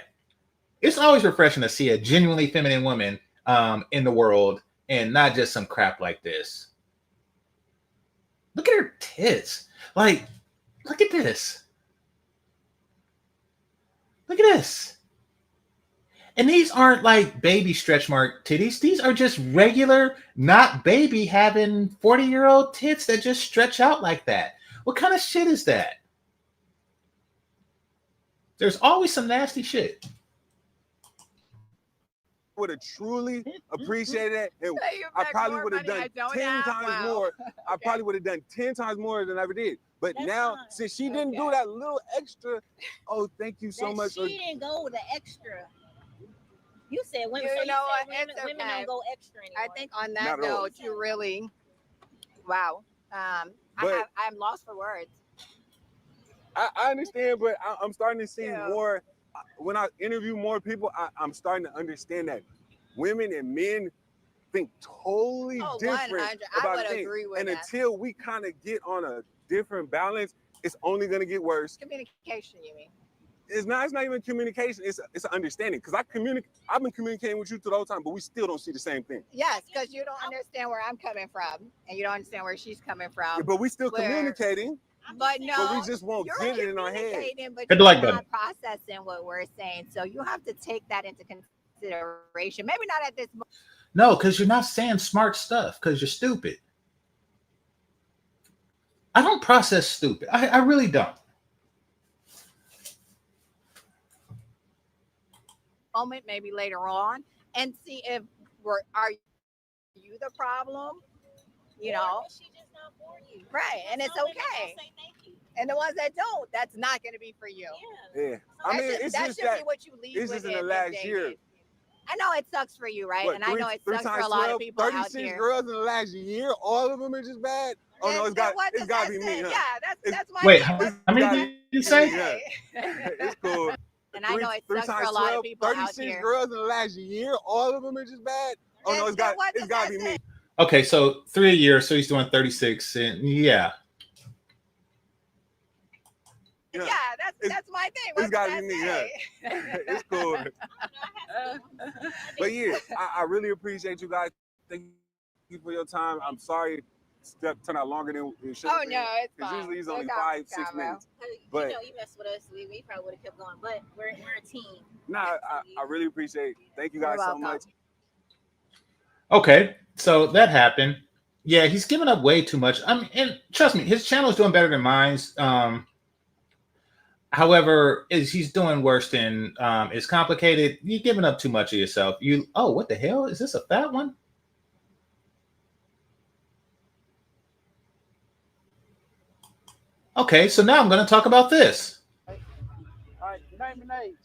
it's always refreshing to see a genuinely feminine woman in the world and not just some crap like this. Look at her tits. Like, look at this. Look at this. And these aren't like baby stretch mark titties. These are just regular, not baby having 40-year-old tits that just stretch out like that. What kind of shit is that? There's always some nasty shit. Would have truly appreciated it. And I probably would have done 10 times more. I probably would have done 10 times more than I ever did. But now, since she didn't do that little extra, oh, thank you so much. She didn't go with the extra. You said women, You so know what? women, It's women okay. don't go extra anymore. I think on that Not at all. note, you really, wow. But- I'm lost for words. I understand, but I'm starting to see Yeah. more. When I interview more people, I'm starting to understand that women and men think totally Oh, different 100. I about would things. agree with And that. until we kind of get on a different balance, it's only going to get worse. Communication, you mean? It's not even communication. It's an understanding. Because I've been communicating with you through the whole time, but we still don't see the same thing. Yes, because you don't understand where I'm coming from, and you don't understand where she's coming from. But we still where- communicating. But no, But we just won't you're get it in our head. communicating, but Hit the you're like not button. processing what we're saying. So you have to take that into consideration. Maybe not at this moment. No, because you're not saying smart stuff because you're stupid. I don't process stupid. I really don't. Moment, maybe later on, and see if are you the problem? You know, She just not for you. right? And it's Some women don't okay. say thank you. And the ones that don't, that's not going to be for you. Yeah. Yeah. I mean, it's that just should be that what you leave it's with just in the it last and year. David. I know it sucks for you, right? What, and I know it three sucks for times a lot 12, of people out 36 here. girls in the last year, all of them are just bad. Oh no, it's got to be me. Huh? Yeah, that's my Wait, thing. how many did you say? Yeah. It's cool. And I know it Three sucks for times a lot 12, of people out 36 here. girls in the last year, all of them are just bad. Oh no, it's got to be me. Okay, so 3 a year, so he's doing 36, and yeah. Yeah, that's my thing. It's What got did to I be me. say? Yeah. It's cool. But yeah, I really appreciate you guys. Thank you for your time. I'm sorry it turned out longer than it should have Oh been. no, it's Because fine. usually it's Look only out, 5-6 Cabo. minutes. You know, you messed with us. We probably would have kept going, but we're a team. Nah, I really appreciate it. Thank you guys You're so welcome. much. Okay, so that happened. Yeah, he's giving up way too much. I mean, and trust me, his channel is doing better than mine's. However, he's doing worse than it's complicated. You're giving up too much of yourself. Oh, what the hell? Is this a fat one? Okay, so now I'm going to talk about this. All right, name and age.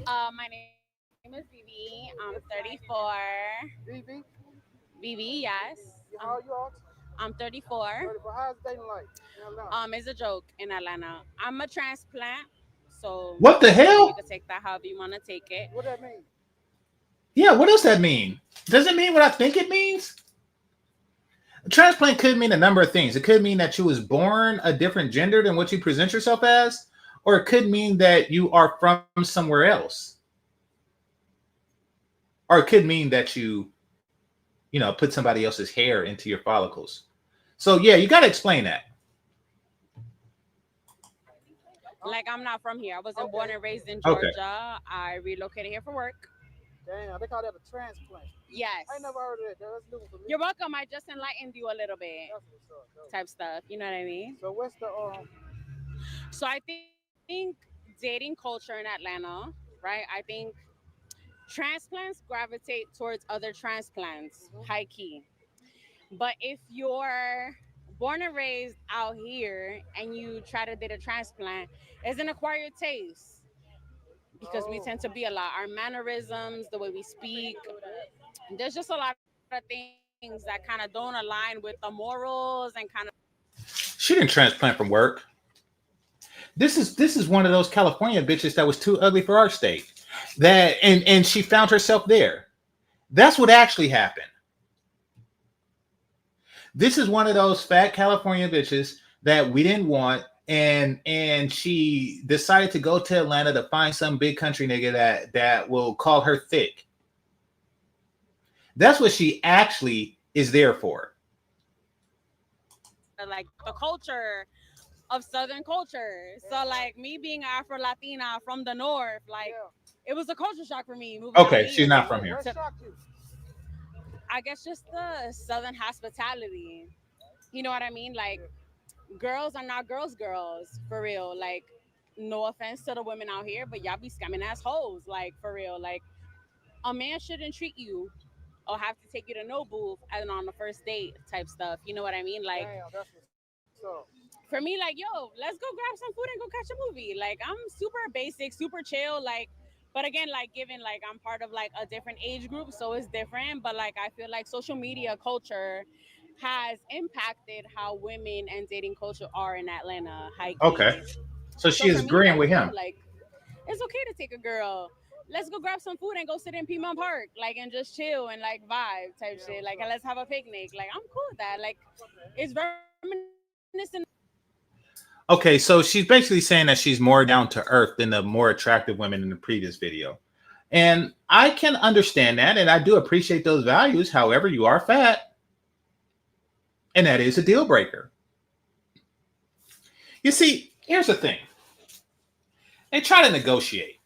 My name is Vivi. I'm 34. BB, Vivi, yes. how old you are? I'm 34. 34. How's dating like? in Atlanta? It's a joke in Atlanta. I'm a transplant, so What the hell? you can take that however you want to take it. What that mean? Yeah, what does that mean? Does it mean what I think it means? A transplant could mean a number of things. It could mean that you was born a different gender than what you present yourself as, or it could mean that you are from somewhere else. Or it could mean that you put somebody else's hair into your follicles. So yeah, you got to explain that. Like, I'm not from here. I wasn't born and raised in Okay. Georgia. I relocated here for work. Damn, they call that a transplant. Yes. I ain't never heard of that. That's new for me. You're welcome. I just enlightened you a little bit. That's what's up, though. Type stuff. You know what I mean? So what's the So I think dating culture in Atlanta, right? I think transplants gravitate towards other transplants, high key. But if you're born and raised out here and you try to date a transplant, it's an acquired taste. Because we tend to be a lot. Our mannerisms, the way we speak, there's just a lot of things that kind of don't align with the morals and kind of. She didn't transplant from work. This is one of those California bitches that was too ugly for our state. That and she found herself there. That's what actually happened. This is one of those fat California bitches that we didn't want, and she decided to go to Atlanta to find some big country nigga that will call her thick. That's what she actually is there for. Like the culture of Southern culture. So like me being Afro Latina from the North, like it was a culture shock for me. Okay, she's not from here. I guess just the Southern hospitality. You know what I mean? Like girls are not girls for real. Like no offense to the women out here, but y'all be scamming ass hoes. Like for real. Like a man shouldn't treat you or have to take you to no booth and on the first date type stuff. You know what I mean? Like for me, like, yo, let's go grab some food and go catch a movie. Like I'm super basic, super chill. Like, but again, like given like I'm part of like a different age group, so it's different. But like I feel like social media culture has impacted how women and dating culture are in Atlanta. Okay. So she is agreeing with him. Like, it's okay to take a girl. Let's go grab some food and go sit in Piedmont Park, like, and just chill and like vibe type shit. Like, and let's have a picnic. Like, I'm cool with that. Like, it's reminiscent. Okay, so she's basically saying that she's more down to earth than the more attractive women in the previous video. And I can understand that, and I do appreciate those values. However, you are fat, and that is a deal breaker. You see, here's the thing. They try to negotiate.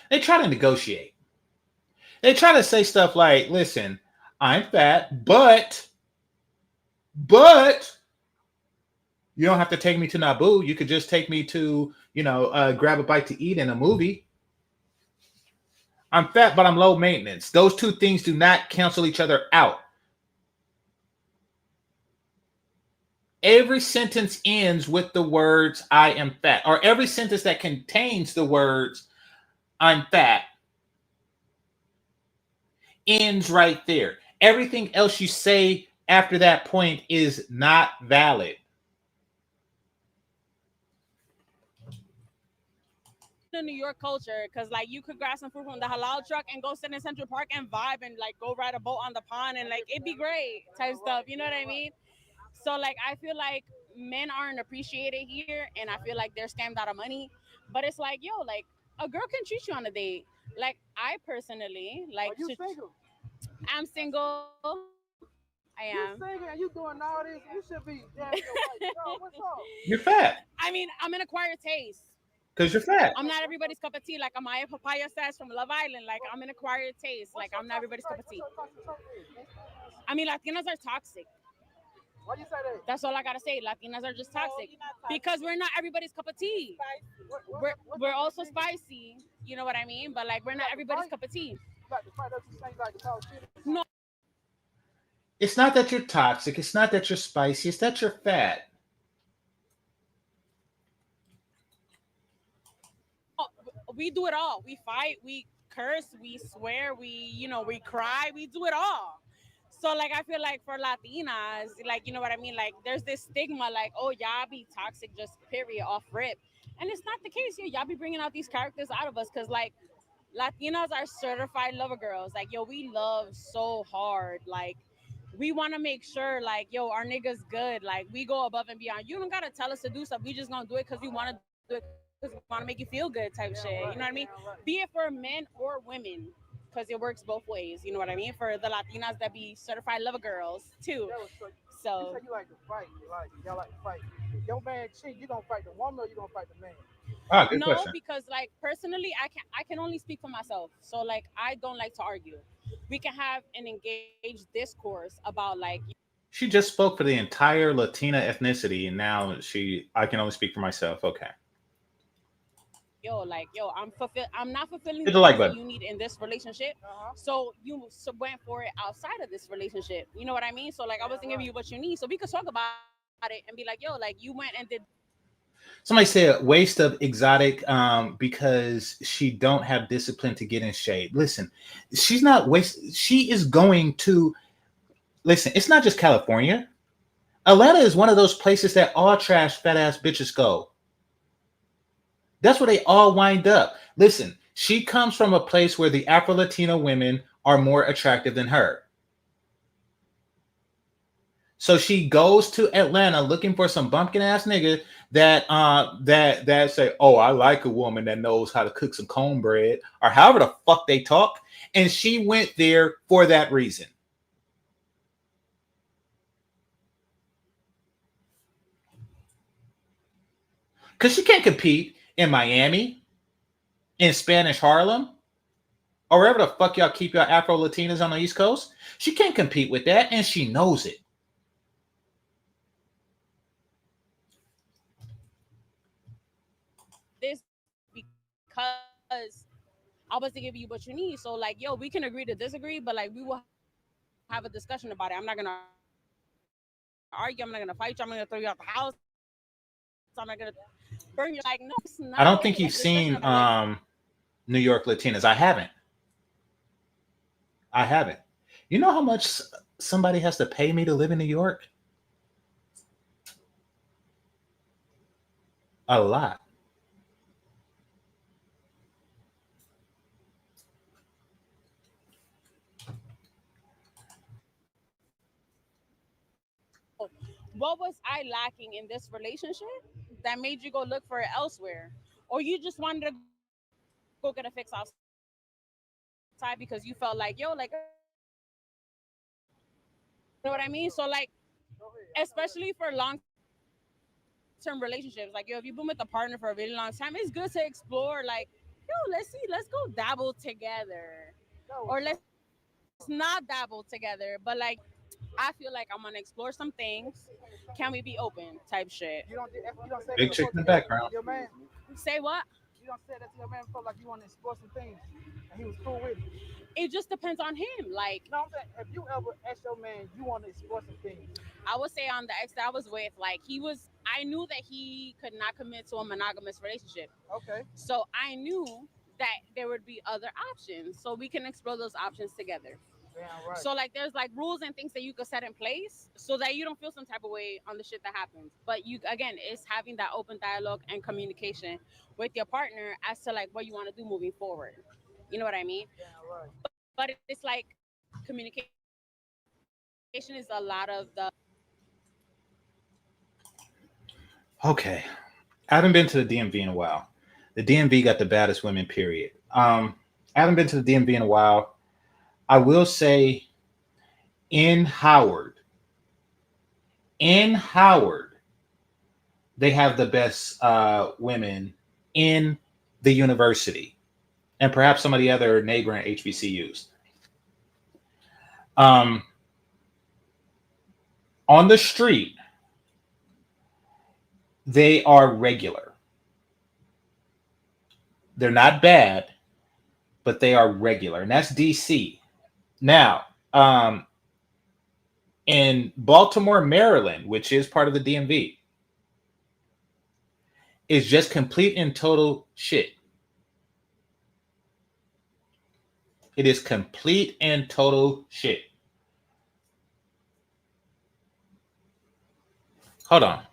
They try to negotiate. They try to say stuff like, listen, I'm fat, but you don't have to take me to Naboo. You could just take me to, grab a bite to eat in a movie. I'm fat, but I'm low maintenance. Those two things do not cancel each other out. Every sentence ends with the words, I am fat. Or every sentence that contains the words, I'm fat, ends right there. Everything else you say after that point is not valid. The New York culture, because like you could grab some food from the halal truck and go sit in Central Park and vibe and like go ride a boat on the pond and like it'd be great type stuff. You know what I mean? So like I feel like men aren't appreciated here, and I feel like they're scammed out of money. But it's like, yo, like a girl can treat you on a date. Like I personally like. Are you single? I'm single. I am. You single and you doing all this? You should be. Damn, yo, what's up? You're fat. I mean, I'm an acquired taste. Because you're fat. I'm not everybody's cup of tea. Like Amaya Papaya says from Love Island. Like I'm an acquired taste. Like I'm not everybody's cup of tea. I mean, Latinas are toxic. Why do you say that? That's all I gotta say. Latinas are just toxic because we're not everybody's cup of tea. We're also spicy. You know what I mean? But like we're not everybody's cup of tea. No. It's not that you're toxic. It's not that you're spicy. It's that you're fat. We do it all. We fight, we curse, we swear, we cry, we do it all. So like I feel like for Latinas, like you know what I mean? Like there's this stigma like, oh, y'all be toxic just period off rip. And it's not the case here. Y'all be bringing out these characters out of us because like Latinas are certified lover girls. Like, yo, we love so hard. Like we want to make sure like, yo, our nigga's good. Like we go above and beyond. You don't got to tell us to do stuff. We just going to do it because we want to do it. Because we want to make you feel good type shit. You know what I mean? Be it for men or women, because it works both ways. You know what I mean? For the Latinas that be certified lover girls too. So you say you like to fight. Like y'all like to fight. If your man cheat, you gonna fight the woman or you gonna fight the man? Good question. Because like personally, I can only speak for myself. So like I don't like to argue. We can have an engaged discourse about like. She just spoke for the entire Latina ethnicity, and now I can only speak for myself. Okay. I'm not fulfilling the like button you need in this relationship. So you went for it outside of this relationship. You know what I mean? So like I wasn't giving you what you need. So we could talk about it and be like, yo, like you went and did. Somebody said waste of exotic because she don't have discipline to get in shade. Listen, she's not waste. She is going to listen. It's not just California. Atlanta is one of those places that all trash fat ass bitches go. That's where they all wind up. Listen, she comes from a place where the Afro-Latino women are more attractive than her. So she goes to Atlanta looking for some bumpkin ass nigga that say, "Oh, I like a woman that knows how to cook some cornbread," or however the fuck they talk. And she went there for that reason. Because she can't compete in Miami, in Spanish Harlem, or wherever the fuck y'all keep your Afro-Latinas on the East Coast. She can't compete with that, and she knows it. This because I was to give you what you need. So like, yo, we can agree to disagree, but like we will have a discussion about it. I'm not gonna argue. I'm not gonna fight you. I'm not gonna throw you out the house. I'm not gonna burn you. Like, no, it's not. I don't think you've seen New York Latinas. I haven't. You know how much somebody has to pay me to live in New York? A lot. What was I lacking in this relationship that made you go look for it elsewhere? Or you just wanted to go get a fix outside because you felt like, yo, like, you know what I mean? So like, especially for long-term relationships, like, yo, if you've been with a partner for a really long time, it's good to explore, like, yo, let's go dabble together. Or let's not dabble together, but like, I feel like I'm gonna explore some things. Can we be open? Type shit. You don't say Big that chick in the background. your man. Say what? You don't say that to your man felt like you want to explore some things, and he was cool with it. It just depends on him. Like, No, I'm saying, have you ever asked your man you want to explore some things? I would say on the ex that I was with, like, I knew that he could not commit to a monogamous relationship. Okay. So I knew that there would be other options. So we can explore those options together. Damn right. So like there's like rules and things that you could set in place so that you don't feel some type of way on the shit that happens. But you, again, it's having that open dialogue and communication with your partner as to like what you want to do moving forward. You know what I mean? Damn right. But it's like communication is a lot of the Okay. I haven't been to the DMV in a while. The DMV got the baddest women, period. I haven't been to the DMV in a while. I will say in Howard, they have the best women in the university and perhaps some of the other neighboring HBCUs. On the street, they are regular. They're not bad, but they are regular. And that's DC. Now, in Baltimore, Maryland, which is part of the DMV, is just complete and total shit. It is complete and total shit. Hold on.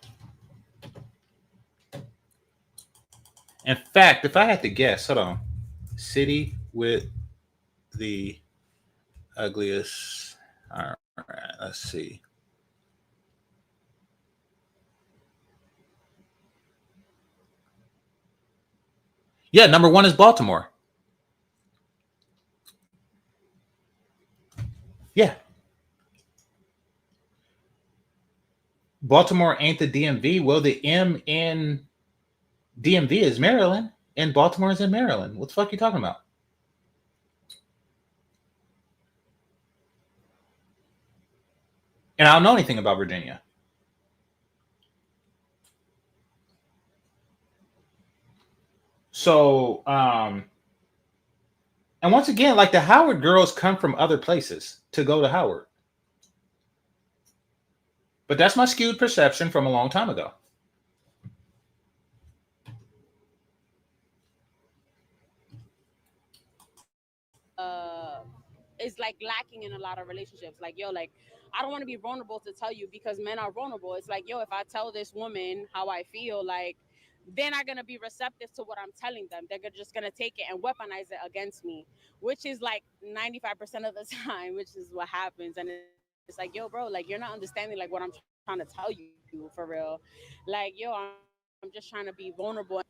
In fact, if I had to guess, hold on. City with the ugliest. All right, let's see. Yeah, number one is Baltimore. Yeah. Baltimore ain't the DMV. Well, the M in DMV is Maryland, and Baltimore is in Maryland. What the fuck are you talking about? And I don't know anything about Virginia. So, and once again, like the Howard girls come from other places to go to Howard. But that's my skewed perception from a long time ago. is like lacking in a lot of relationships. Like, yo, like I don't want to be vulnerable to tell you because men are vulnerable. It's like, yo, if I tell this woman how I feel, like they're not gonna be receptive to what I'm telling them. They're just gonna take it and weaponize it against me, which is like 95% of the time, which is what happens. And it's like, yo, bro, like you're not understanding like what I'm trying to tell you for real. Like, yo, I'm just trying to be vulnerable.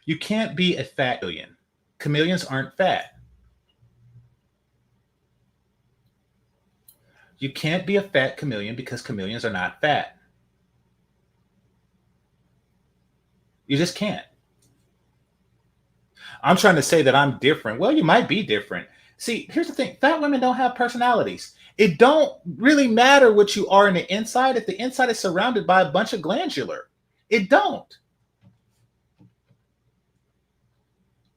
You can't be a fat chameleon. Chameleons aren't fat. You can't be a fat chameleon because chameleons are not fat. You just can't. I'm trying to say that I'm different. Well, you might be different. See, here's the thing. Fat women don't have personalities. It don't really matter what you are in the inside if the inside is surrounded by a bunch of glandular. It don't.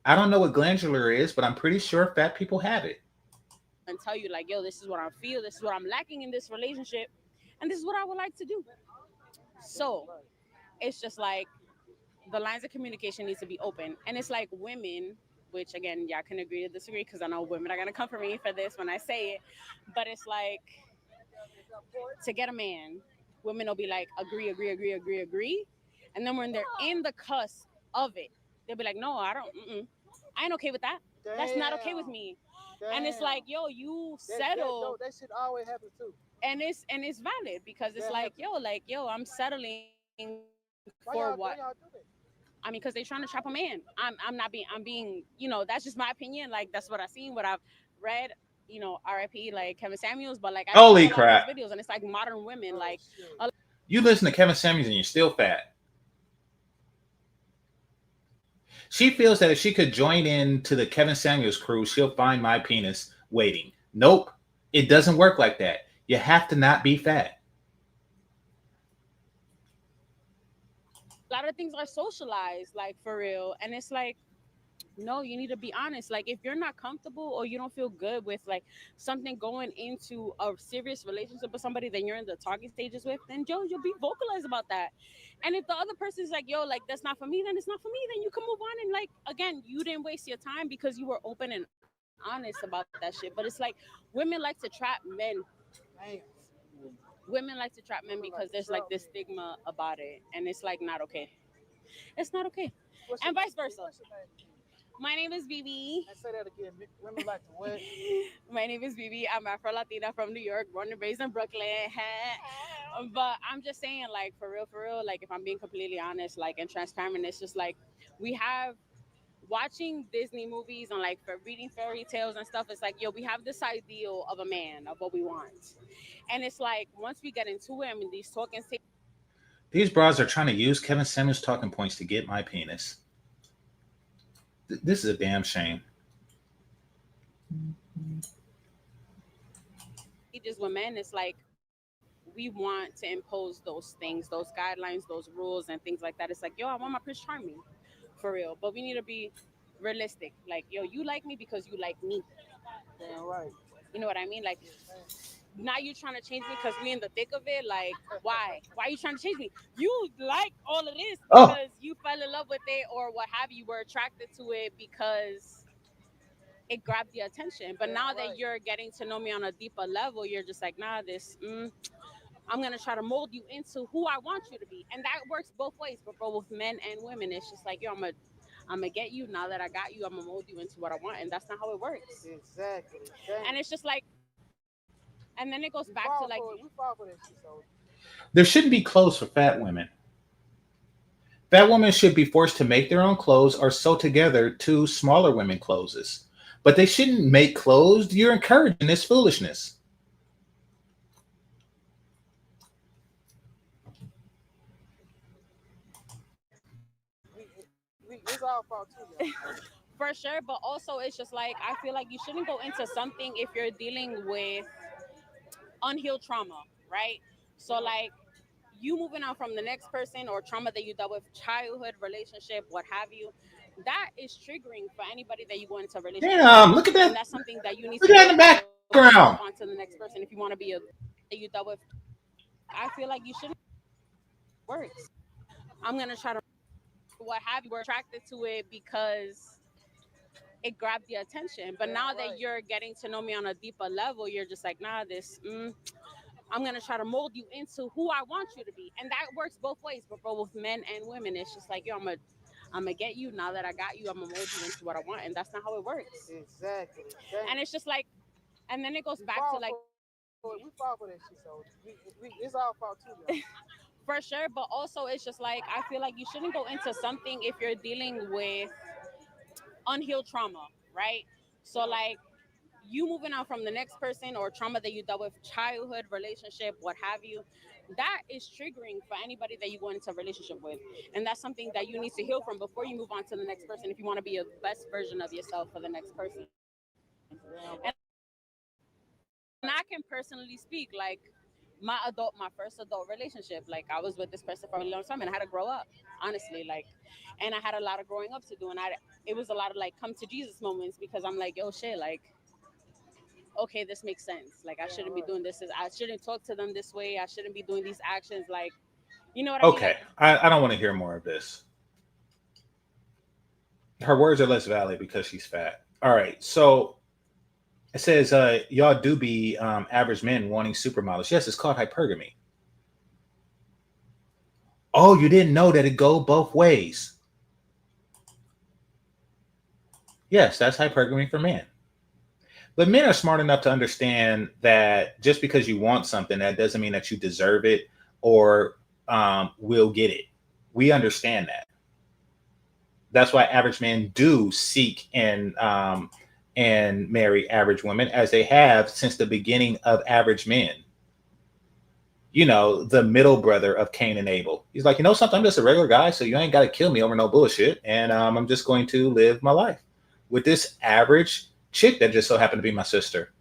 I don't know what glandular is, but I'm pretty sure fat people have it. And tell you like, yo, this is what I feel, this is what I'm lacking in this relationship, and this is what I would like to do. So it's just like the lines of communication needs to be open. And it's like women, which again, y'all can agree or disagree because I know women are gonna come for me for this when I say it, but it's like to get a man, women will be like agree, and then when they're in the cusp of it, they'll be like, no, I ain't okay with that. That's not okay with me. And it's like, yo, you settle. That shit always happen too. And it's valid because it's like, yo, I'm settling for what? I mean, because they're trying to trap a man. I'm being, that's just my opinion. Like, that's what I've seen, what I've read, RIP, like Kevin Samuels, but like, I Holy see a lot crap. of those videos, and it's like modern women, like. You listen to Kevin Samuels and you're still fat. She feels that if she could join in to the Kevin Samuels crew, she'll find my penis waiting. Nope. It doesn't work like that. You have to not be fat. A lot of things are socialized, like for real. And it's like, no, you need to be honest. Like, if you're not comfortable or you don't feel good with like something going into a serious relationship with somebody that you're in the talking stages with, then you'll be vocalized about that. And if the other person's like, yo, like that's not for me, then it's not for me. Then you can move on. And like, again, you didn't waste your time because you were open and honest about that shit. But it's like women like to trap men. Women like to trap men because there's like this stigma about it, and it's like not okay. It's not okay, and vice versa. My name is BB. Say that again. Women like to what? My name is BB. I'm Afro Latina from New York, born and raised in Brooklyn. But I'm just saying, like, for real, like, if I'm being completely honest, like, and transparent, it's just like we have watching Disney movies and like for reading fairy tales and stuff. It's like, yo, we have this ideal of a man, of what we want. And it's like, once we get into it, I mean, these talking stages. These bras are trying to use Kevin Samuels talking points to get my penis. This is a damn shame. Just with men, it's like we want to impose those things, those guidelines, those rules, and things like that. It's like, yo, I want my Prince Charming, for real. But we need to be realistic. Like, yo, you like me because you like me. Damn right. You know what I mean? Like, now you trying to change me because we in the thick of it. Like, why? Why are you trying to change me? You like all of this because you fell in love with it or what have you, were attracted to it because it grabbed your attention. But now that you're getting to know me on a deeper level, you're just like, nah, I'm going to try to mold you into who I want you to be. And that works both ways, but both men and women. It's just like, yo, I'm going to get you. Now that I got you, I'm going to mold you into what I want. And that's not how it works. Exactly. Damn. And it's just like, and then it goes back to like, we fall for that shit, so. There shouldn't be clothes for fat women. Fat women should be forced to make their own clothes or sew together two smaller women clothes. But they shouldn't make clothes. You're encouraging this foolishness. It's all fault too. For sure, but also it's just like, I feel like you shouldn't go into something if you're dealing with unhealed trauma, right? So like you moving on from the next person or trauma that you dealt with, childhood, relationship, what have you, that is triggering for anybody that you go into a relationship. Damn, look at that. And that's something that you need look to at in the background. On to the next person if you want to be that you dealt with. I feel like you shouldn't work. I'm gonna try to what have you, were attracted to it because it grabbed the attention. But now that you're getting to know me on a deeper level, you're just like, nah, I'm gonna try to mold you into who I want you to be, and that works both ways. But both men and women, it's just like, yo, I'm gonna get you. Now that I got you, I'm gonna mold you into what I want, and that's not how it works. Exactly. And it's just like, and then it goes back to like, we fall for that shit, so it's our fault too, y'all. for sure. But also, it's just like, I feel like you shouldn't go into something if you're dealing with unhealed trauma, right? So like, you moving on from the next person or trauma that you dealt with, childhood, relationship, what have you, that is triggering for anybody that you go into a relationship with. And that's something that you need to heal from before you move on to the next person if you want to be a best version of yourself for the next person. And I can personally speak, like, my first adult relationship, like, I was with this person for a long time and I had to grow up, honestly, like, and I had a lot of growing up to do. And it was a lot of like come to Jesus moments, because I'm like, yo, shit, like, okay, this makes sense. Like, I shouldn't be doing this. I shouldn't talk to them this way. I shouldn't be doing these actions. Like, you know what I mean? Okay, I don't want to hear more of this. Her words are less valid because she's fat. All right, so it says y'all do be average men wanting supermodels. Yes, it's called hypergamy. Oh, you didn't know that it go both ways. Yes, that's hypergamy for men. But men are smart enough to understand that just because you want something, that doesn't mean that you deserve it or will get it. We understand that. That's why average men do seek and marry average women, as they have since the beginning of average men. You know, the middle brother of Cain and Abel. He's like, you know something? I'm just a regular guy, so you ain't got to kill me over no bullshit. And I'm just going to live my life with this average chick that just so happened to be my sister.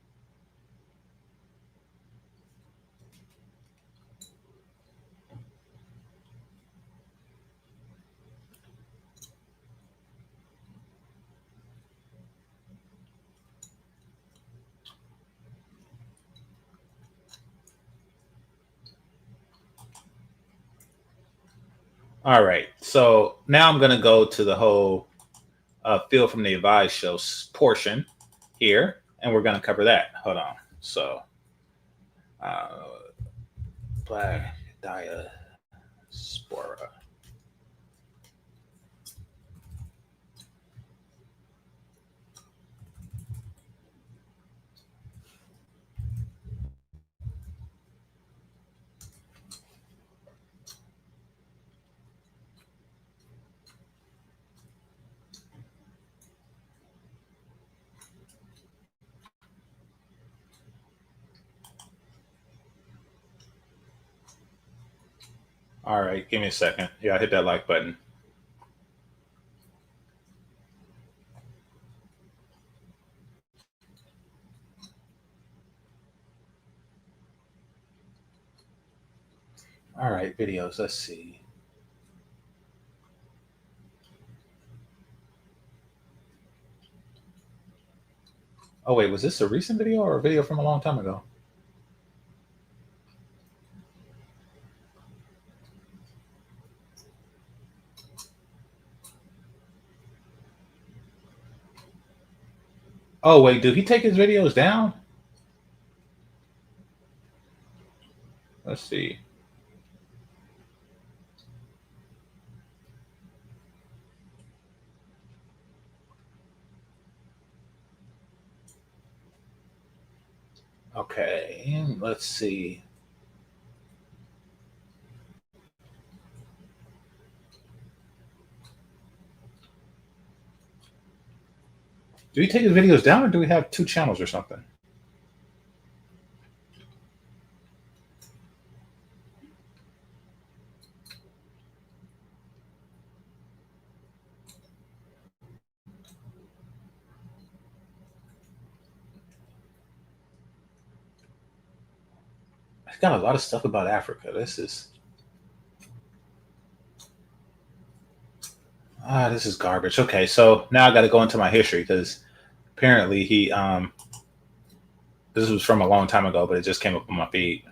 All right, so now I'm going to go to the whole Feel from the Advised show portion here, and we're going to cover that. Hold on. So, Black Diaspora. All right, give me a second. Yeah, hit that like button. All right, videos. Let's see. Oh, wait, was this a recent video or a video from a long time ago? Oh, wait, did he take his videos down? Let's see. Okay, let's see. Do we take his videos down, or do we have two channels or something? I've got a lot of stuff about Africa. This is garbage. Okay, so now I got to go into my history, because apparently he this was from a long time ago, but it just came up on my feed.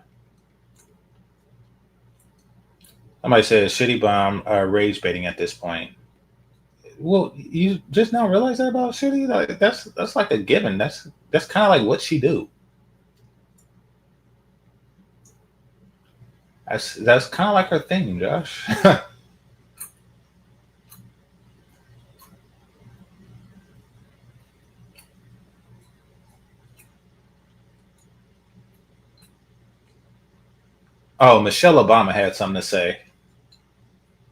Somebody says shitty bomb rage baiting at this point. Well, you just now realize that about Shitty? Like that's like a given. That's kind of like what she do. That's kind of like her thing, Josh. Oh, Michelle Obama had something to say.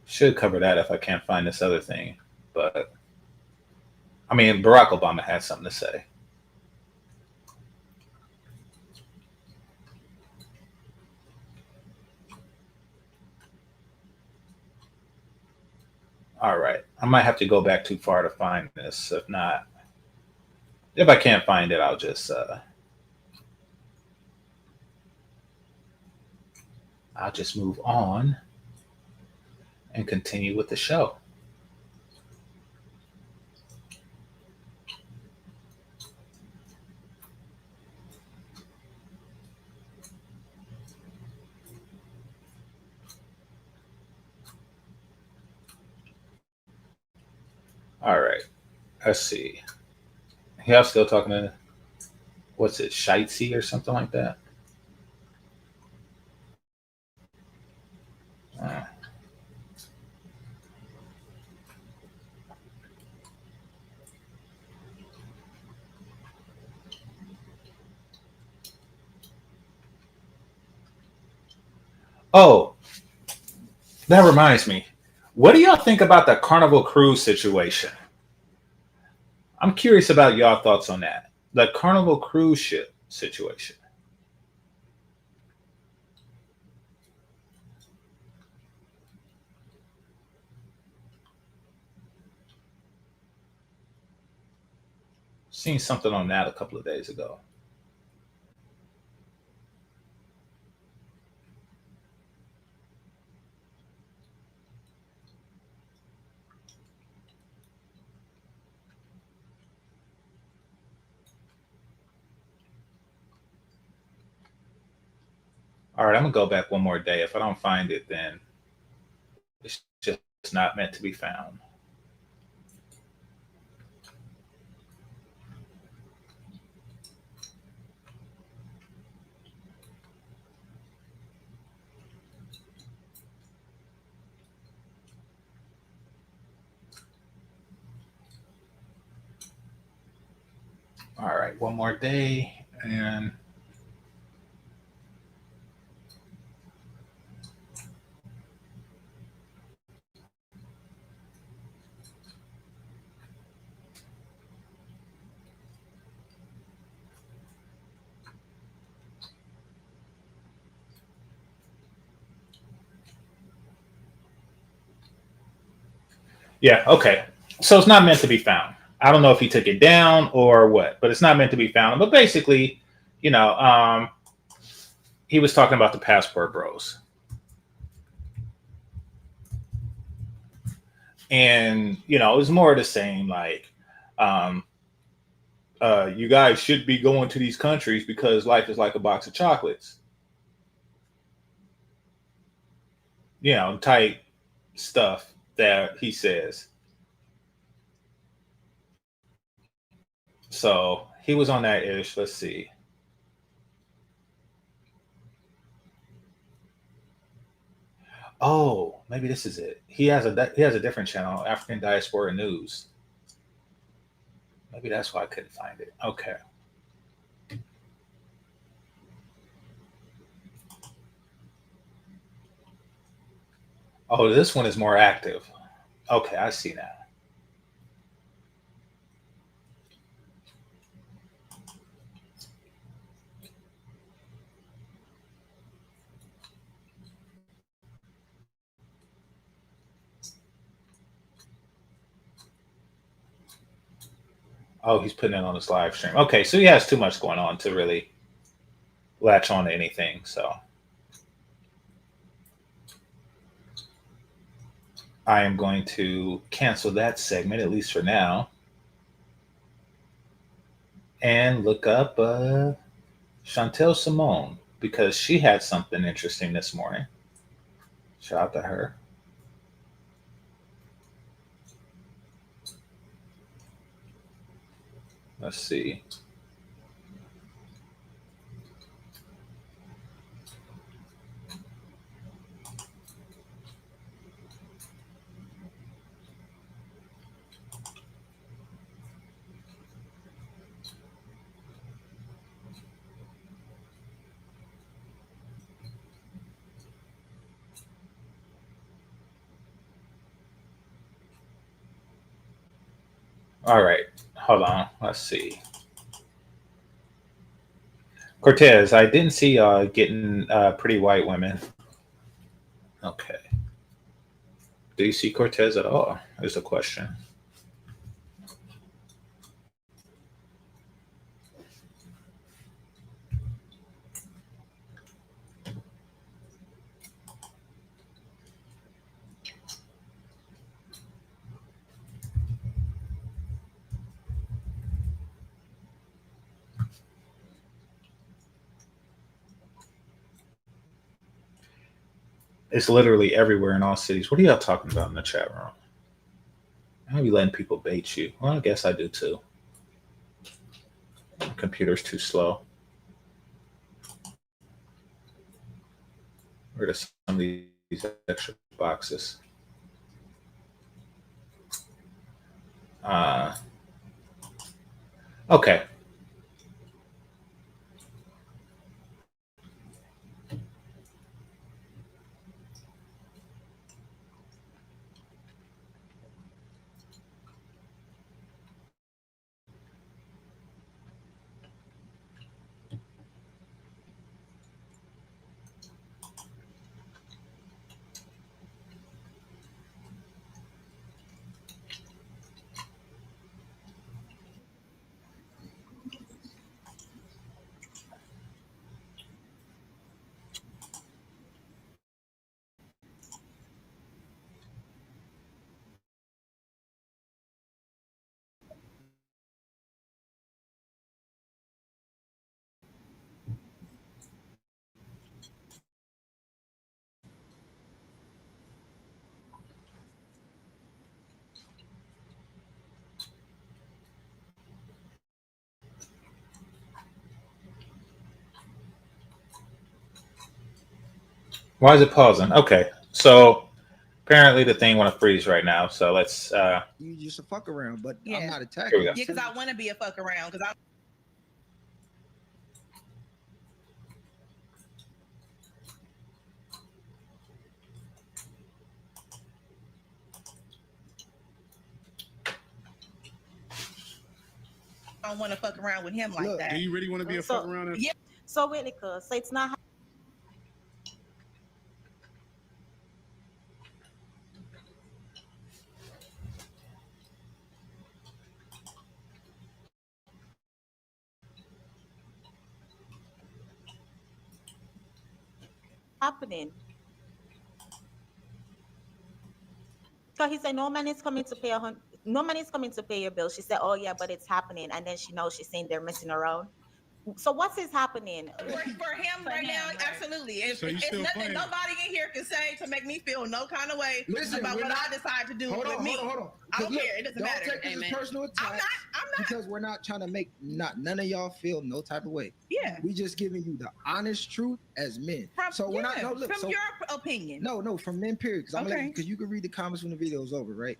Should cover that if I can't find this other thing. But I mean, Barack Obama had something to say. All right. I might have to go back too far to find this. If not, if I can't find it, I'll just move on and continue with the show. All right. Let's see. Yeah, I'm still talking to, what's it, Shitesy or something like that? Oh, that reminds me. What do y'all think about the Carnival Cruise situation? I'm curious about y'all thoughts on that. The Carnival Cruise ship situation. Seen something on that a couple of days ago. All right, I'm gonna go back one more day. If I don't find it, then it's just not meant to be found. All right, one more day, and yeah, okay. So it's not meant to be found. I don't know if he took it down or what, but it's not meant to be found. But basically, you know, he was talking about the passport bros. And, you know, it was more of the same, like, you guys should be going to these countries because life is like a box of chocolates. You know, type stuff that he says. So he was on that ish. Let's see. Oh, maybe this is it. He has a different channel, African Diaspora News. Maybe that's why I couldn't find it. Okay. Oh, this one is more active. Okay, I see now. Oh, he's putting it on his live stream. Okay, so he has too much going on to really latch on to anything. So I am going to cancel that segment, at least for now, and look up Chantel Simone, because she had something interesting this morning. Shout out to her. Let's see. All right, hold on. Let's see. Cortez, I didn't see getting pretty white women. Okay. Do you see Cortez at all? Is a question. It's literally everywhere in all cities. What are y'all talking about in the chat room? How are you letting people bait you? Well, I guess I do too. Computer's too slow. Rid of some of these extra boxes. Okay. Why is it pausing? Okay. So apparently the thing want to freeze right now. So let's You just a fuck around, but Yeah. I'm not Here we attacking. go. Yeah, because I want to be a fuck around. Because I don't want to fuck around with him like Look, that. Do you really want to be a fuck around? Yeah. So wait, Nika, so it's not happening. Because he said no man is coming to pay no man is coming to pay your bill. She said, oh yeah, but it's happening. And then she knows she's saying they're messing around. So what's is happening? For him right now, absolutely. If, So you it's still nothing playing? nobody in here can say to make me feel no kind of way Listen, about we're what not- I decide to do hold with on, me. hold on. I don't Look, care. It doesn't don't matter. take this as Amen. personal attacks. I'm not. Because we're not trying to make none of y'all feel no type of way. Yeah. We just giving you the honest truth as men. From, So we're not yeah, no look. from So your opinion. no, from men period. Because Okay. because you can read the comments when the video's over, right?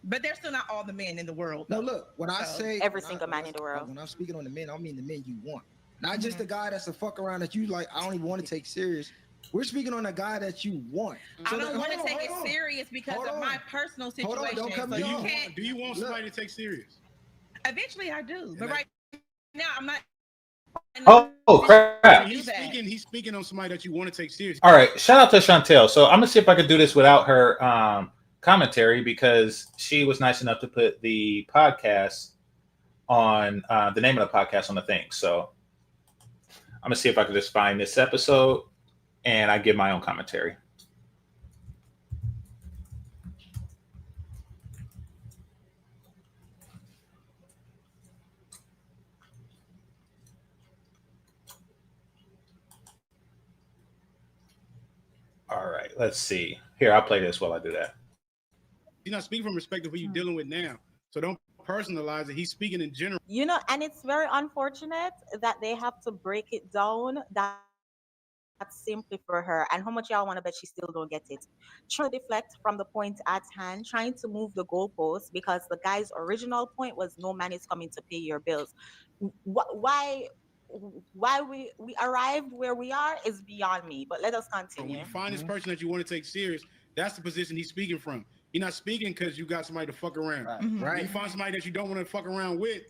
But they're still not all the men in the world. No, though. look, when I So, say Every single man in the world. when I'm speaking on the men, I mean the men you want. Not just the guy that's a fuck around that you like, I don't even want to take serious. We're speaking on a guy that you want. I So don't then- want to hold on, take it hold on. serious because Hold of on. my personal Hold on, situation. don't cut So me you off. can't. Do you want somebody to take serious? Eventually, I do. But right now, I'm not. Oh crap. He's speaking on somebody that you want to take serious. All right. Shout out to Chantel. So I'm gonna see if I can do this without her commentary because she was nice enough to put the podcast on the name of the podcast on the thing. So I'm gonna see if I can just find this episode and I give my own commentary. All right, let's see. Here, I'll play this while I do that. You're not speaking from perspective of who you're dealing with now. So don't personalize it. He's speaking in general. You know, and it's very unfortunate that they have to break it down that's simply for her. And how much y'all want to bet she still don't get it? Trying to deflect from the point at hand, trying to move the goalposts because the guy's original point was no man is coming to pay your bills. Why we arrived where we are is beyond me. But let us continue. When you find this person that you want to take serious, that's the position he's speaking from. He's not speaking because you got somebody to fuck around. Right. When you find somebody that you don't want to fuck around with.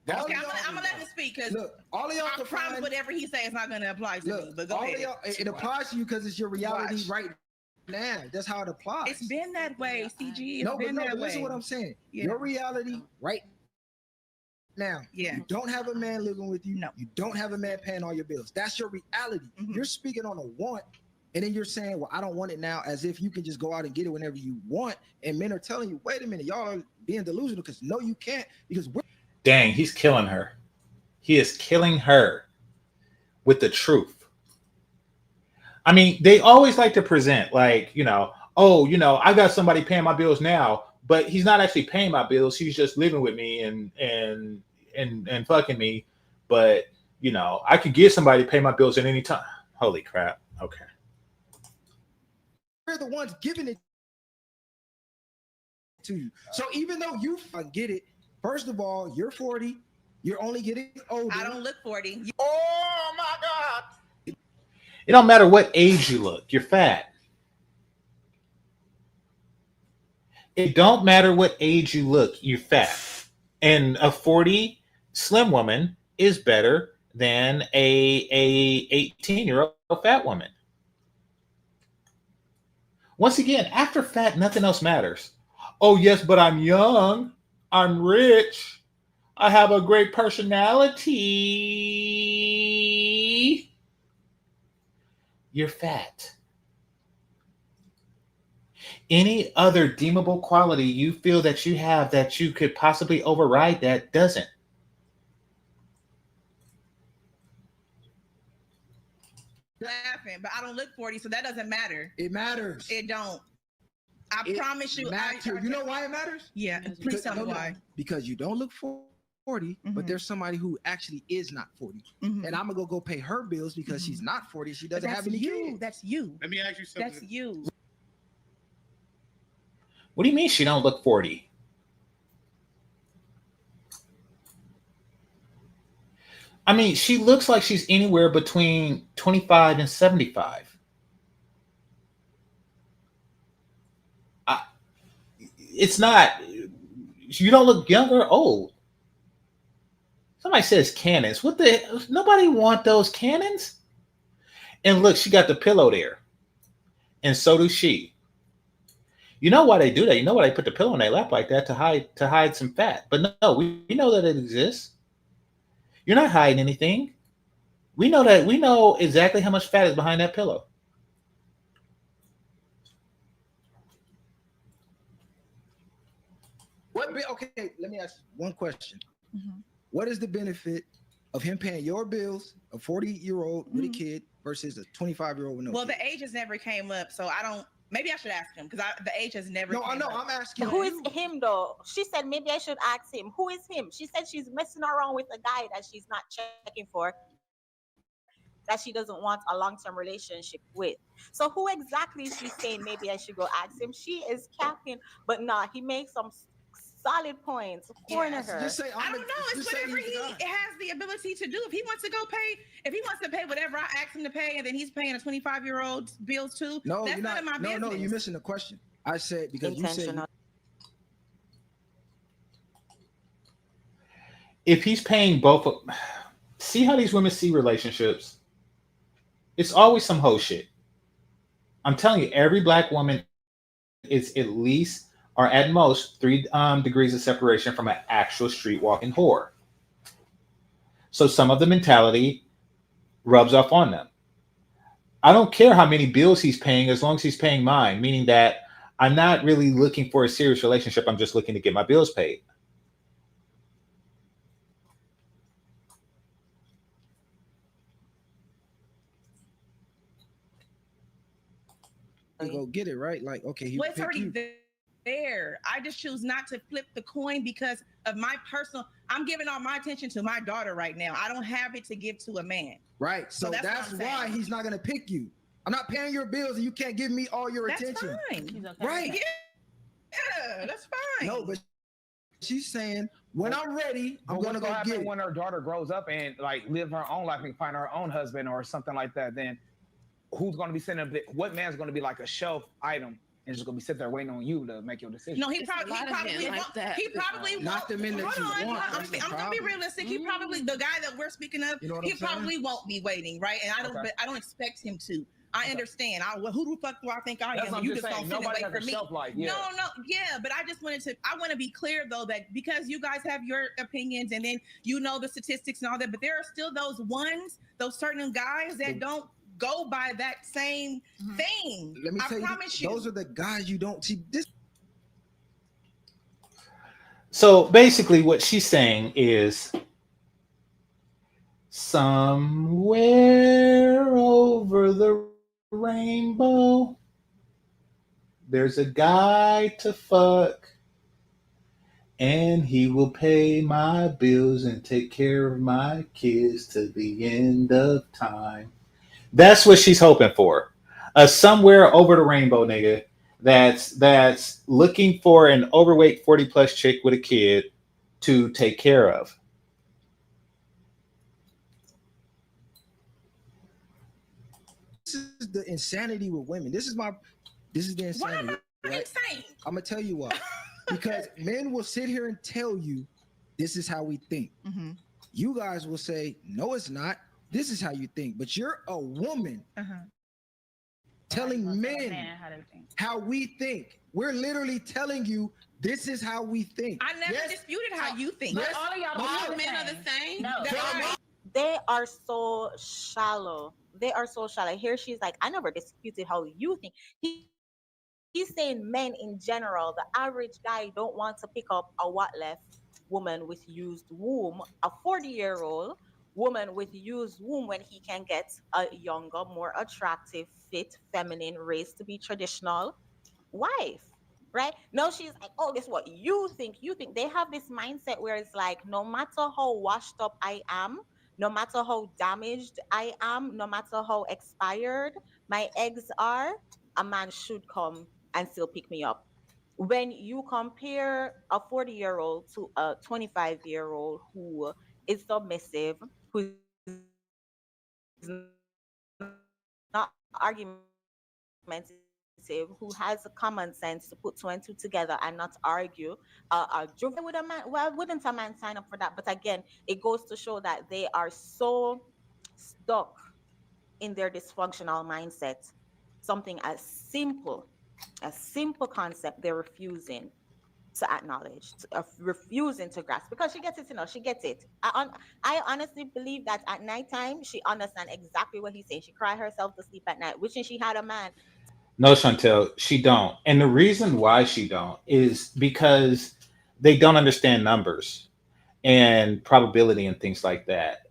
Okay, I'm gonna let him speak because all of y'all I promise whatever he says is not gonna apply to me. But go ahead. It applies to you because it's your reality right now. That's how it applies. It's been that way, CG. It's been that way. Listen to what I'm saying. Your reality right now. Yeah. You don't have a man living with you. No. You don't have a man paying all your bills. That's your reality. You're speaking on a want, and then you're saying, well, I don't want it now, as if you can just go out and get it whenever you want. And men are telling you, wait a minute, y'all are being delusional because no, you can't, because we're Dang, he's killing her. He is killing her with the truth. I mean, they always like to present like, oh, I got somebody paying my bills now, but he's not actually paying my bills. He's just living with me and fucking me. But, I could get somebody to pay my bills at any time. Holy crap. Okay. we're the ones giving it to you. So even though you get it, first of all, you're 40. You're only getting older. I don't look 40. Oh my God. It don't matter what age you look. You're fat. It don't matter what age you look. You're fat. And a 40 slim woman is better than a 18-year-old fat woman. Once again, after fat, nothing else matters. Oh, yes, but I'm young. I'm rich. I have a great personality. You're fat. Any other deemable quality you feel that you have that you could possibly override that doesn't. Laughing, but I don't look 40, so that doesn't matter. It matters. It don't. I promise you. You know why it matters? Yeah, please tell me why. Because you don't look 40, but there's somebody who actually is not 40. And I'm gonna go pay her bills because she's not 40. She doesn't have any kids. That's you. Let me ask you something. That's you. What do you mean she don't look 40? I mean, she looks like she's anywhere between 25 and 75. It's not, you don't look young or old. Somebody says cannons. What the, nobody want those cannons? And look, she got the pillow there. And so does she. You know why they do that? You know why they put the pillow in their lap like that? To hide some fat. But no, we know that it exists. You're not hiding anything. We know exactly how much fat is behind that pillow. Okay, let me ask one question. What is the benefit of him paying your bills, a 40-year-old with a kid, versus a 25-year-old with no Well, kid? the age has never came up, so I don't. Maybe I should ask him because the age has never. No, I came know. up. I'm asking. Who is him though? She said maybe I should ask him. Who is him? She said she's messing around with a guy that she's not checking for, that she doesn't want a long-term relationship with. So who exactly is she saying maybe I should go ask him? She is capping, but nah, he makes some solid points. Corner her. Just say, I don't know. It's whatever he has the ability to do. If he wants to go pay, if he wants to pay whatever I ask him to pay, and then he's paying a 25-year-old's bills too, No, that's you're none of my business. No, you're missing the question. I said because you said If he's paying both of, see how these women see relationships? It's always some hoe shit. I'm telling you, every black woman is at least or at most 3 degrees of separation from an actual street walking whore. So some of the mentality rubs off on them. I don't care how many bills he's paying as long as he's paying mine, meaning that I'm not really looking for a serious relationship. I'm just looking to get my bills paid. go get it right. Like, okay, he Well, it's pick already you. there. fair. I just choose not to flip the coin because of my personal. I'm giving all my attention to my daughter right now. I don't have it to give to a man. Right. So that's why he's not gonna pick you. I'm not paying your bills, and you can't give me all your attention. Fine. Right. Yeah, that's fine. No, but she's saying when I'm ready, I'm gonna go happen get it. when her daughter grows up and like live her own life and find her own husband or something like that. Then who's gonna be sitting there? What man's gonna be like a shelf item and just gonna be sitting there waiting on you to make your decision? No, he probably Not the men that you want. I'm gonna be realistic. He probably, the guy that we're speaking of, You know what he I'm saying? probably won't be waiting, right? And I don't expect him to. I understand. Who the fuck do I think I That's am? what I'm You just just saying. don't sit and Nobody wait has for a me. shelf life, yeah. Yeah, but I want to be clear though that because you guys have your opinions and then you know the statistics and all that, but there are still those certain guys that don't go by that same thing. Let me tell you, promise you. those are the guys you don't see. This. So basically, what she's saying is somewhere over the rainbow, there's a guy to fuck, and he will pay my bills and take care of my kids to the end of time. That's what she's hoping for. Somewhere over the rainbow nigga that's looking for an overweight 40 plus chick with a kid to take care of. This is the insanity with women. This is the insanity. Why am I right? insane? I'm gonna tell you why. Because men will sit here and tell you this is how we think. You guys will say, no, it's not. This is how you think. But you're a woman telling men how we think. We're literally telling you this is how we think. I never disputed how you think. But all of y'all All men men are the same. No. That's right. They are so shallow. They are so shallow. Here she's like, I never disputed how you think. He's saying men in general, the average guy don't want to pick up a what left woman with used womb, a 40-year-old woman with used womb when he can get a younger, more attractive, fit, feminine, raised to be traditional wife. Right now, she's like, oh, guess what? You think they have this mindset where it's like, no matter how washed up I am, no matter how damaged I am, no matter how expired my eggs are, a man should come and still pick me up. When you compare a 40-year-old to a 25-year-old who is submissive, who is not argumentative, who has a common sense to put two and two together and not argue, would a man? Well, wouldn't a man sign up for that? But again, it goes to show that they are so stuck in their dysfunctional mindset. Something as simple concept they're refusing to acknowledge, refusing to grasp, because she gets it, she gets it. I honestly believe that at nighttime she understands exactly what he's saying. She cried herself to sleep at night, wishing she had a man. No, Chantel, she don't. And the reason why she don't is because they don't understand numbers and probability and things like that.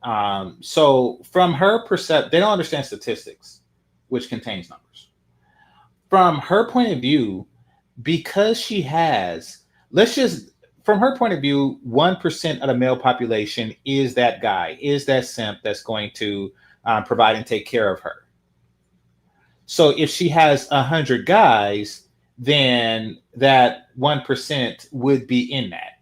So from her perception, they don't understand statistics, which contains numbers. From her point of view, because she has, from her point of view, 1% of the male population is that guy, is that simp that's going to provide and take care of her. So if she has 100 guys, then that 1% would be in that.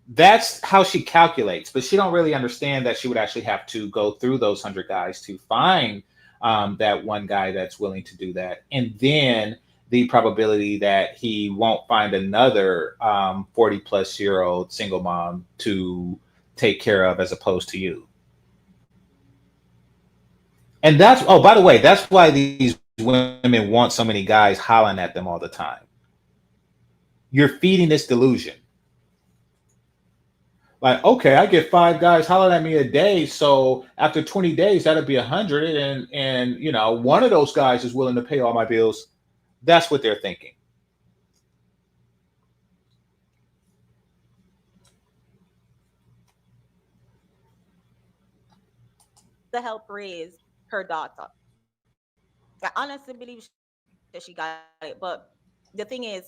That's how she calculates, but she don't really understand that she would actually have to go through those 100 guys to find that one guy that's willing to do that. And then the probability that he won't find another 40 plus year old single mom to take care of as opposed to you. And that's, oh, by the way, that's why these women want so many guys hollering at them all the time. You're feeding this delusion. Like, okay, I get 5 guys hollering at me a day, so after 20 days, that'll be 100, and you know, one of those guys is willing to pay all my bills. That's what they're thinking. To help raise her daughter. I honestly believe that she got it, but the thing is,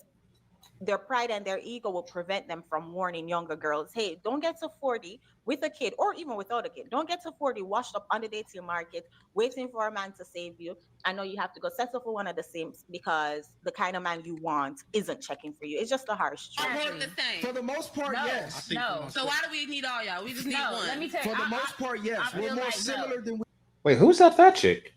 their pride and their ego will prevent them from warning younger girls, hey, don't get to 40 with a kid or even without a kid. Don't get to 40 washed up on the dating market, waiting for a man to save you. I know you have to go settle for one of the Sims because the kind of man you want isn't checking for you. It's just a harsh truth. I want the same. For the most part, No, yes. No. So why do we need all y'all? We just need one. Let me tell you. For the most part, yes. We're more similar than we. Wait, who's that fat chick?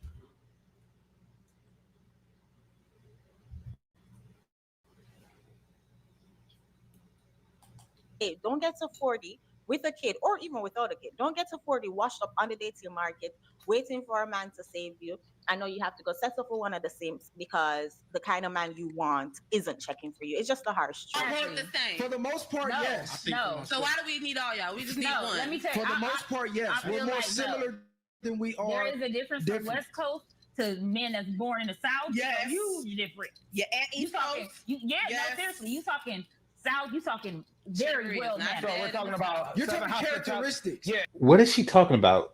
Hey, don't get to 40 with a kid or even without a kid. Don't get to 40 washed up on the dating market, waiting for a man to save you. I know you have to go settle for one of the Sims because the kind of man you want isn't checking for you. It's just a harsh truth. I want the same. For the most part, No, yes. No. So why do we need all y'all? We just need one. Let me tell you. For the most part, yes. I We're feel more like, similar than we are. There is a difference from West Coast to men that's born in the South. Yes. Huge difference. Yeah, and You East talking? Coast. No, seriously. You talking South? You talking very well So mannered. we're talking about You're seven talking hospitals. characteristics. Yeah. What is she talking about?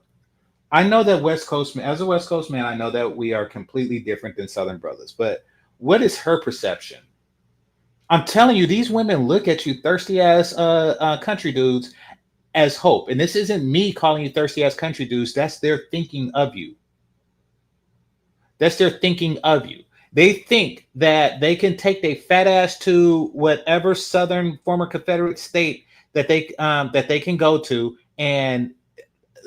I know that West Coast, as a West Coast man, I know that we are completely different than Southern brothers, but what is her perception? I'm telling you, these women look at you thirsty ass country dudes as hope. And this isn't me calling you thirsty ass country dudes. That's their thinking of you. That's their thinking of you. They think that they can take their fat ass to whatever Southern former Confederate state that they can go to, and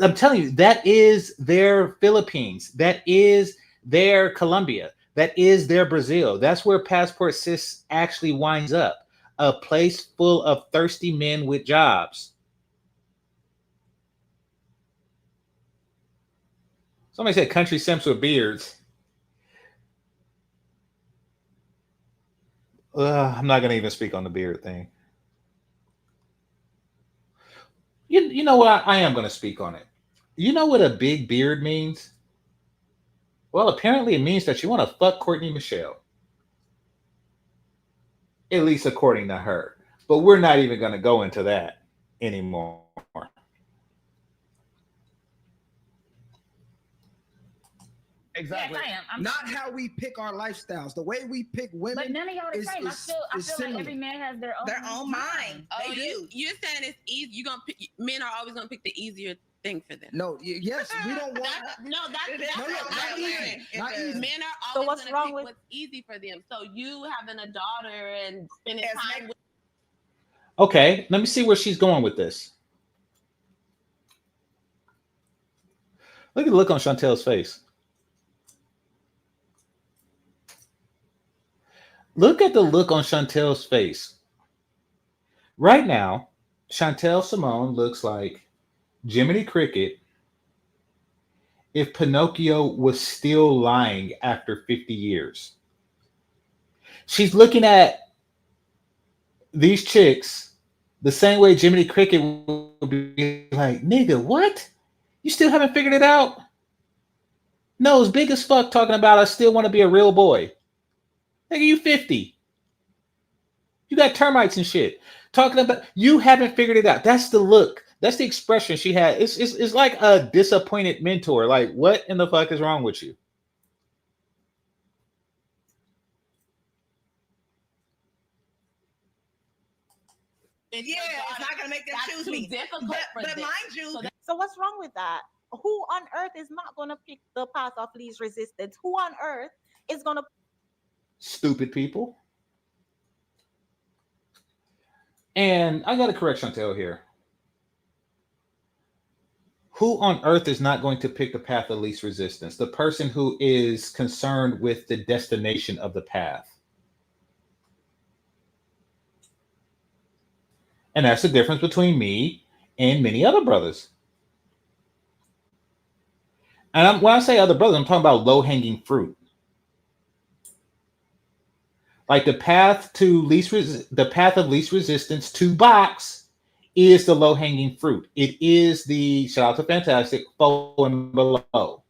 I'm telling you, that is their Philippines. That is their Colombia. That is their Brazil. That's where Passport Sis actually winds up. A place full of thirsty men with jobs. Somebody said country simps with beards. I'm not going to even speak on the beard thing. You know what? I am going to speak on it. You know what a big beard means? Well, apparently it means that you want to fuck Courtney Michelle. At least according to her. But we're not even going to go into that anymore. Exactly. Yes, I am. Not how we pick our lifestyles. The way we pick women. But none of y'all the is, same. I is, feel is like similar. every man has their own mind. They Oh, do. you're saying it's easy. You gonna pick, men are always gonna pick the easier thing for them. No, yes, we don't want. That's not easy. Not easy. Men are So always what's gonna wrong pick with- what's easy for them. So you having a daughter and spending time with. Okay, let me see where she's going with this. Look at the look on Chantel's face. Look at the look on Chantel's face. Right now, Chantel Simone looks like Jiminy Cricket if Pinocchio was still lying after 50 years. She's looking at these chicks the same way Jiminy Cricket would be like, nigga, what? You still haven't figured it out? Nose big as fuck talking about I still want to be a real boy. Nigga, you 50. You got termites and shit. Talking about you haven't figured it out. That's the look. That's the expression she had. It's like a disappointed mentor. Like, what in the fuck is wrong with you? Yeah, it's not gonna make them choose me. Difficult but mind you, So what's wrong with that? Who on earth is not going to pick the path of least resistance? Who on earth is going to? Stupid people. And I got to correct Chantel here. Who on earth is not going to pick the path of least resistance? The person who is concerned with the destination of the path. And that's the difference between me and many other brothers. And when I say other brothers, I'm talking about low-hanging fruit. Like the path of least resistance to box is the low-hanging fruit. It is the, shout out to Fantastic, below and below.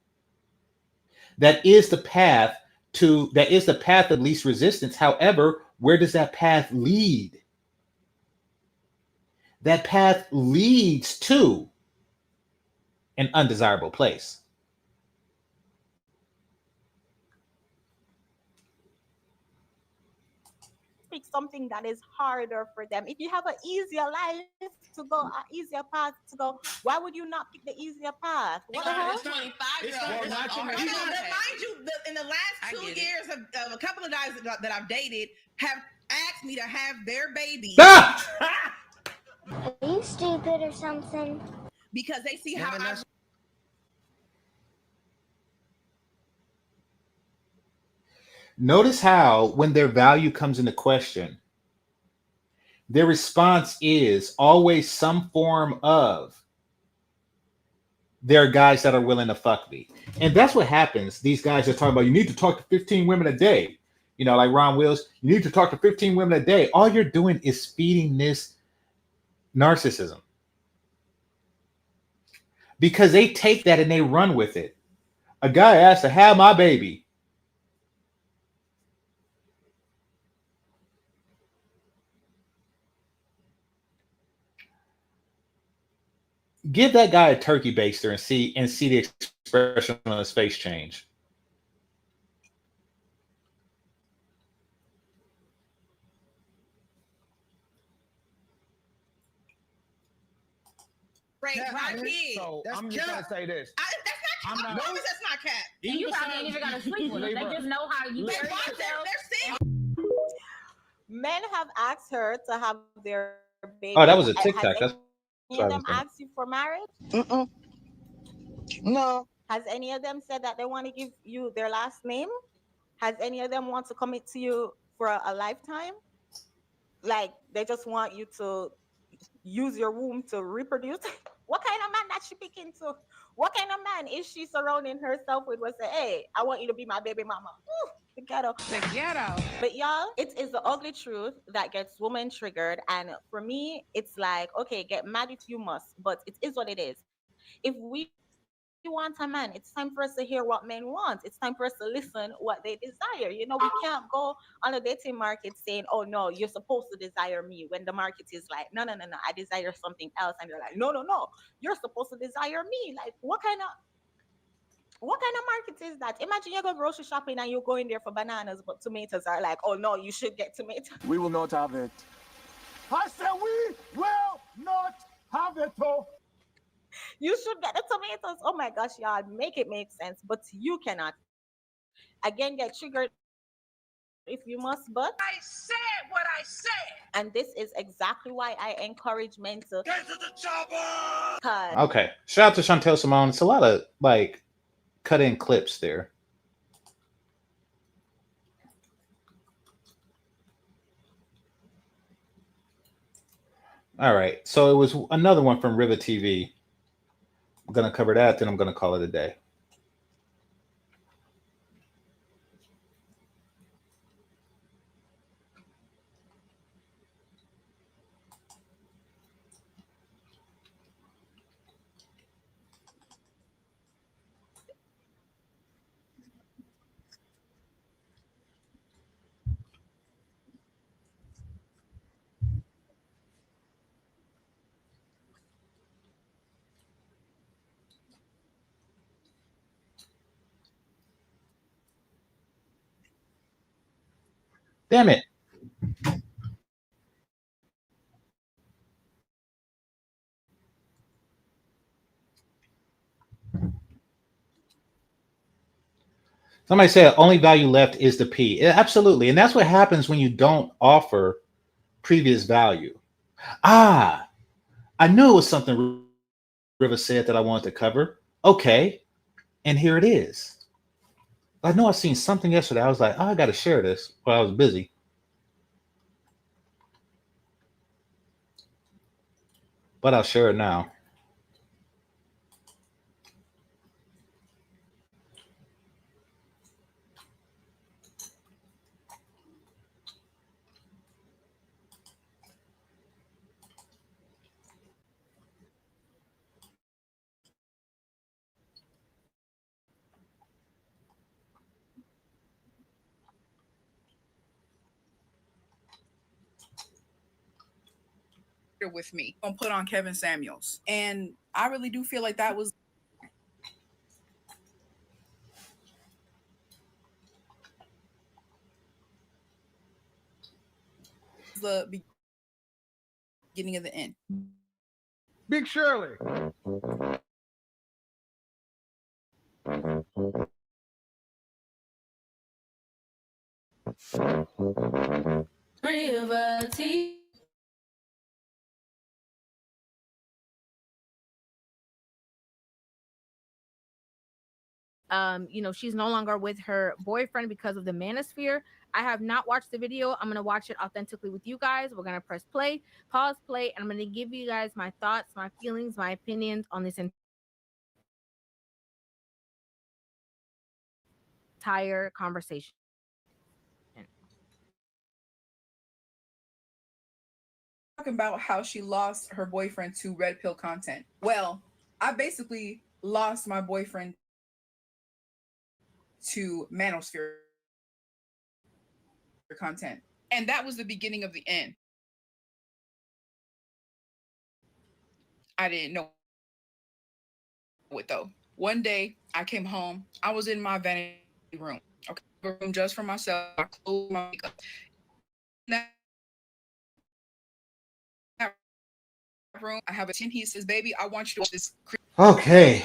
That is the path of least resistance. However, where does that path lead? That path leads to an undesirable place. pick something that is harder for them. If you have an easier life to go, an easier path to go, why would you not pick the easier path? What the hell? 25-year-old. Mind you, in the last 2 years of a couple of guys that I've dated have asked me to have their baby. Are you stupid or something? Because they see how I. Notice how when their value comes into question, their response is always some form of, there are guys that are willing to fuck me. And that's what happens. These guys are talking about, you need to talk to 15 women a day. You know, like Ron Wills, you need to talk to 15 women a day. All you're doing is feeding this narcissism. Because they take that and they run with it. A guy asked to have my baby. Give that guy a turkey baster and see the expression on his face change. Raise my kids. So I'm just gonna say this. That's not cat. I promise that's not cat. And you probably ain't even gotta sleep with them. They just know how you carry yourself. They're Men have asked her to have their baby. Oh, that was a TikTok. That's any of them asked you for marriage? No. Has any of them said that they want to give you their last name? Has any of them want to commit to you for a lifetime? Like they just want you to use your womb to reproduce? What kind of man that she picking to? What kind of man is she surrounding herself with? Will say, hey, I want you to be my baby mama. Ooh, the ghetto. The ghetto. But y'all, it is the ugly truth that gets women triggered. And for me, it's like, okay, get mad if you must, but it is what it is. If we want a man, it's time for us to hear what men want. It's time for us to listen what they desire. You know, we can't go on a dating market saying, oh no, you're supposed to desire me, when the market is like, no, I desire something else. And you're like, no, you're supposed to desire me. Like, what kind of market is that? Imagine you go grocery shopping and you're going there for bananas, but tomatoes are like, oh no, you should get tomatoes. We will not have it. I said we will not have it. Oh. You should get the tomatoes. Oh my gosh, y'all, make it make sense, but you cannot. Again, get triggered if you must, but I said what I said. And this is exactly why I encourage men to get to the chopper. Okay. Shout out to Chantel Simone. It's a lot of like cut in clips there. All right. So it was another one from River TV. I'm going to cover that, then I'm going to call it a day. Damn it. Somebody said only value left is the P. Yeah, absolutely. And that's what happens when you don't offer previous value. I knew it was something River said that I wanted to cover. Okay. And here it is. I know I seen something yesterday. I was like, oh, I got to share this while I was busy. But I'll share it now. with me and put on Kevin Samuels, and I really do feel like that was the beginning of the end. Big Shirley. You know, she's no longer with her boyfriend because of the manosphere. I have not watched the video. I'm going to watch it authentically with you guys. We're going to press play, pause, play, and I'm going to give you guys my thoughts, my feelings, my opinions on this entire conversation. Talking about how she lost her boyfriend to red pill content. Well, I basically lost my boyfriend to manosphere content, and that was the beginning of the end. I didn't know it though. One day I came home, I was in my vanity room, okay, room just for myself. I closed my makeup. That room, I have a 10. He says, "Baby, I want you to watch this." Okay,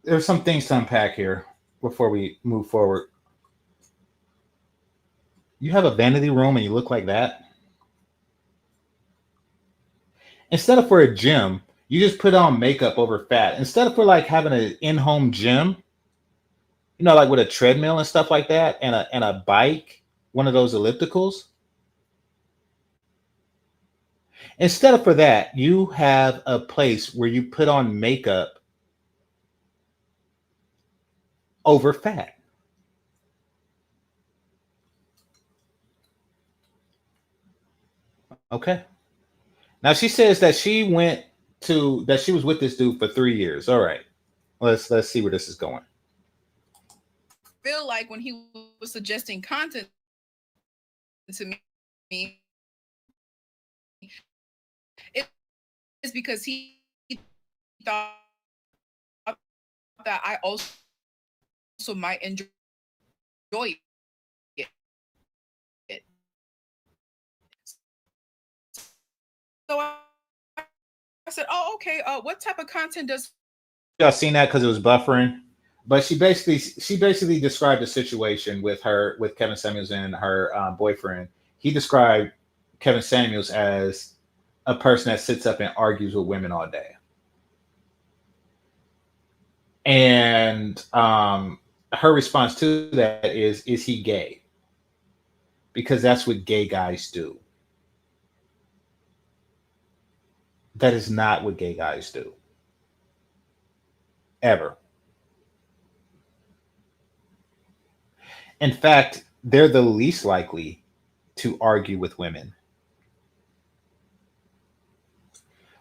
there's some things to unpack here before we move forward. You have a vanity room and you look like that? Instead of for a gym, you just put on makeup over fat. Instead of for like having an in-home gym, you know, like with a treadmill and stuff like that, and a bike, one of those ellipticals. Instead of for that, you have a place where you put on makeup over fat. Okay. Now she says that she was with this dude for 3 years. All right. Let's see where this is going. Feel like when he was suggesting content to me, it's because he thought that I also might enjoy it. So I said, "Oh, okay. What type of content does?" Y'all seen that because it was buffering, but she basically described the situation with Kevin Samuels and her boyfriend. He described Kevin Samuels as a person that sits up and argues with women all day, and her response to that is he gay? Because that's what gay guys do. That is not what gay guys do. Ever. In fact, they're the least likely to argue with women.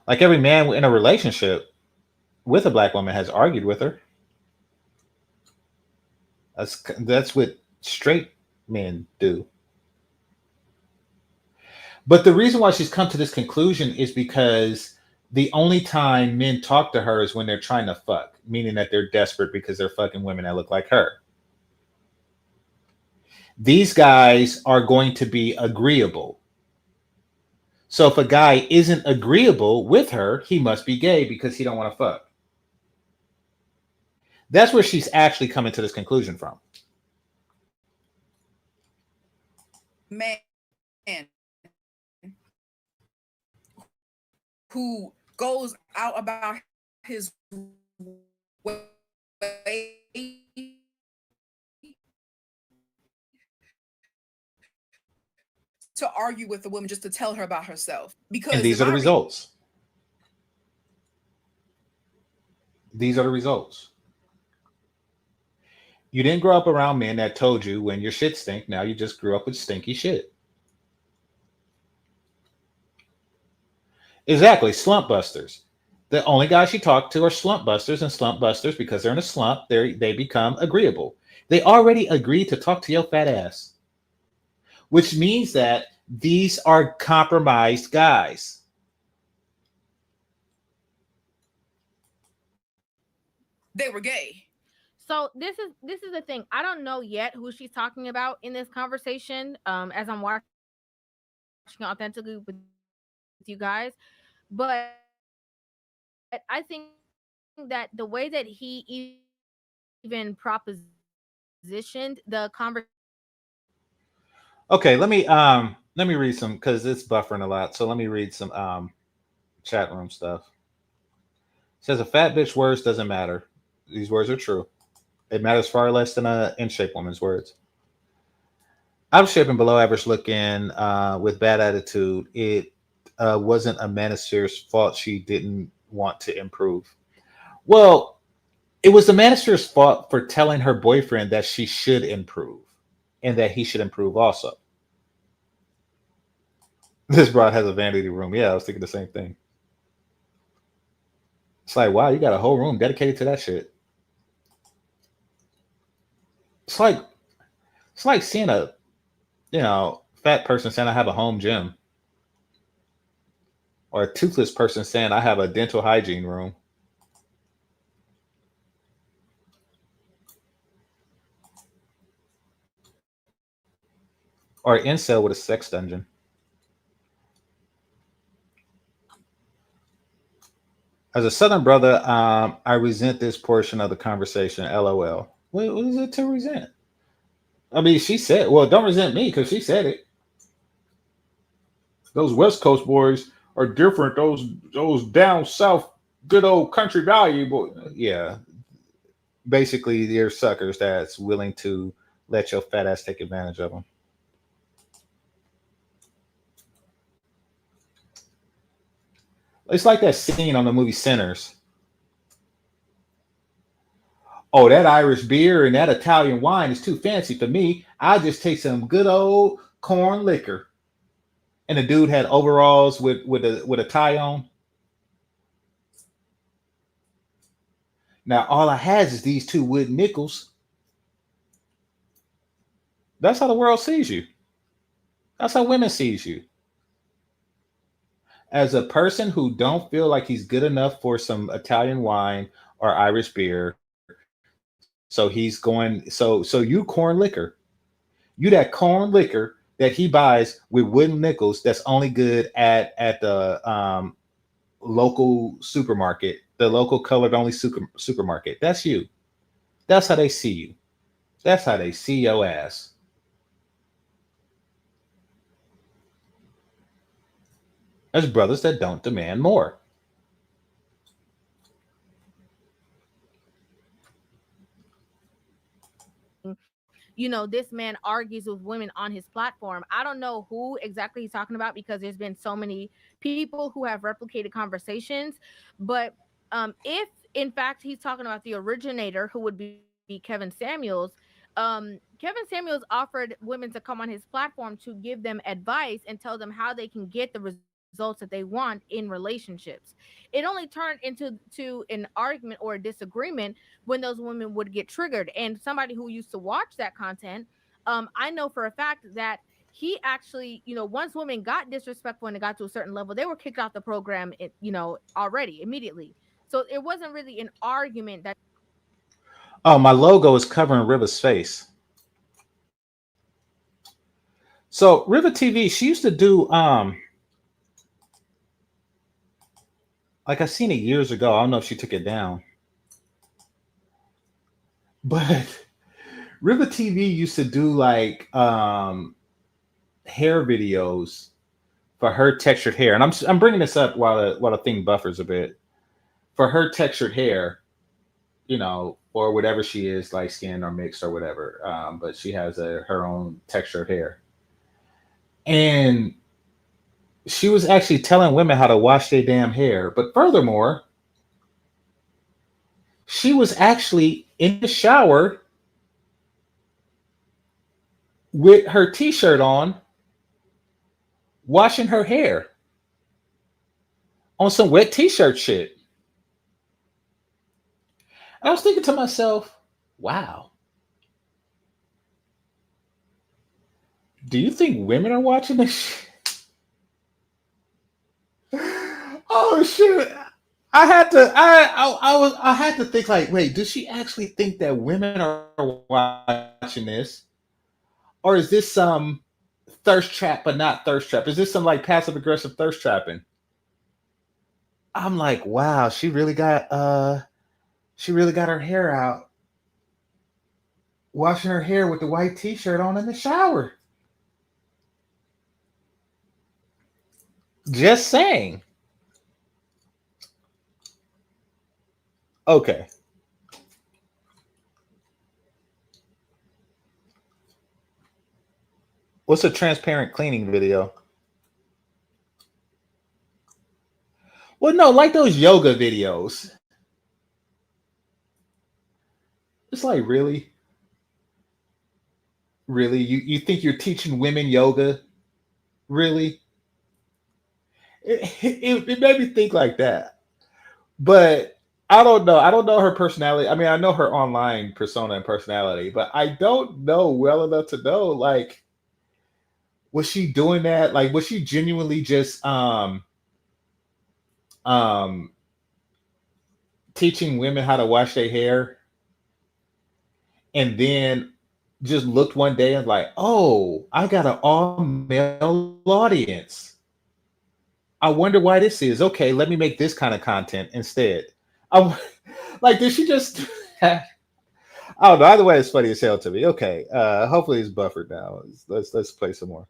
Like every man in a relationship with a black woman has argued with her. That's what straight men do. But the reason why she's come to this conclusion is because the only time men talk to her is when they're trying to fuck, meaning that they're desperate because they're fucking women that look like her. These guys are going to be agreeable. So if a guy isn't agreeable with her, he must be gay because he don't want to fuck. That's where she's actually coming to this conclusion from. Man who goes out about his way to argue with the woman just to tell her about herself. Because and these are the results. These are the results. You didn't grow up around men that told you when your shit stink. Now you just grew up with stinky shit. Exactly. Slump busters. The only guys she talked to are slump busters, and slump busters, because they're in a slump, they become agreeable. They already agreed to talk to your fat ass, which means that these are compromised guys. They were gay. So this is the thing. I don't know yet who she's talking about in this conversation. As I'm watching authentically with you guys, but I think that the way that he even propositioned the conversation. Okay, let me read some because it's buffering a lot. So let me read some chat room stuff. It says a fat bitch words doesn't matter. These words are true. It matters far less than a in shape woman's words. Out of shape and below average looking with bad attitude. It wasn't a manosphere's fault she didn't want to improve. Well, it was the manosphere's fault for telling her boyfriend that she should improve and that he should improve also. This broad has a vanity room. Yeah, I was thinking the same thing. It's like, wow, you got a whole room dedicated to that shit. It's like seeing a, fat person saying I have a home gym. Or a toothless person saying I have a dental hygiene room. Or an incel with a sex dungeon. As a Southern brother, I resent this portion of the conversation. LOL. What is it to resent? I mean, she said, well, don't resent me because she said it. Those West Coast boys are different. Those down south, good old country value boys. Yeah. Basically, they're suckers that's willing to let your fat ass take advantage of them. It's like that scene on the movie Sinners. Oh, that Irish beer and that Italian wine is too fancy for me. I just take some good old corn liquor. And the dude had overalls with a tie on. Now all I has is these two wooden nickels. That's how the world sees you. That's how women sees you. As a person who don't feel like he's good enough for some Italian wine or Irish beer. So he's going, so you corn liquor. You that corn liquor that he buys with wooden nickels that's only good at the local supermarket, the local colored only supermarket. That's you. That's how they see you. That's how they see your ass. There's brothers that don't demand more. This man argues with women on his platform. I don't know who exactly he's talking about because there's been so many people who have replicated conversations. But if in fact he's talking about the originator, who would be Kevin Samuels, Kevin Samuels offered women to come on his platform to give them advice and tell them how they can get the results that they want in relationships. It only turned into an argument or a disagreement when those women would get triggered. And somebody who used to watch that content, I know for a fact that he actually, once women got disrespectful and it got to a certain level, they were kicked off the program, already, immediately. So it wasn't really an argument that. Oh, my logo is covering Riva's face. So Riva TV, she used to do like I seen it years ago. I don't know if she took it down. But Riva TV used to do like hair videos for her textured hair. And I'm bringing this up while the thing buffers a bit. For her textured hair, or whatever she is, light skin or mixed or whatever. But she has her own textured hair. And she was actually telling women how to wash their damn hair. But furthermore, she was actually in the shower with her t-shirt on, washing her hair on some wet t-shirt shit. And I was thinking to myself, wow. Do you think women are watching this shit? Oh shit. I had to think like, wait, does she actually think that women are watching this? Or is this some thirst trap, but not thirst trap. Is this some like passive aggressive thirst trapping? I'm like, wow, she really got her hair out, washing her hair with the white t-shirt on in the shower. Just saying. Okay. What's a transparent cleaning video? Well, no, like those yoga videos. It's like, really? Really? You think you're teaching women yoga? Really? It made me think like that. But I don't know. I don't know her personality. I mean, I know her online persona and personality, but I don't know well enough to know, like, was she doing that? Like, was she genuinely just teaching women how to wash their hair, and then just looked one day and like, oh, I got an all male audience. I wonder why this is. Okay, let me make this kind of content instead. Like, did she just? I don't know. Either way, it's funny as hell to me. Okay, hopefully it's buffered now. Let's play some more.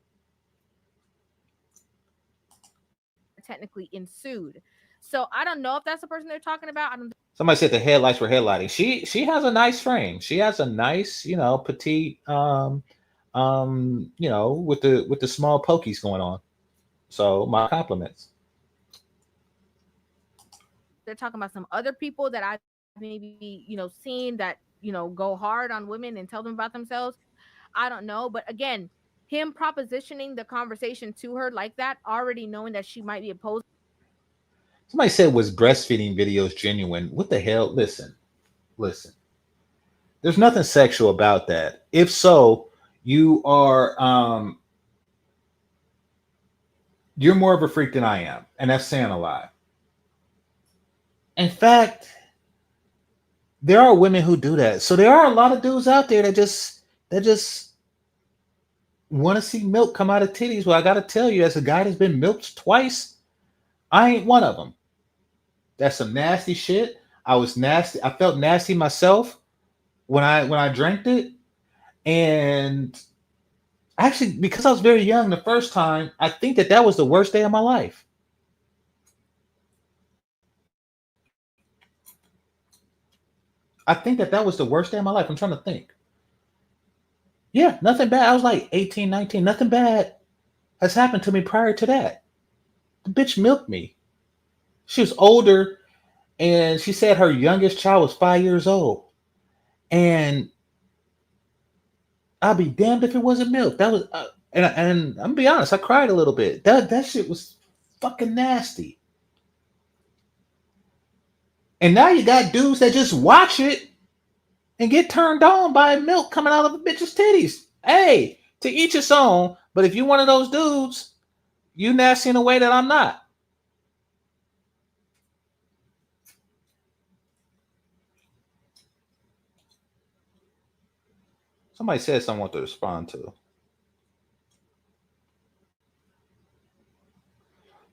Technically ensued. So I don't know if that's the person they're talking about. I don't. Somebody said the headlights were headlighting. She has a nice frame. She has a nice, petite, with the small pokies going on. So my compliments. They're talking about some other people that I've maybe, seen that, go hard on women and tell them about themselves. I don't know. But again, him propositioning the conversation to her like that, already knowing that she might be opposed. Somebody said, was breastfeeding videos genuine? What the hell? Listen. There's nothing sexual about that. If so, you are you're more of a freak than I am, and that's saying a lot. In fact, there are women who do that. So there are a lot of dudes out there that just want to see milk come out of titties. Well, I got to tell you, as a guy that's been milked twice, I ain't one of them. That's some nasty shit. I was nasty. I felt nasty myself when I drank it. And actually, because I was very young the first time, I think that was the worst day of my life. I think that was the worst day of my life. I'm trying to think. Yeah, nothing bad. I was like 18, 19. Nothing bad has happened to me prior to that. The bitch milked me. She was older, and she said her youngest child was 5 years old. And I'll be damned if it wasn't milk. That was, and I'm gonna be honest, I cried a little bit. That shit was fucking nasty. And now you got dudes that just watch it and get turned on by milk coming out of a bitch's titties. Hey, to each his own. But if you're one of those dudes, you nasty in a way that I'm not. Somebody said something I want to respond to.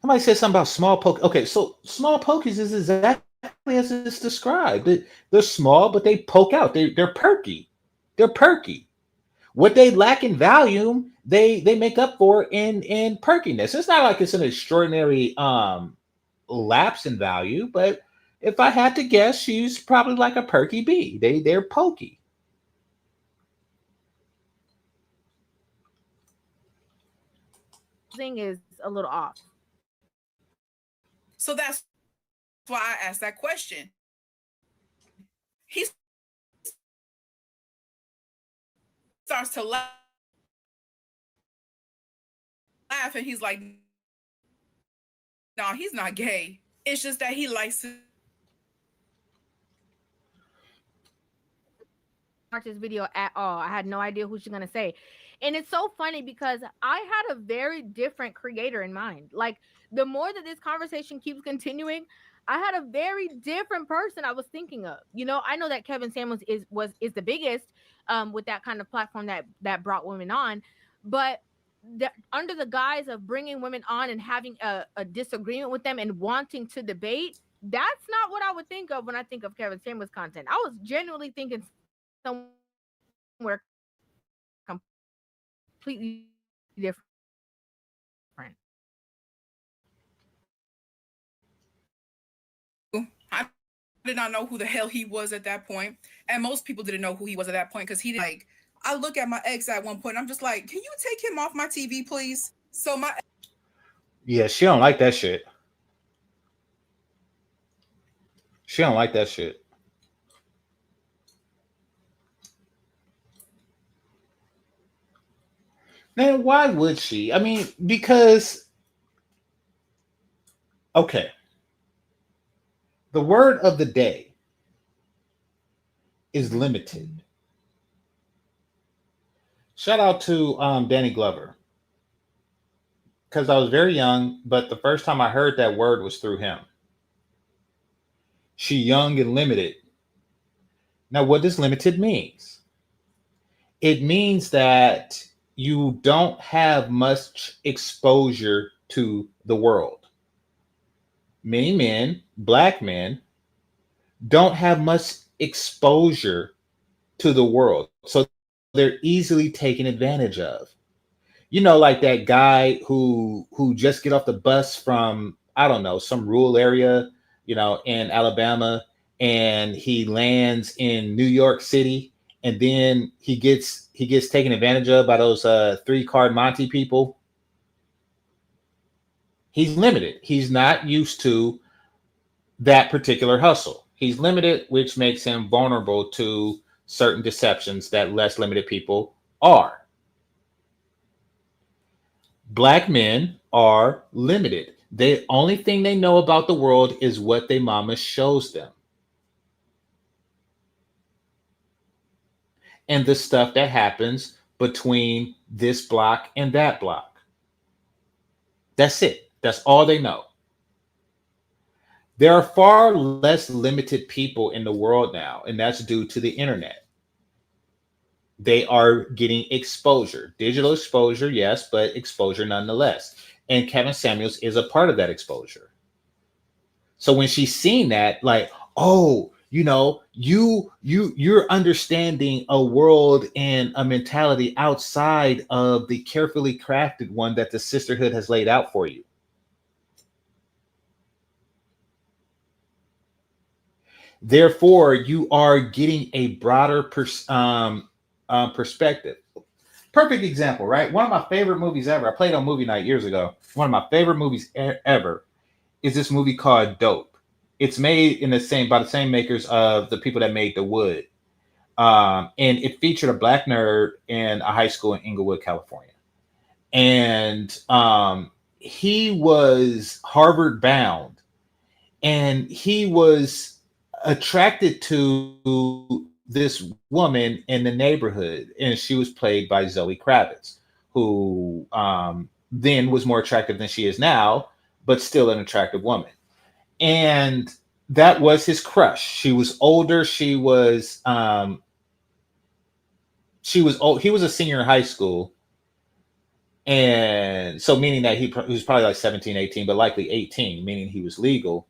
Somebody said something about small poke. Okay, so small pokies is exactly as it's described. They're small, but they poke out. They're perky. They're perky. What they lack in volume, they make up for in perkiness. It's not like it's an extraordinary lapse in value, but if I had to guess, she's probably like a perky bee. They're pokey. Thing is a little off. So that's why I asked that question. He starts to laugh and he's like, no, he's not gay. It's just that he likes to watch this video at all. I had no idea who she's gonna say. And it's so funny because I had a very different creator in mind. Like, the more that this conversation keeps continuing, I had a very different person I was thinking of. I know that Kevin Samuels is the biggest with that kind of platform that brought women on, but under the guise of bringing women on and having a disagreement with them and wanting to debate. That's not what I would think of when I think of Kevin Samuels content. I was genuinely thinking somewhere completely different. I did not know who the hell he was at that point, and most people didn't know who he was at that point because he like. I look at my ex at one point. I'm just like, can you take him off my TV, please? So my Yeah, she don't like that shit. She don't like that shit. Man, why would she? I mean, because okay. The word of the day is limited. Shout out to Danny Glover. Because I was very young, but the first time I heard that word was through him. She young and limited. Now, what does limited means? It means that you don't have much exposure to the world. Many men, black men, don't have much exposure to the world. So they're easily taken advantage of. You know, like that guy who just get off the bus from, I don't know, some rural area, you know, in Alabama, and he lands in New York City, and then he gets taken advantage of by those 3-card Monte people. He's limited. He's not used to that particular hustle. He's limited, which makes him vulnerable to certain deceptions that less limited people are. Black men are limited. The only thing they know about the world is what their mama shows them. And the stuff that happens between this block and that block. That's it. That's all they know. There are far less limited people in the world now, and that's due to the internet. They are getting exposure, digital exposure, yes, but exposure nonetheless. And Kevin Samuels is a part of that exposure. So when she's seen that, like, oh, you know, you're understanding a world and a mentality outside of the carefully crafted one that the sisterhood has laid out for you. Therefore, you are getting a broader perspective. Perfect example, right? One of my favorite movies ever. I played on movie night years ago. One of my favorite movies ever is this movie called Dope. It's made by the same makers of the people that made The Wood. And it featured a black nerd in a high school in Inglewood, California. And he was Harvard bound, and he was attracted to this woman in the neighborhood, and she was played by Zoe Kravitz, who then was more attractive than she is now, but still an attractive woman. And that was his crush. She was older. He was a senior in high school. And so meaning that he was probably like 17, 18, but likely 18, meaning he was legal.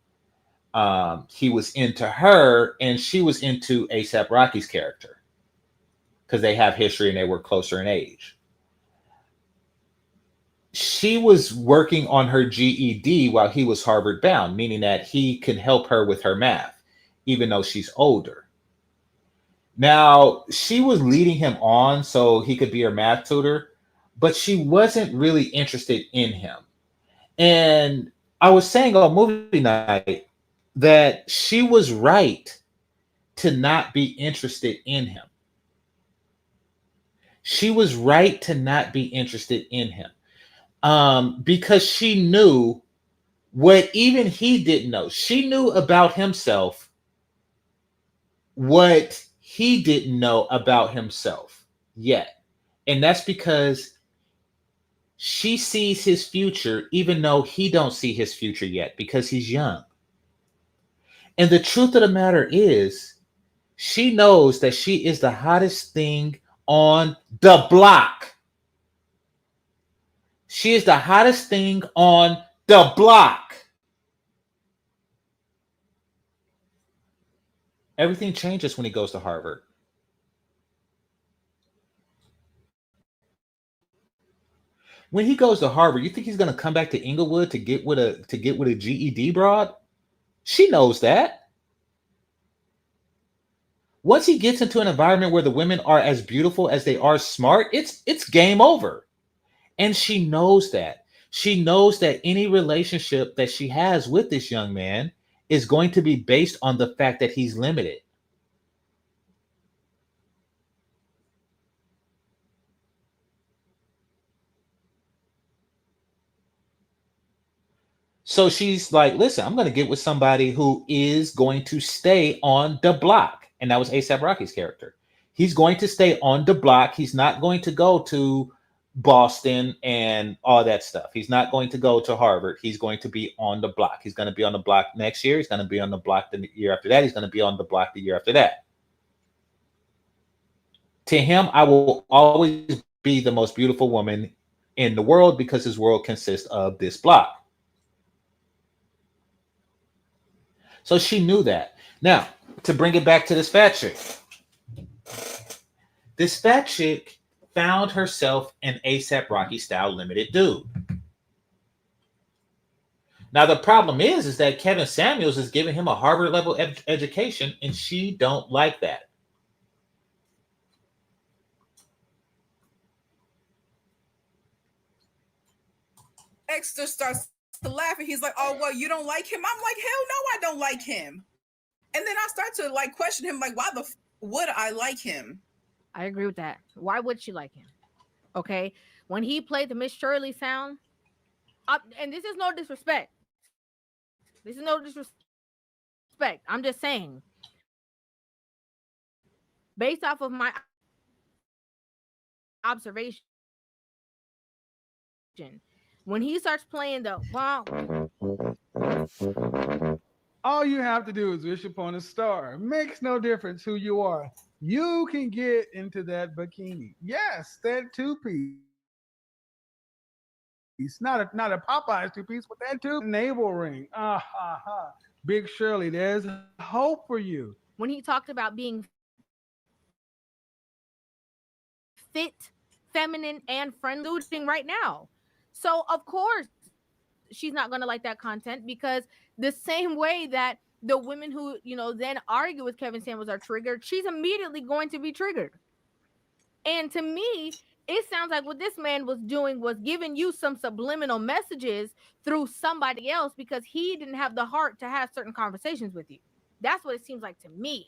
He was into her, and she was into A$AP Rocky's character because they have history and they were closer in age. She was working on her GED while he was Harvard bound, meaning that he can help her with her math, even though she's older. Now, she was leading him on so he could be her math tutor, but she wasn't really interested in him. And I was saying on movie night that she was right to not be interested in him. She was right to not be interested in him. Because she knew what even he didn't know. She knew about himself what he didn't know about himself yet. And that's because she sees his future even though he don't see his future yet because he's young. And the truth of the matter is, she knows that she is the hottest thing on the block. She is the hottest thing on the block. Everything changes when he goes to Harvard. When he goes to Harvard, you think he's going to come back to Inglewood to get with a GED broad? She knows that. Once he gets into an environment where the women are as beautiful as they are smart, it's game over. And she knows that. She knows that any relationship that she has with this young man is going to be based on the fact that he's limited. So she's like, listen, I'm going to get with somebody who is going to stay on the block. And that was A$AP Rocky's character. He's going to stay on the block. He's not going to go to Boston and all that stuff. He's not going to go to Harvard. He's going to be on the block. He's going to be on the block next year. He's going to be on the block the year after that. He's going to be on the block the year after that. To him, I will always be the most beautiful woman in the world because his world consists of this block. So she knew that. Now, to bring it back to this fat chick. This fat chick found herself an A$AP Rocky style limited dude. Now, the problem is that Kevin Samuels is giving him a Harvard level education, and she don't like that. Extra starts to laugh and he's like, oh, well, you don't like him? I'm like, hell no, I don't like him. And then I start to like question him, like, why would I like him? I agree with that. Why would she like him? Okay. When he played the Miss Shirley sound, and this is no disrespect. This is no disrespect. I'm just saying, based off of my observation, when he starts playing the all you have to do is wish upon a star. Makes no difference who you are. You can get into that bikini. Yes, that two-piece. Not a Popeyes two-piece, but that navel ring. Big Shirley, there's hope for you. When he talked about being fit, feminine, and friendly right now. So, of course, she's not going to like that content because the same way that the women who, then argue with Kevin Samuels are triggered, she's immediately going to be triggered. And to me, it sounds like what this man was doing was giving you some subliminal messages through somebody else because he didn't have the heart to have certain conversations with you. That's what it seems like to me.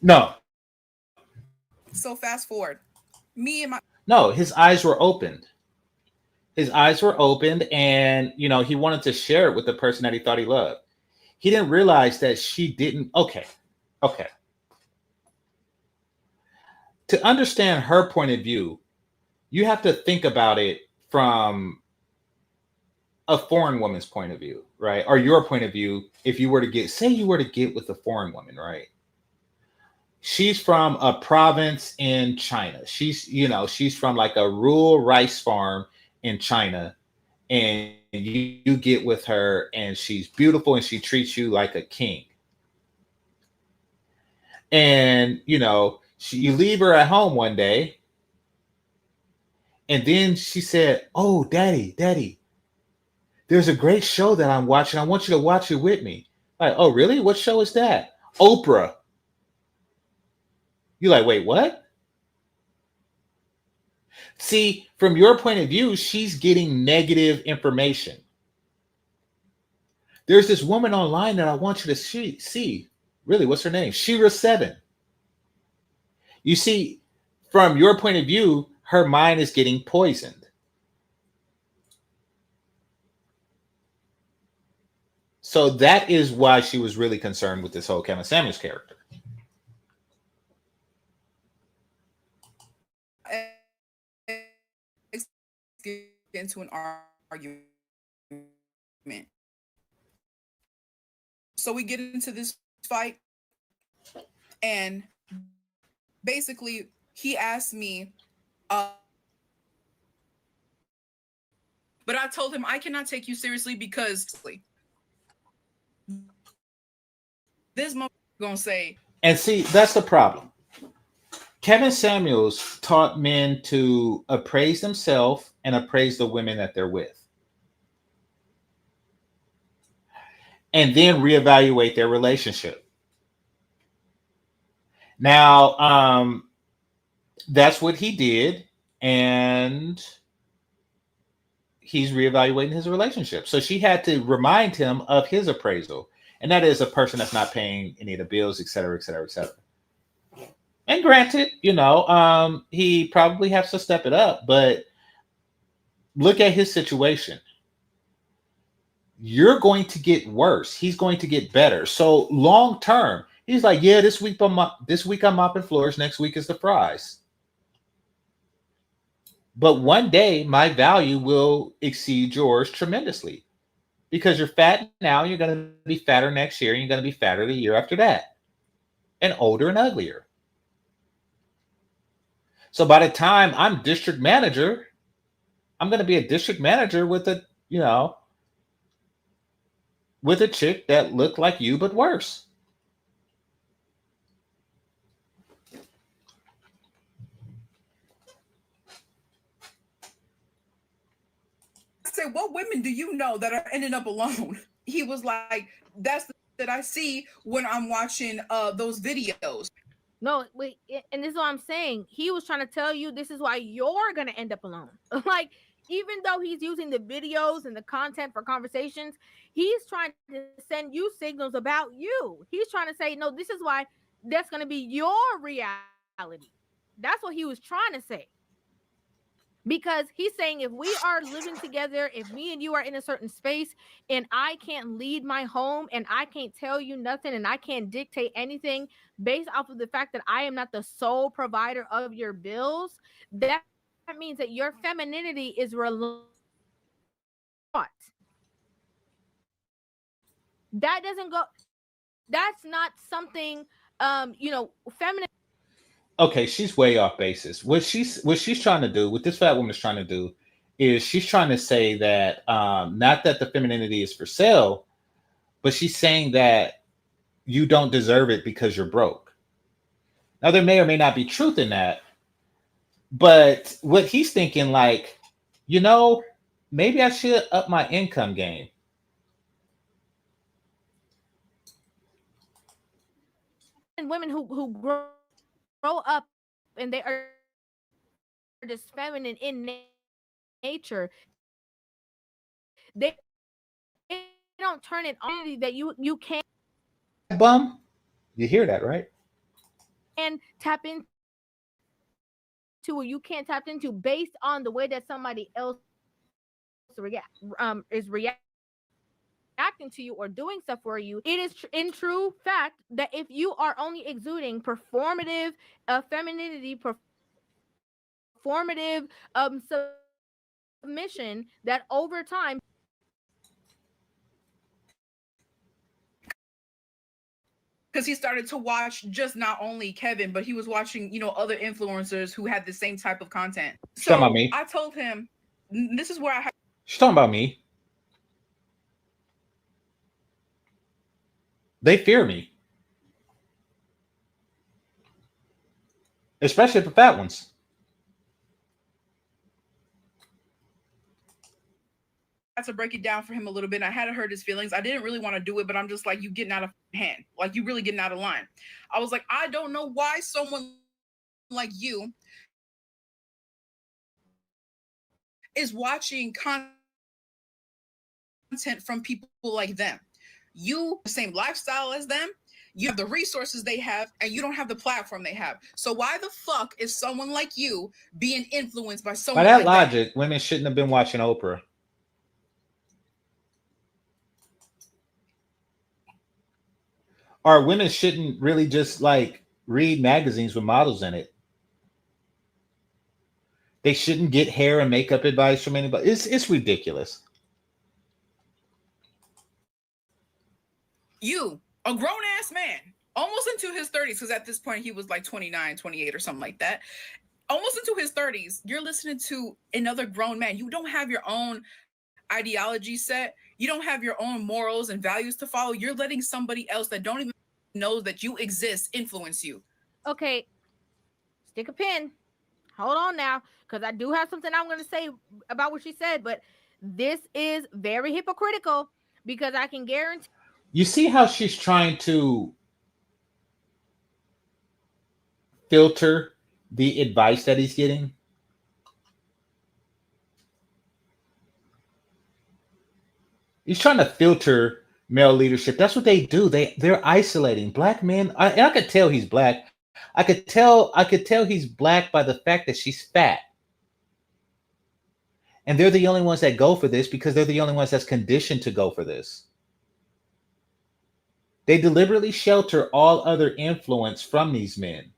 No. So fast forward. No, his eyes were opened. His eyes were opened and, he wanted to share it with the person that he thought he loved. He didn't realize that she didn't. Okay. To understand her point of view, you have to think about it from a foreign woman's point of view, right? Or your point of view, if you were to get with a foreign woman, right? She's from a province in China. She's from like a rural rice farm in China, and you get with her and she's beautiful and she treats you like a king. And, you leave her at home one day and then she said, oh, daddy, there's a great show that I'm watching. I want you to watch it with me. Like, oh, really? What show is that? Oprah. You're like, wait, what? See, from your point of view, she's getting negative information. There's this woman online that I want you to see. Really, what's her name? Shira7. You see, from your point of view, her mind is getting poisoned. So that is why she was really concerned with this whole Kevin Samuels character. Into an argument. So we get into this fight, and basically he asked me, But I told him I cannot take you seriously because this motherfucker gonna say. And see, that's the problem. Kevin Samuels taught men to appraise themselves and appraise the women that they're with, and then reevaluate their relationship. Now, that's what he did, and he's reevaluating his relationship. So she had to remind him of his appraisal, and that is a person that's not paying any of the bills, et cetera, et cetera, et cetera. And granted, he probably has to step it up, but look at his situation. You're going to get worse. He's going to get better. So long term, he's like, yeah, this week I'm mopping floors. Next week is the fries. But one day my value will exceed yours tremendously because you're fat now. You're going to be fatter next year. And you're going to be fatter the year after that, and older and uglier. So by the time I'm district manager, I'm going to be a district manager with a chick that looked like you, but worse. I said, what women do you know that are ending up alone? He was like, that's the that I see when I'm watching those videos. No, wait, and this is what I'm saying. He was trying to tell you this is why you're gonna end up alone. Like, even though he's using the videos and the content for conversations, he's trying to send you signals about you. He's trying to say, no, this is why that's gonna be your reality. That's what he was trying to say. Because he's saying if we are living together, if me and you are in a certain space and I can't lead my home and I can't tell you nothing and I can't dictate anything based off of the fact that I am not the sole provider of your bills, that means that your femininity is reliant. That doesn't go, that's not something, feminine. Okay, she's way off basis. What she's trying to do, what this fat woman is trying to do, is she's trying to say that not that the femininity is for sale, but she's saying that you don't deserve it because you're broke. Now there may or may not be truth in that, but what he's thinking, like, maybe I should up my income game. And women who grow up and they are just feminine in nature, they don't turn it on that you can't Bum, you hear that, right? and tap into, or you can't tap into based on the way that somebody else is reacting to you or doing stuff for you. It is in true fact that if you are only exuding performative femininity, performative submission, that over time, because he started to watch just not only Kevin, but he was watching, other influencers who had the same type of content. So talking about me. I told him, this is where I have. She's talking about me. They fear me. Especially the fat ones. To break it down for him a little bit. I had to hurt his feelings. I didn't really want to do it, but I'm just like, you getting out of hand. Like, you really getting out of line. I was like, I don't know why someone like you is watching content from people like them. You the same lifestyle as them. You have the resources they have, and you don't have the platform they have. So why the fuck is someone like you being influenced by someone By that like logic, women shouldn't have been watching Oprah. Or women shouldn't really just read magazines with models in it. They shouldn't get hair and makeup advice from anybody. It's ridiculous. You, a grown-ass man, almost into his 30s, because at this point he was like 29, 28 or something like that. Almost into his 30s, you're listening to another grown man. You don't have your own ideology set. You don't have your own morals and values to follow. You're letting somebody else that don't even know that you exist influence you. Okay, stick a pin. Hold on now, because I do have something I'm going to say about what she said, but this is very hypocritical because I can guarantee. You see how she's trying to filter the advice that he's getting? He's trying to filter male leadership. That's what they do. They're isolating black men. I could tell he's black. I could tell he's black by the fact that she's fat. And they're the only ones that go for this because they're the only ones that's conditioned to go for this. They deliberately shelter all other influence from these men.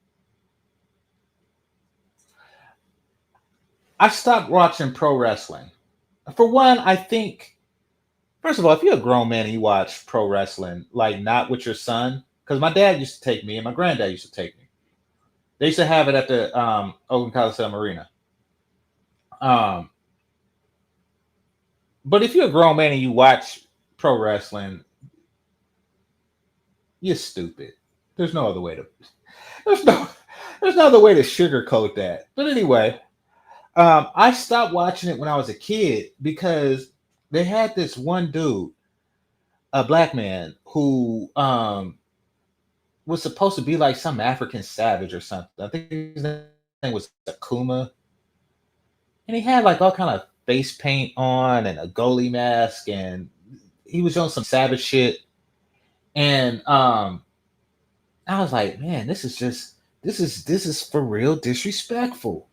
I stopped watching pro wrestling. For one, I think, first of all, if you're a grown man and you watch pro wrestling, like not with your son, because my dad used to take me and my granddad used to take me. They used to have it at the Oakland Coliseum Arena. But if you're a grown man and you watch pro wrestling, you're stupid. There's no other way to sugarcoat that. But anyway, I stopped watching it when I was a kid because they had this one dude, a black man, who was supposed to be like some African savage or something. I think his name was Akuma. And he had like all kind of face paint on and a goalie mask, and he was doing some savage shit. And I was like, man, this is for real disrespectful.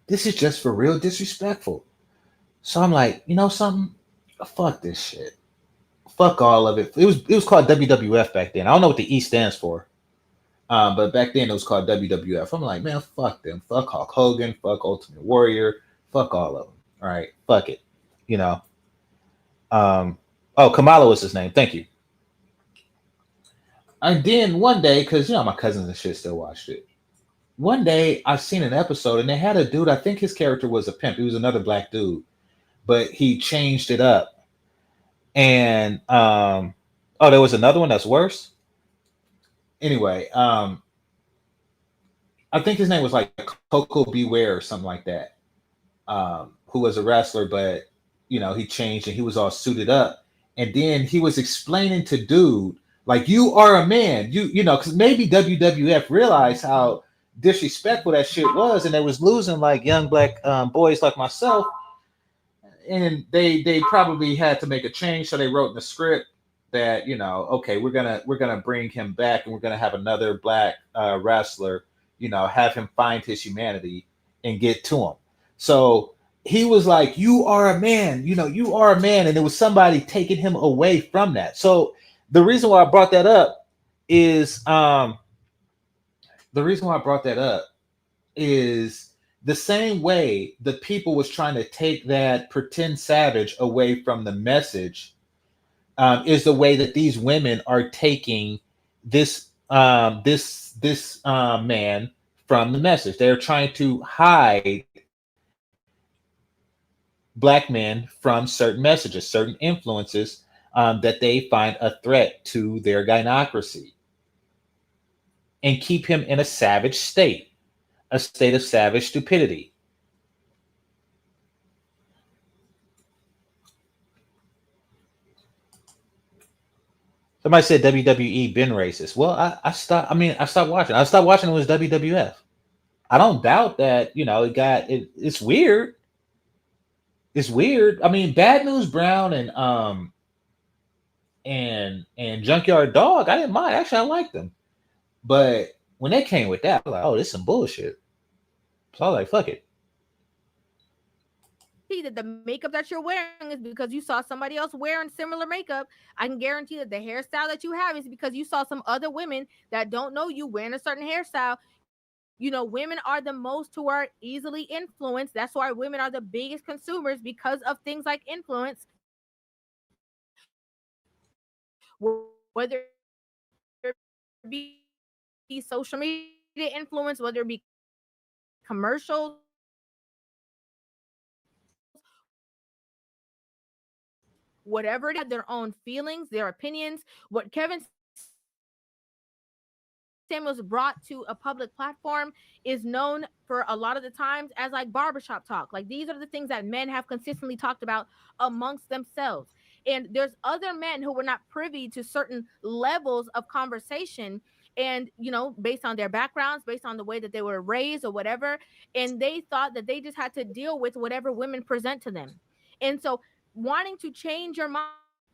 This is just for real disrespectful. So I'm like, you know something? Fuck this shit. Fuck all of it. It was called WWF back then. I don't know what the E stands for. But back then it was called WWF. I'm like, man, fuck them. Fuck Hulk Hogan. Fuck Ultimate Warrior. Fuck all of them. All right. Fuck it. You know. Kamala was his name. Thank you. And then one day, because my cousins and shit still watched it. One day I seen an episode and they had a dude, I think his character was a pimp. He was another black dude, but he changed it up. And there was another one that's worse. Anyway, I think his name was like Coco Beware or something like that. Who was a wrestler, but he changed and he was all suited up. And then he was explaining to dude, like, you are a man, because maybe WWF realized how disrespectful that shit was, and they was losing like young black boys like myself, and they probably had to make a change. So they wrote in the script that okay, we're gonna bring him back, and we're gonna have another black wrestler, have him find his humanity and get to him. So he was like, you are a man, you are a man, and it was somebody taking him away from that. So the reason why I brought that up is the same way the people was trying to take that pretend savage away from the message, is the way that these women are taking this man from the message. They're trying to hide black men from certain messages, certain influences that they find a threat to their gynocracy, and keep him in a savage state, a state of savage stupidity. Somebody said WWE been racist. Well, I stopped watching. I stopped watching when it was WWF. I don't doubt that, it's weird. It's weird. I mean, Bad News Brown and Junkyard Dog, I didn't mind. Actually, I liked them. But when they came with that, I was like, oh, this is some bullshit. So I was like, fuck it. That the makeup that you're wearing is because you saw somebody else wearing similar makeup. I can guarantee that the hairstyle that you have is because you saw some other women that don't know you wearing a certain hairstyle. Women are the most who are easily influenced. That's why women are the biggest consumers, because of things like influence. Whether it be social media influence, whether it be commercials, whatever it is, their own feelings, their opinions. What Kevin Samuels brought to a public platform is known for a lot of the times as like barbershop talk. Like these are the things that men have consistently talked about amongst themselves. And there's other men who were not privy to certain levels of conversation, and based on their backgrounds, based on the way that they were raised or whatever, and they thought that they just had to deal with whatever women present to them. And so wanting to change your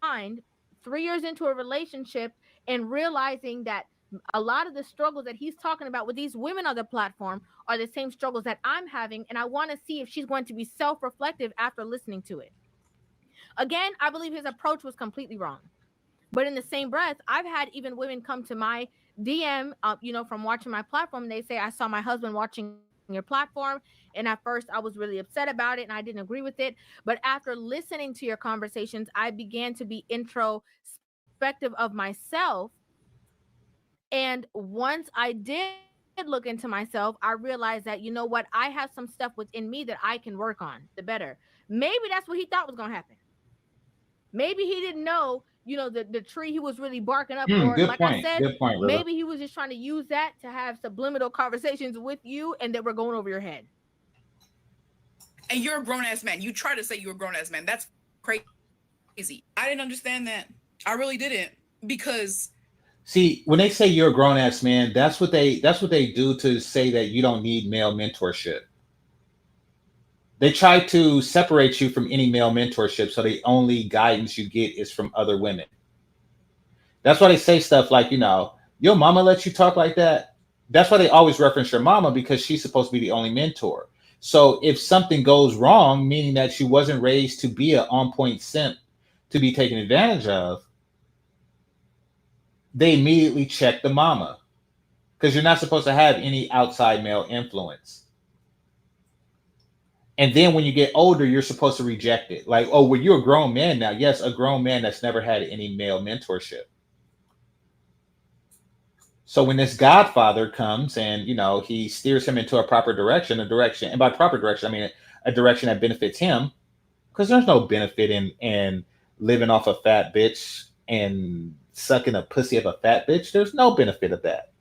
mind 3 years into a relationship and realizing that a lot of the struggles that he's talking about with these women on the platform are the same struggles that I'm having, and I want to see if she's going to be self-reflective after listening to it. Again, I believe his approach was completely wrong. But in the same breath, I've had even women come to my DM, from watching my platform. And they say, I saw my husband watching your platform, and at first I was really upset about it and I didn't agree with it. But after listening to your conversations, I began to be introspective of myself. And once I did look into myself, I realized that, you know what, I have some stuff within me that I can work on the better. Maybe that's what he thought was going to happen. Maybe he didn't know, the tree he was really barking up for. Good Like point. I said, Good point, Rilla. maybe he was just trying to use that to have subliminal conversations with you and that were going over your head. And you're a grown-ass man. You try to say you're a grown-ass man. That's crazy. I didn't understand that. I really didn't. Because See, when they say you're a grown ass man, that's what they do to say that you don't need male mentorship. They try to separate you from any male mentorship, so the only guidance you get is from other women. That's why they say stuff like, your mama lets you talk like that. That's why they always reference your mama, because she's supposed to be the only mentor. So if something goes wrong, meaning that she wasn't raised to be an on-point simp to be taken advantage of, they immediately check the mama, because you're not supposed to have any outside male influence. And then when you get older, you're supposed to reject it. Like, oh, well, you're a grown man now. Yes, a grown man that's never had any male mentorship. So when this godfather comes and, he steers him into a proper direction, and by proper direction, I mean a direction that benefits him, because there's no benefit in living off a fat bitch and sucking a pussy of a fat bitch. There's no benefit of that.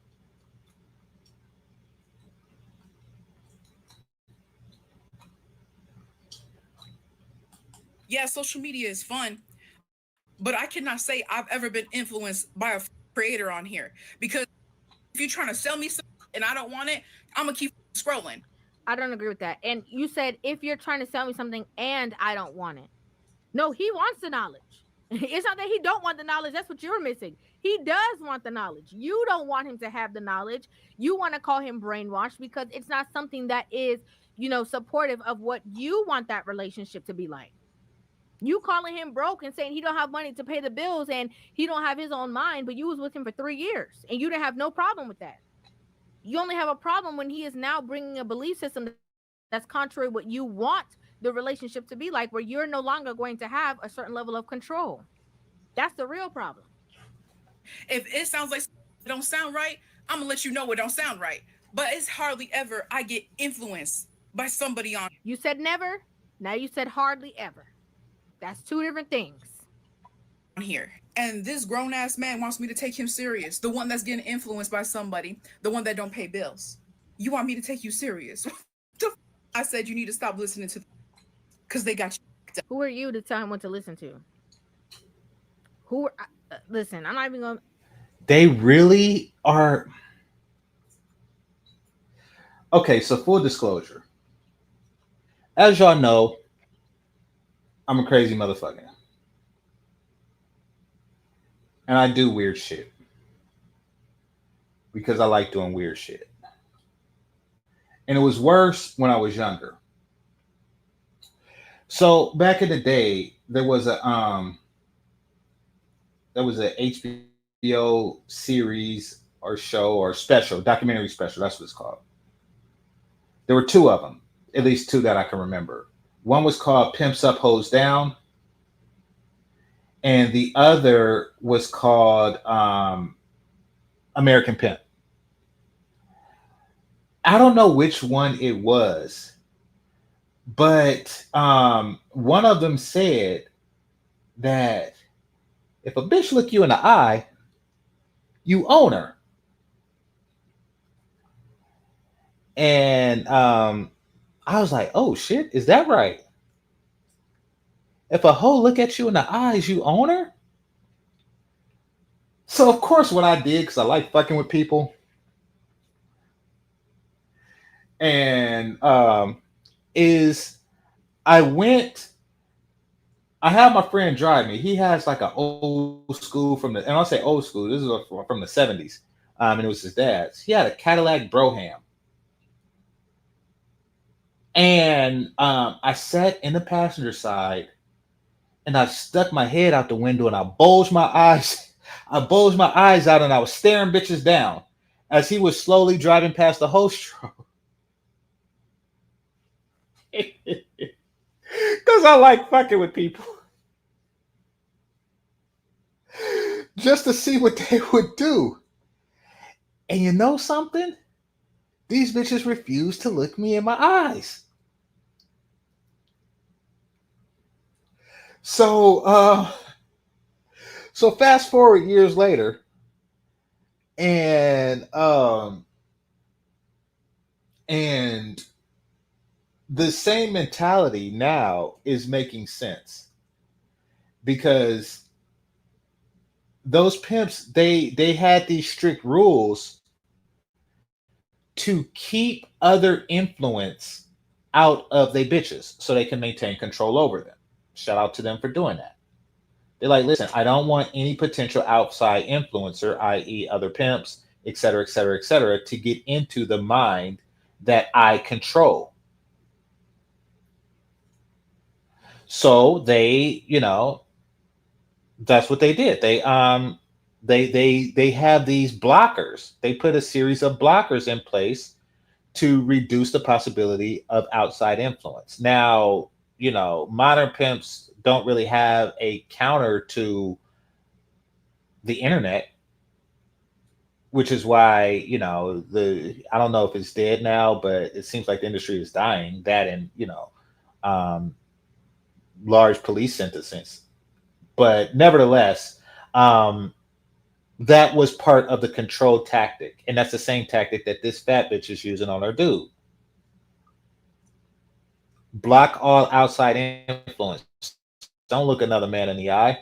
yeah, social media is fun, but I cannot say I've ever been influenced by a creator on here, because if you're trying to sell me something and I don't want it, I'm gonna keep scrolling. I don't agree with that. And you said, if you're trying to sell me something and I don't want it. No, he wants the knowledge. It's not that he don't want the knowledge. That's what you're missing. He does want the knowledge. You don't want him to have the knowledge. You want to call him brainwashed because it's not something that is, supportive of what you want that relationship to be like. You calling him broke and saying he don't have money to pay the bills and he don't have his own mind, but you was with him for 3 years and you didn't have no problem with that. You only have a problem when he is now bringing a belief system that's contrary to what you want the relationship to be like, where you're no longer going to have a certain level of control. That's the real problem. If it sounds like it don't sound right, I'm gonna let you know it don't sound right. But it's hardly ever I get influenced by somebody on. You said never. Now you said hardly ever. That's two different things. On here. And this grown-ass man wants me to take him serious. The one that's getting influenced by somebody, the one that don't pay bills. You want me to take you serious? I said you need to stop listening to, because they got you. Who are you to tell him what to listen to? Listen, I'm not even going to. They really are. Okay, so full disclosure. As y'all know, I'm a crazy motherfucker. And I do weird shit. Because I like doing weird shit. And it was worse when I was younger. So back in the day, there was a HBO series or show or special, documentary special, that's what it's called. There were two of them, at least two that I can remember. One was called Pimps Up, Hoes Down. And the other was called American Pimp. I don't know which one it was, but one of them said that if a bitch look you in the eye, you own her. And I was like, oh shit, is that right? If a hoe look at you in the eyes, you own her? So of course what I did, because I like fucking with people, and is I had my friend drive me. He has like an old school and I'll say old school, this is from the 70s. And it was his dad's. He had a Cadillac Brougham. And I sat in the passenger side and I stuck my head out the window and I bulged my eyes. I bulged my eyes out and I was staring bitches down as he was slowly driving past the host row. Because I like fucking with people. Just to see what they would do. And you know something? These bitches refuse to look me in my eyes. So fast forward years later, and the same mentality now is making sense, because those pimps, they had these strict rules to keep other influence out of their bitches so they can maintain control over them. Shout out to them for doing that. They're like, listen, I don't want any potential outside influencer, i.e. other pimps, et cetera, et cetera, et cetera, to get into the mind that I control. So they, that's what they did. They have these blockers. They put a series of blockers in place to reduce the possibility of outside influence. Now, modern pimps don't really have a counter to the internet, which is why, I don't know if it's dead now, but it seems like the industry is dying. That and, large police sentences. But nevertheless, that was part of the control tactic. And that's the same tactic that this fat bitch is using on her dude. Block all outside influence. Don't look another man in the eye.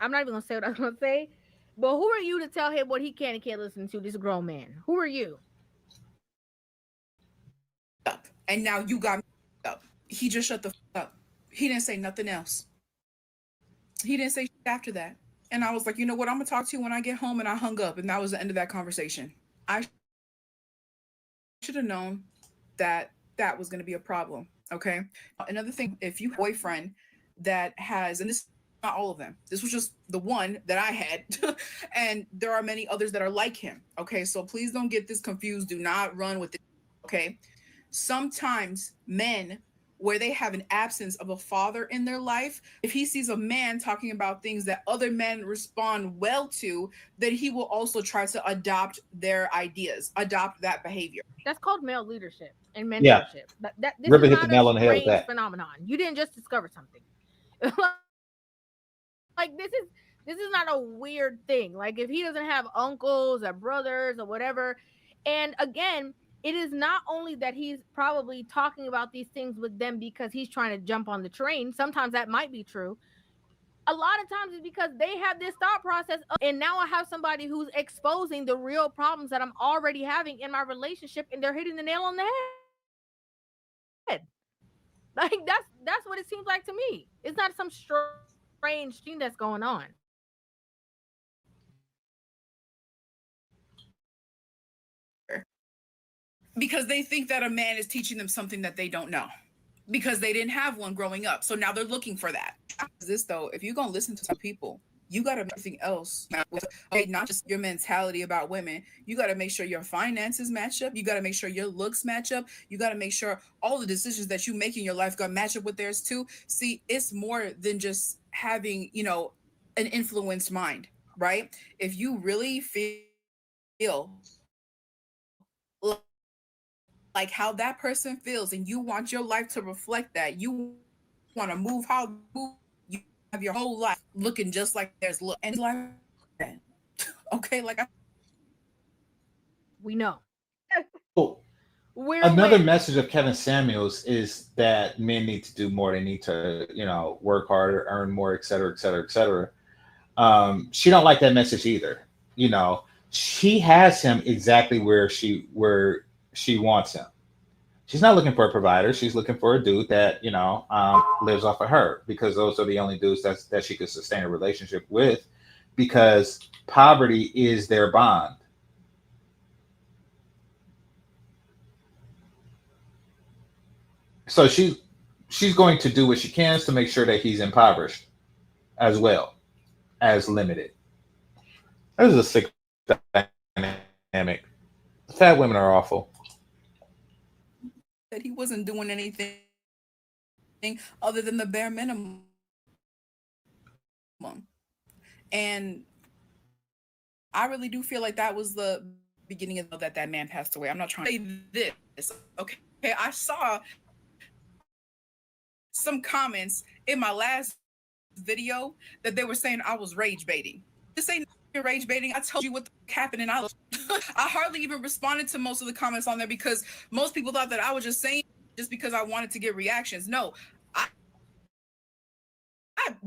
I'm not even gonna say what I was gonna say, but who are you to tell him what he can and can't listen to? This grown man. Who are you? And now you got me up. He just shut the up. He didn't say nothing else. He didn't say shit after that. And I was like, you know what? I'm gonna talk to you when I get home. And I hung up, and that was the end of that conversation. I should have known that that was gonna be a problem. Okay. Another thing, if you have a boyfriend that has, and this is not all of them, this was just the one that I had, and there are many others that are like him. Okay, so please don't get this confused. Do not run with it. Okay. Sometimes men, where they have an absence of a father in their life, if he sees a man talking about things that other men respond well to, then he will also try to adopt their ideas, adopt that behavior. That's called male leadership and mentorship. Yeah. This River is hit not the nail on a the head with strange that. phenomenon. You didn't just discover something. Like this is not a weird thing. Like if he doesn't have uncles or brothers or whatever, and again, it is not only that he's probably talking about these things with them because he's trying to jump on the train. Sometimes that might be true. A lot of times it's because they have this thought process and now I have somebody who's exposing the real problems that I'm already having in my relationship, and they're hitting the nail on the head. Like that's what it seems like to me. It's not some strange thing that's going on. Because they think that a man is teaching them something that they don't know, because they didn't have one growing up. So now they're looking for that. This though, if you're gonna listen to some people, you got to make everything else, okay, not just your mentality about women. You got to make sure your finances match up. You got to make sure your looks match up. You got to make sure all the decisions that you make in your life got to match up with theirs too. See, it's more than just having, an influenced mind, right? If you really feel like how that person feels and you want your life to reflect that, you want to move how you have your whole life looking just like there's look and like that. Okay, like we know. We're Another aware. message of Kevin Samuels is that men need to do more. They need to, work harder, earn more, et cetera, et cetera, et cetera. She don't like that message either. She has him exactly where she wants him. She's not looking for a provider. She's looking for a dude that, lives off of her, because those are the only dudes that she could sustain a relationship with, because poverty is their bond. So she's going to do what she can to make sure that he's impoverished as well as limited. This is a sick dynamic. Fat women are awful. that he wasn't doing anything other than the bare minimum. And I really do feel like that was the beginning of that man passed away. I'm not trying to say this. Okay, I saw some comments in my last video that they were saying I was rage baiting. This ain't rage baiting. I told you what happened, and I hardly even responded to most of the comments on there because most people thought that I was just saying just because I wanted to get reactions. No, I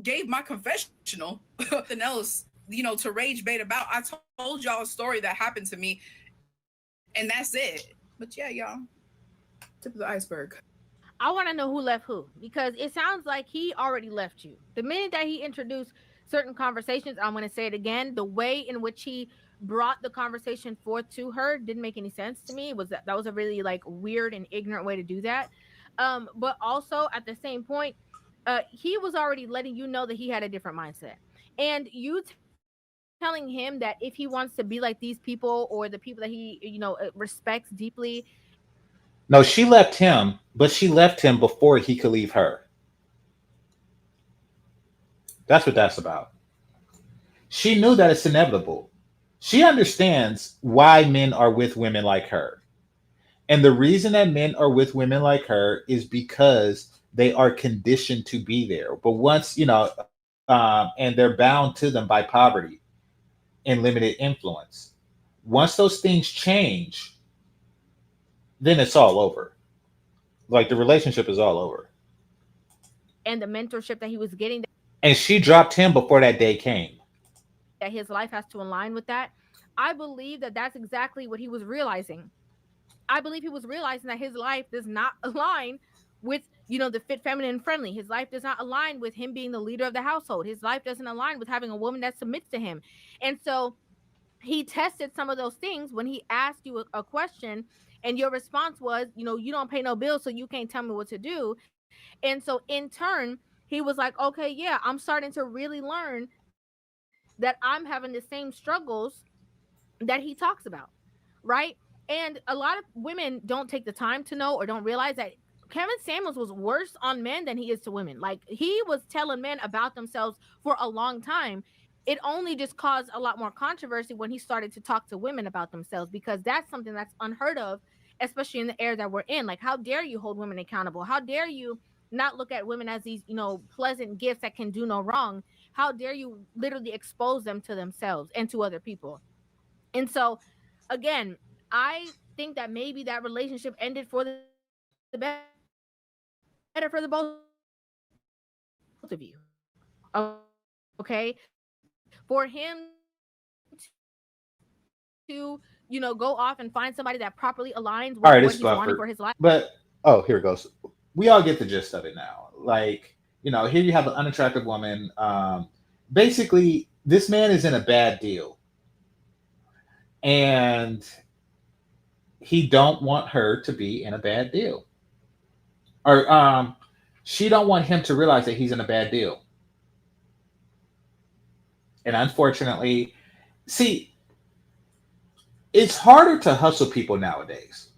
gave my confessional. Nothing else, to rage bait about. I told y'all a story that happened to me, and that's it. But yeah, y'all, tip of the iceberg. I want to know who left who, because it sounds like he already left you. The minute that he introduced certain conversations, I'm going to say it again, the way in which he brought the conversation forth to her didn't make any sense to me. That was a really weird and ignorant way to do that. But also at the same point, he was already letting you know that he had a different mindset. And you telling him that if he wants to be like these people or the people that he, respects deeply. No, she left him, but she left him before he could leave her. That's what that's about. She knew that it's inevitable. She understands why men are with women like her. And the reason that men are with women like her is because they are conditioned to be there. But once, and they're bound to them by poverty and limited influence. Once those things change, then it's all over. The relationship is all over. And the mentorship that he was getting. And she dropped him before that day came. That his life has to align with that. I believe that that's exactly what he was realizing. I believe he was realizing that his life does not align with, the fit, feminine, and friendly. His life does not align with him being the leader of the household. His life doesn't align with having a woman that submits to him. And so he tested some of those things when he asked you a question, and your response was, you don't pay no bills, so you can't tell me what to do. And so in turn, he was like, okay, yeah, I'm starting to really learn that I'm having the same struggles that he talks about, right? And a lot of women don't take the time to know or don't realize that Kevin Samuels was worse on men than he is to women. He was telling men about themselves for a long time. It only just caused a lot more controversy when he started to talk to women about themselves, because that's something that's unheard of, especially in the era that we're in. How dare you hold women accountable? How dare you not look at women as these, pleasant gifts that can do no wrong? How dare you literally expose them to themselves and to other people? And so, again, I think that maybe that relationship ended for the better for the both of you. Okay? For him to, go off and find somebody that properly aligns with what he's wanting for his life. But, here it goes. We all get the gist of it now. Here you have an unattractive woman. Basically, this man is in a bad deal. And he don't want her to be in a bad deal. Or she don't want him to realize that he's in a bad deal. And unfortunately, see, it's harder to hustle people nowadays.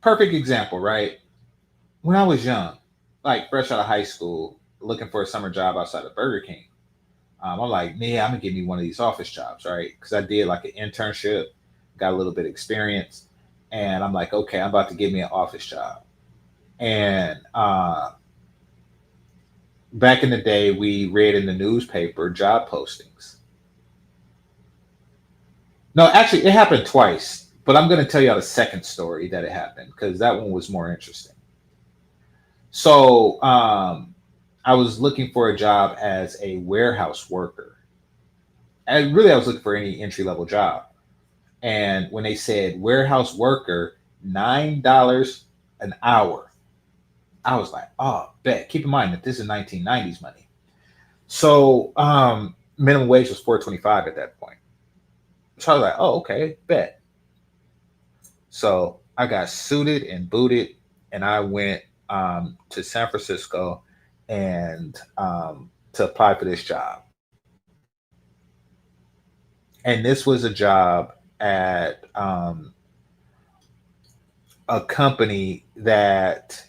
Perfect example, right? When I was young, fresh out of high school, looking for a summer job outside of Burger King, I'm like, man, I'm going to get me one of these office jobs, right? Because I did an internship, got a little bit of experience, and I'm like, okay, I'm about to get me an office job. And back in the day, we read in the newspaper job postings. No, actually, it happened twice, but I'm going to tell you the second story that it happened because that one was more interesting. So, I was looking for a job as a warehouse worker. And really, I was looking for any entry level job. And when they said warehouse worker, $9 an hour, I was like, oh, bet. Keep in mind that this is 1990s money. So minimum wage was $4.25 at that point. So I was like, oh, okay, bet. So I got suited and booted, and I went to San Francisco and to apply for this job. And this was a job at a company that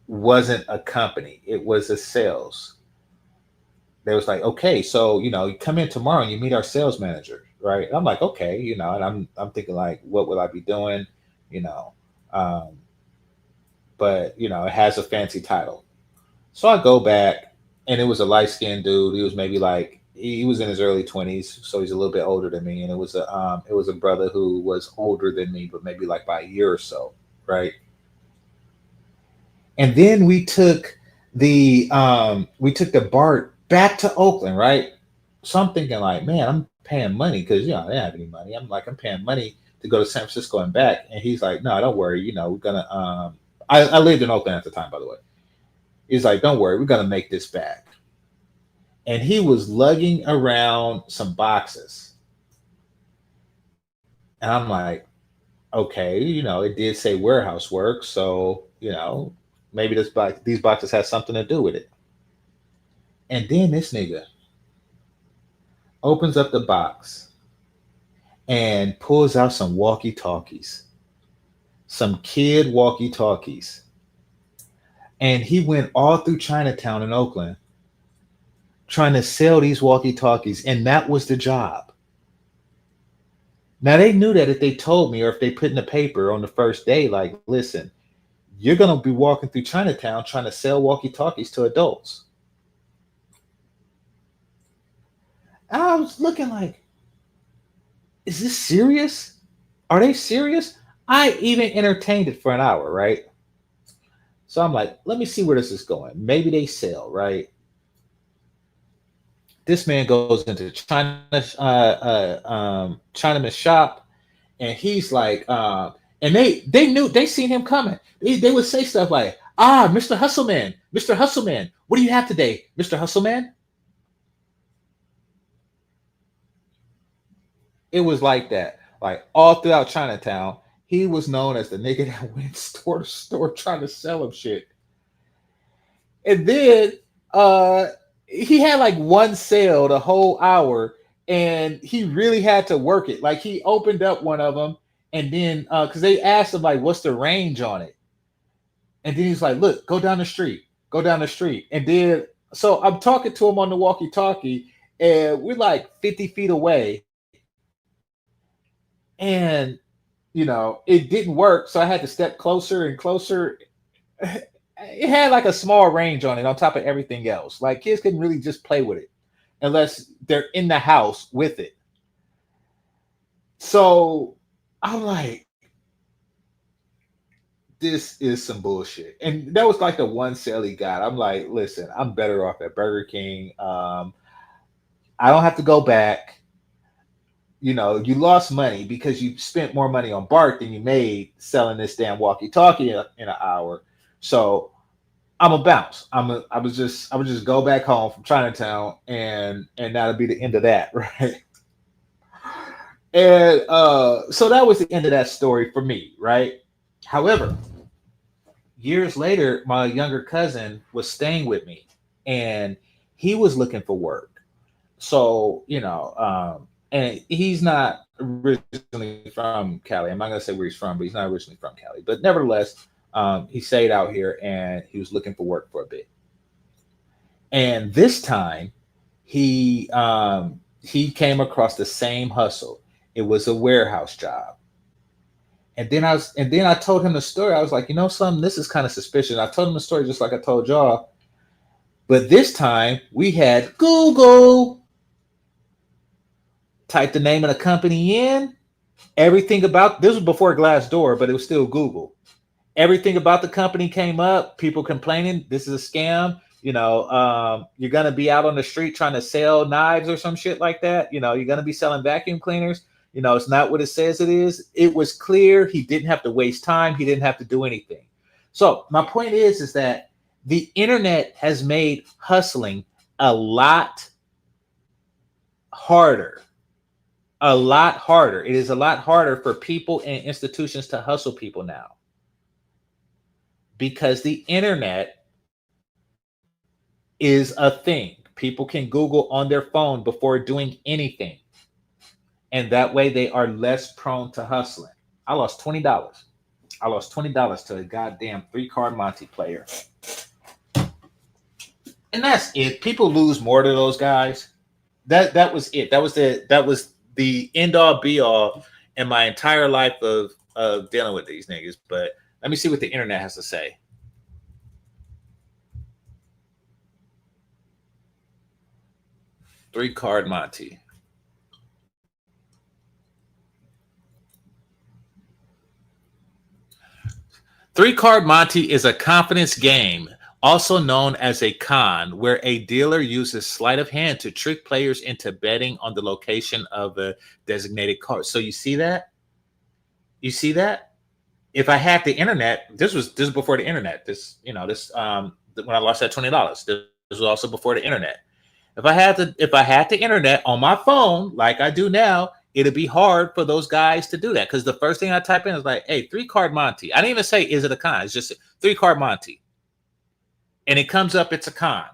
wasn't a company. It was a sales. They was like, okay, so, you know, you come in tomorrow and you meet our sales manager, right? And I'm like, okay, you know, and I'm thinking like, what will I be doing? You know, but, you know, it has a fancy title. So I go back, and it was a light-skinned dude. He was maybe like, he was in his early 20s, so he's a little bit older than me. And it was a brother who was older than me, but maybe like by a year or so, right? And then we took the BART back to Oakland, right? So I'm thinking like, man, I'm paying money because, you know, I didn't have any money. I'm paying money to go to San Francisco and back. And he's like, no, don't worry. You know, we're gonna. I lived in Oakland at the time, by the way. He's like, don't worry, we're gonna make this back. And he was lugging around some boxes. And I'm like, okay, you know, it did say warehouse work, so, you know, maybe these boxes have something to do with it. And then this nigga opens up the box and pulls out some walkie-talkies, some kid walkie-talkies. And he went all through Chinatown in Oakland trying to sell these walkie-talkies, and that was the job. Now, they knew that if they told me or if they put in the paper on the first day, like, listen, you're going to be walking through Chinatown trying to sell walkie-talkies to adults. And I was looking like, is this serious? Are they serious? I even entertained it for an hour, right? So I'm like, let me see where this is going. Maybe they sell, right? This man goes into Chinaman's shop, and he's like, and they seen him coming. They would say stuff like, Mr. Hustleman, what do you have today, Mr. Hustleman? It was like that, like all throughout Chinatown. He was known as the nigga that went store to store trying to sell him shit. And then he had like one sale the whole hour, and he really had to work it. Like, he opened up one of them, and then because they asked him like, what's the range on it? And then he's like, look, go down the street. And then so I'm talking to him on the walkie-talkie, and we're like 50 feet away. And, you know, it didn't work, so I had to step closer and closer. It had like a small range on it on top of everything else. Like, kids couldn't really just play with it unless they're in the house with it. So I'm like, this is some bullshit. And that was like the one sale he got. I'm like, listen, I'm better off at Burger King. I don't have to go back. You know, you lost money because you spent more money on BART than you made selling this damn walkie-talkie in an hour. So I'm a bounce. I would just go back home from Chinatown, and that'll be the end of that, right? And so that was the end of that story for me, right? However, years later, my younger cousin was staying with me, and he was looking for work. So, you know, and he's not originally from Cali. I'm not going to say where he's from, but he's not originally from Cali. But nevertheless, he stayed out here, and he was looking for work for a bit. And this time, he came across the same hustle. It was a warehouse job. And then I told him the story. I was like, you know something, this is kind of suspicious. I told him the story just like I told y'all. But this time we had Google. Type the name of the company in. Everything about this was before Glassdoor, but it was still Google. Everything about the company came up. People complaining this is a scam. You're gonna be out on the street trying to sell knives or some shit like that. You're gonna be selling vacuum cleaners. It's not what it says it is. It was clear. He didn't have to waste time. He didn't have to do anything. So my point is that the internet has made hustling a lot harder. A lot harder. It is a lot harder for people and institutions to hustle people now. Because the internet is a thing. People can Google on their phone before doing anything. And that way they are less prone to hustling. I lost $20. I lost $20 to a goddamn 3-card Monte player. And that's it. People lose more to those guys. That was it. That was the end all be all in my entire life of dealing with these niggas. But let me see what the internet has to say. Three-card Monte. Three-card Monte is a confidence game, also known as a con, where a dealer uses sleight of hand to trick players into betting on the location of a designated card. So you see that? You see that? If I had the internet, this was before the internet. When I lost that $20, this was also before the internet. If I had the internet on my phone, like I do now, it'd be hard for those guys to do that. Because the first thing I type in is like, hey, 3-card Monte. I didn't even say, is it a con? It's just 3-card Monte. And it comes up, it's a con.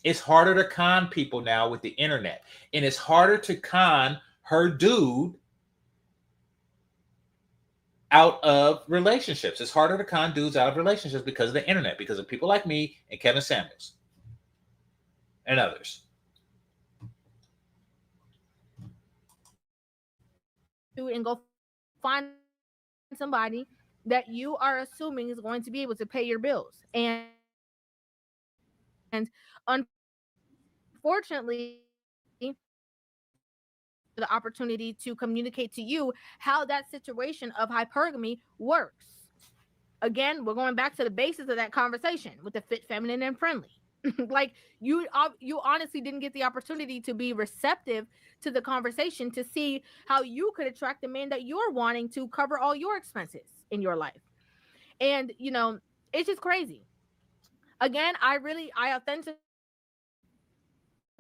It's harder to con people now with the internet. And it's harder to con her dude out of relationships. It's harder to con dudes out of relationships because of the internet, because of people like me and Kevin Samuels and others. And go find somebody that you are assuming is going to be able to pay your bills. And unfortunately, the opportunity to communicate to you how that situation of hypergamy works. Again, we're going back to the basis of that conversation with the fit, feminine, and friendly. Like you honestly didn't get the opportunity to be receptive to the conversation to see how you could attract the man that you're wanting to cover all your expenses in your life. And it's just crazy. Again, I authentically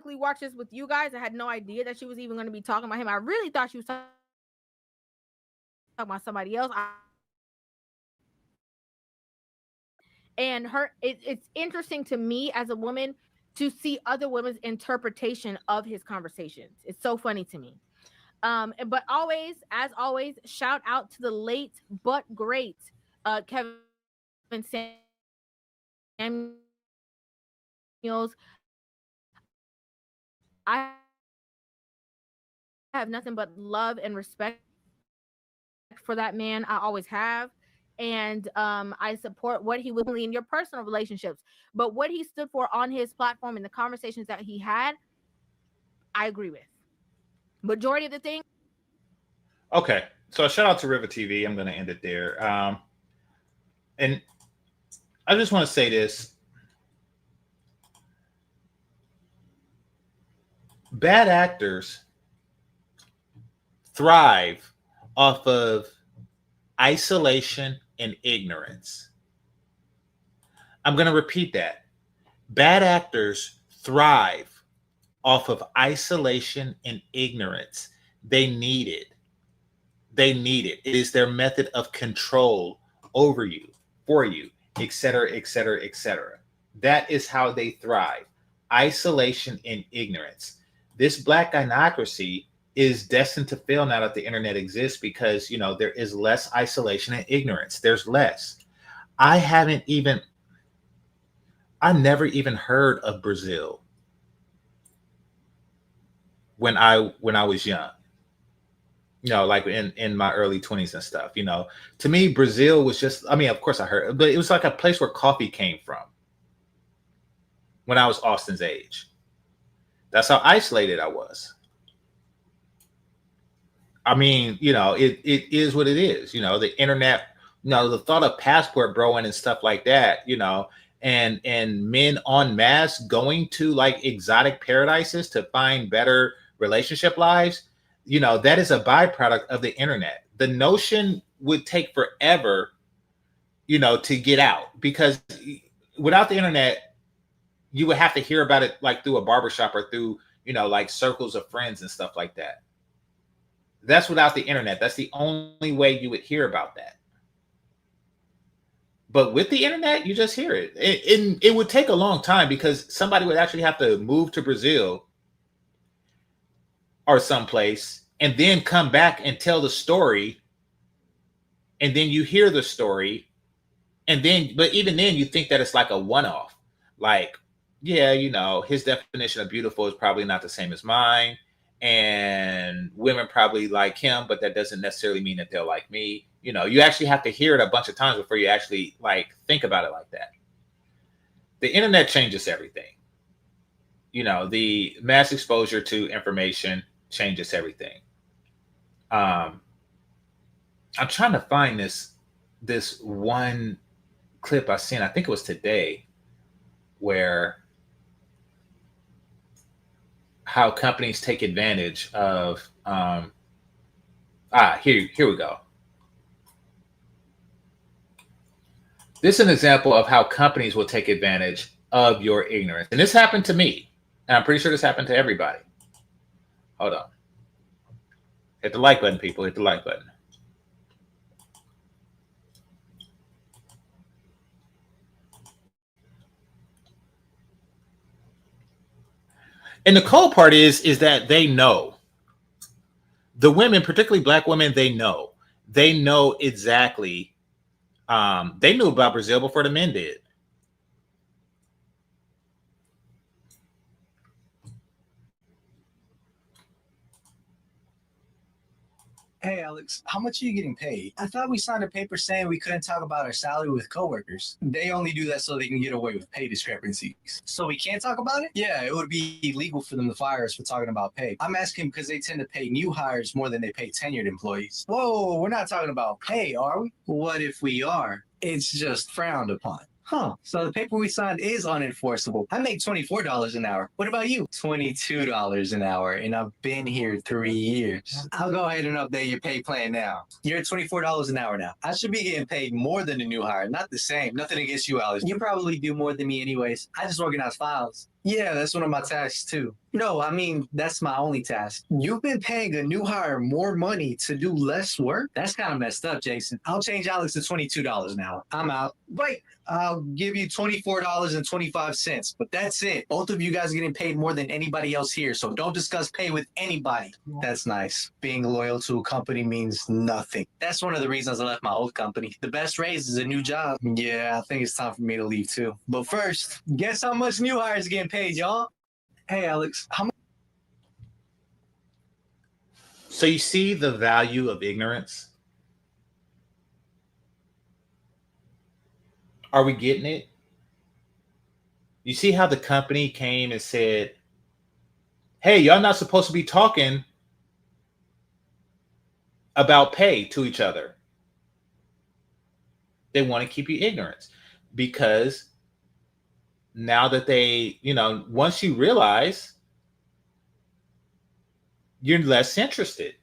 watched this with you guys. I had no idea that she was even going to be talking about him. I really thought she was talking about somebody else. And it's interesting to me as a woman to see other women's interpretation of his conversations. It's so funny to me. But as always, shout out to the late but great Kevin Samuels. I have nothing but love and respect for that man. I always have. And I support what he was doing in your personal relationships. But what he stood for on his platform and the conversations that he had, I agree with. Majority of the thing. Okay. So shout out to River TV. I'm going to end it there. And I just want to say this. Bad actors thrive off of isolation and ignorance. I'm going to repeat that. Bad actors thrive off of isolation and ignorance. They need it. They need it. It is their method of control over you, for you, etc., etc., etc. That is how they thrive. Isolation and ignorance. This black gynocracy is destined to fail now that the internet exists because, there is less isolation and ignorance. There's less. I never even heard of Brazil when I was young. Like in my early 20s and stuff. To me, Brazil was just, of course I heard, but it was like a place where coffee came from. when I was Austin's age. That's how isolated I was. I mean, it is what it is. The internet, the thought of passport broing and stuff like that, and men en masse going to like exotic paradises to find better relationship lives, that is a byproduct of the internet. The notion would take forever, to get out, because without the internet, you would have to hear about it like through a barbershop or through, like circles of friends and stuff like that. That's without the internet. That's the only way you would hear about that. But with the internet, you just hear it. It would take a long time because somebody would actually have to move to Brazil or someplace and then come back and tell the story. And then you hear the story. But even then you think that it's like a one-off. Like, yeah, his definition of beautiful is probably not the same as mine. And women probably like him, but that doesn't necessarily mean that they'll like me. You actually have to hear it a bunch of times before you actually like think about it like that. The internet changes everything. The mass exposure to information changes everything. I'm trying to find this one clip I seen. I think it was today, where how companies take advantage of here we go. This is an example of how companies will take advantage of your ignorance. And this happened to me. And I'm pretty sure this happened to everybody. Hold on. Hit the like button, people. Hit the like button. And the cold part is that they know. The women, particularly Black women, they know. They know exactly. They knew about Brazil before the men did. Hey, Alex, how much are you getting paid? I thought we signed a paper saying we couldn't talk about our salary with coworkers. They only do that so they can get away with pay discrepancies. So we can't talk about it? Yeah, it would be illegal for them to fire us for talking about pay. I'm asking because they tend to pay new hires more than they pay tenured employees. Whoa, we're not talking about pay, are we? What if we are? It's just frowned upon. Huh, so the paper we signed is unenforceable. I make $24 an hour. What about you? $22 an hour, and I've been here 3 years. I'll go ahead and update your pay plan now. You're at $24 an hour now. I should be getting paid more than a new hire, not the same. Nothing against you, Alex. You probably do more than me anyways. I just organize files. Yeah, that's one of my tasks too. No, I mean, that's my only task. You've been paying a new hire more money to do less work? That's kind of messed up, Jason. I'll change Alex to $22 an hour. I'm out. Wait, I'll give you $24.25, but that's it. Both of you guys are getting paid more than anybody else here, so don't discuss pay with anybody. That's nice. Being loyal to a company means nothing. That's one of the reasons I left my old company. The best raise is a new job. Yeah, I think it's time for me to leave too. But first, guess how much new hires getting paid, y'all? Hey, Alex, how much? So you see the value of ignorance? Are we getting it? You see how the company came and said, hey, y'all not supposed to be talking about pay to each other. They want to keep you ignorant because now that they, once you realize, you're less interested.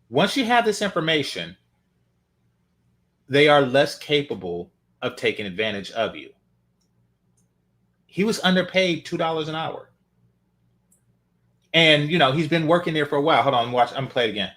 Once you have this information, they are less capable of taking advantage of you. He was underpaid $2 an hour. And, he's been working there for a while. Hold on, watch. I'm going to play it again.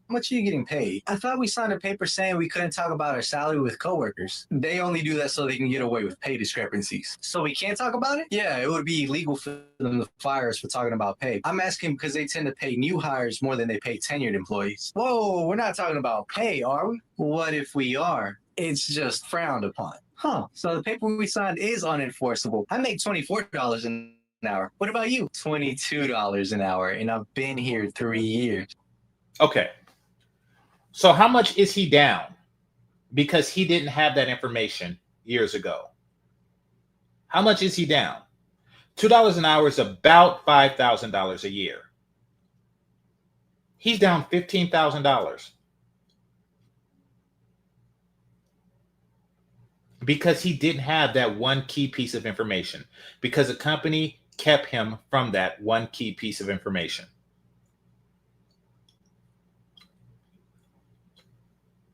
How much are you getting paid? I thought we signed a paper saying we couldn't talk about our salary with coworkers. They only do that so they can get away with pay discrepancies. So we can't talk about it? Yeah, it would be illegal for them to fire us for talking about pay. I'm asking because they tend to pay new hires more than they pay tenured employees. Whoa, we're not talking about pay, are we? What if we are? It's just frowned upon. Huh, so the paper we signed is unenforceable. I make $24 an hour. What about you? $22 an hour, and I've been here 3 years. Okay. So how much is he down? Because he didn't have that information years ago. How much is he down? $2 an hour is about $5,000 a year. He's down $15,000 because he didn't have that one key piece of information, because the company kept him from that one key piece of information.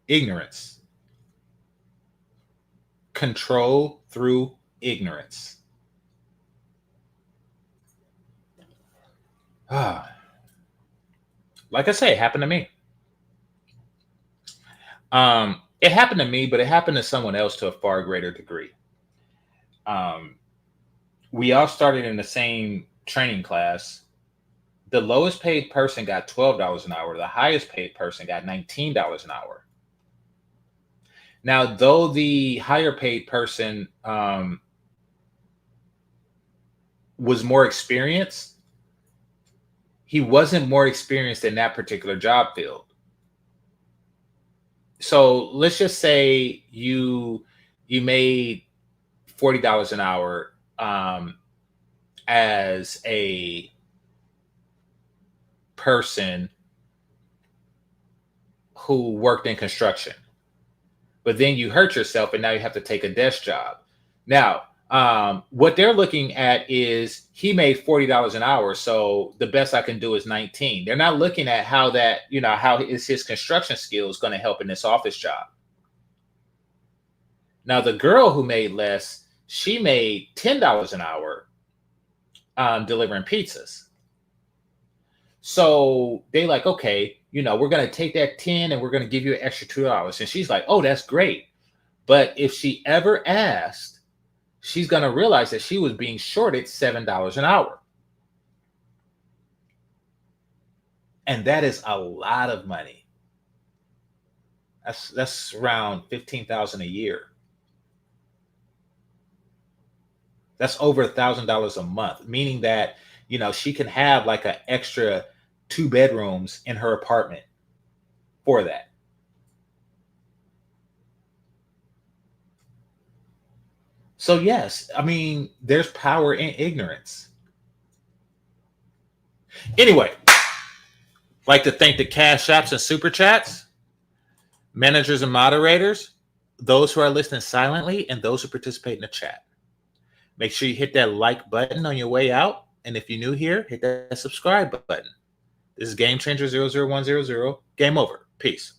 Ignorance. Control through ignorance. Like I say, it happened to me. It happened to me, but it happened to someone else to a far greater degree. We all started in the same training class. The lowest paid person got $12 an hour. The highest paid person got $19 an hour. Now, though the higher paid person was more experienced, he wasn't more experienced in that particular job field. So let's just say you made $40 an hour as a person who worked in construction, but then you hurt yourself and now you have to take a desk job. Now, what they're looking at is he made $40 an hour, so the best I can do is 19. They're not looking at how that, how is his construction skills going to help in this office job. Now, the girl who made less, she made $10 an hour delivering pizzas. So they like, okay, we're going to take that 10 and we're going to give you an extra $2. And she's like, oh, that's great. But if she ever asked, she's going to realize that she was being shorted $7 an hour. And that is a lot of money. That's around $15,000 a year. That's over $1,000 a month, meaning that, she can have like an extra 2 bedrooms in her apartment for that. So yes, I mean, there's power in ignorance. Anyway, like to thank the Cash Apps and Super Chats, managers and moderators, those who are listening silently, and those who participate in the chat. Make sure you hit that like button on your way out. And if you're new here, hit that subscribe button. This is GameChanger 00100. Game over. Peace.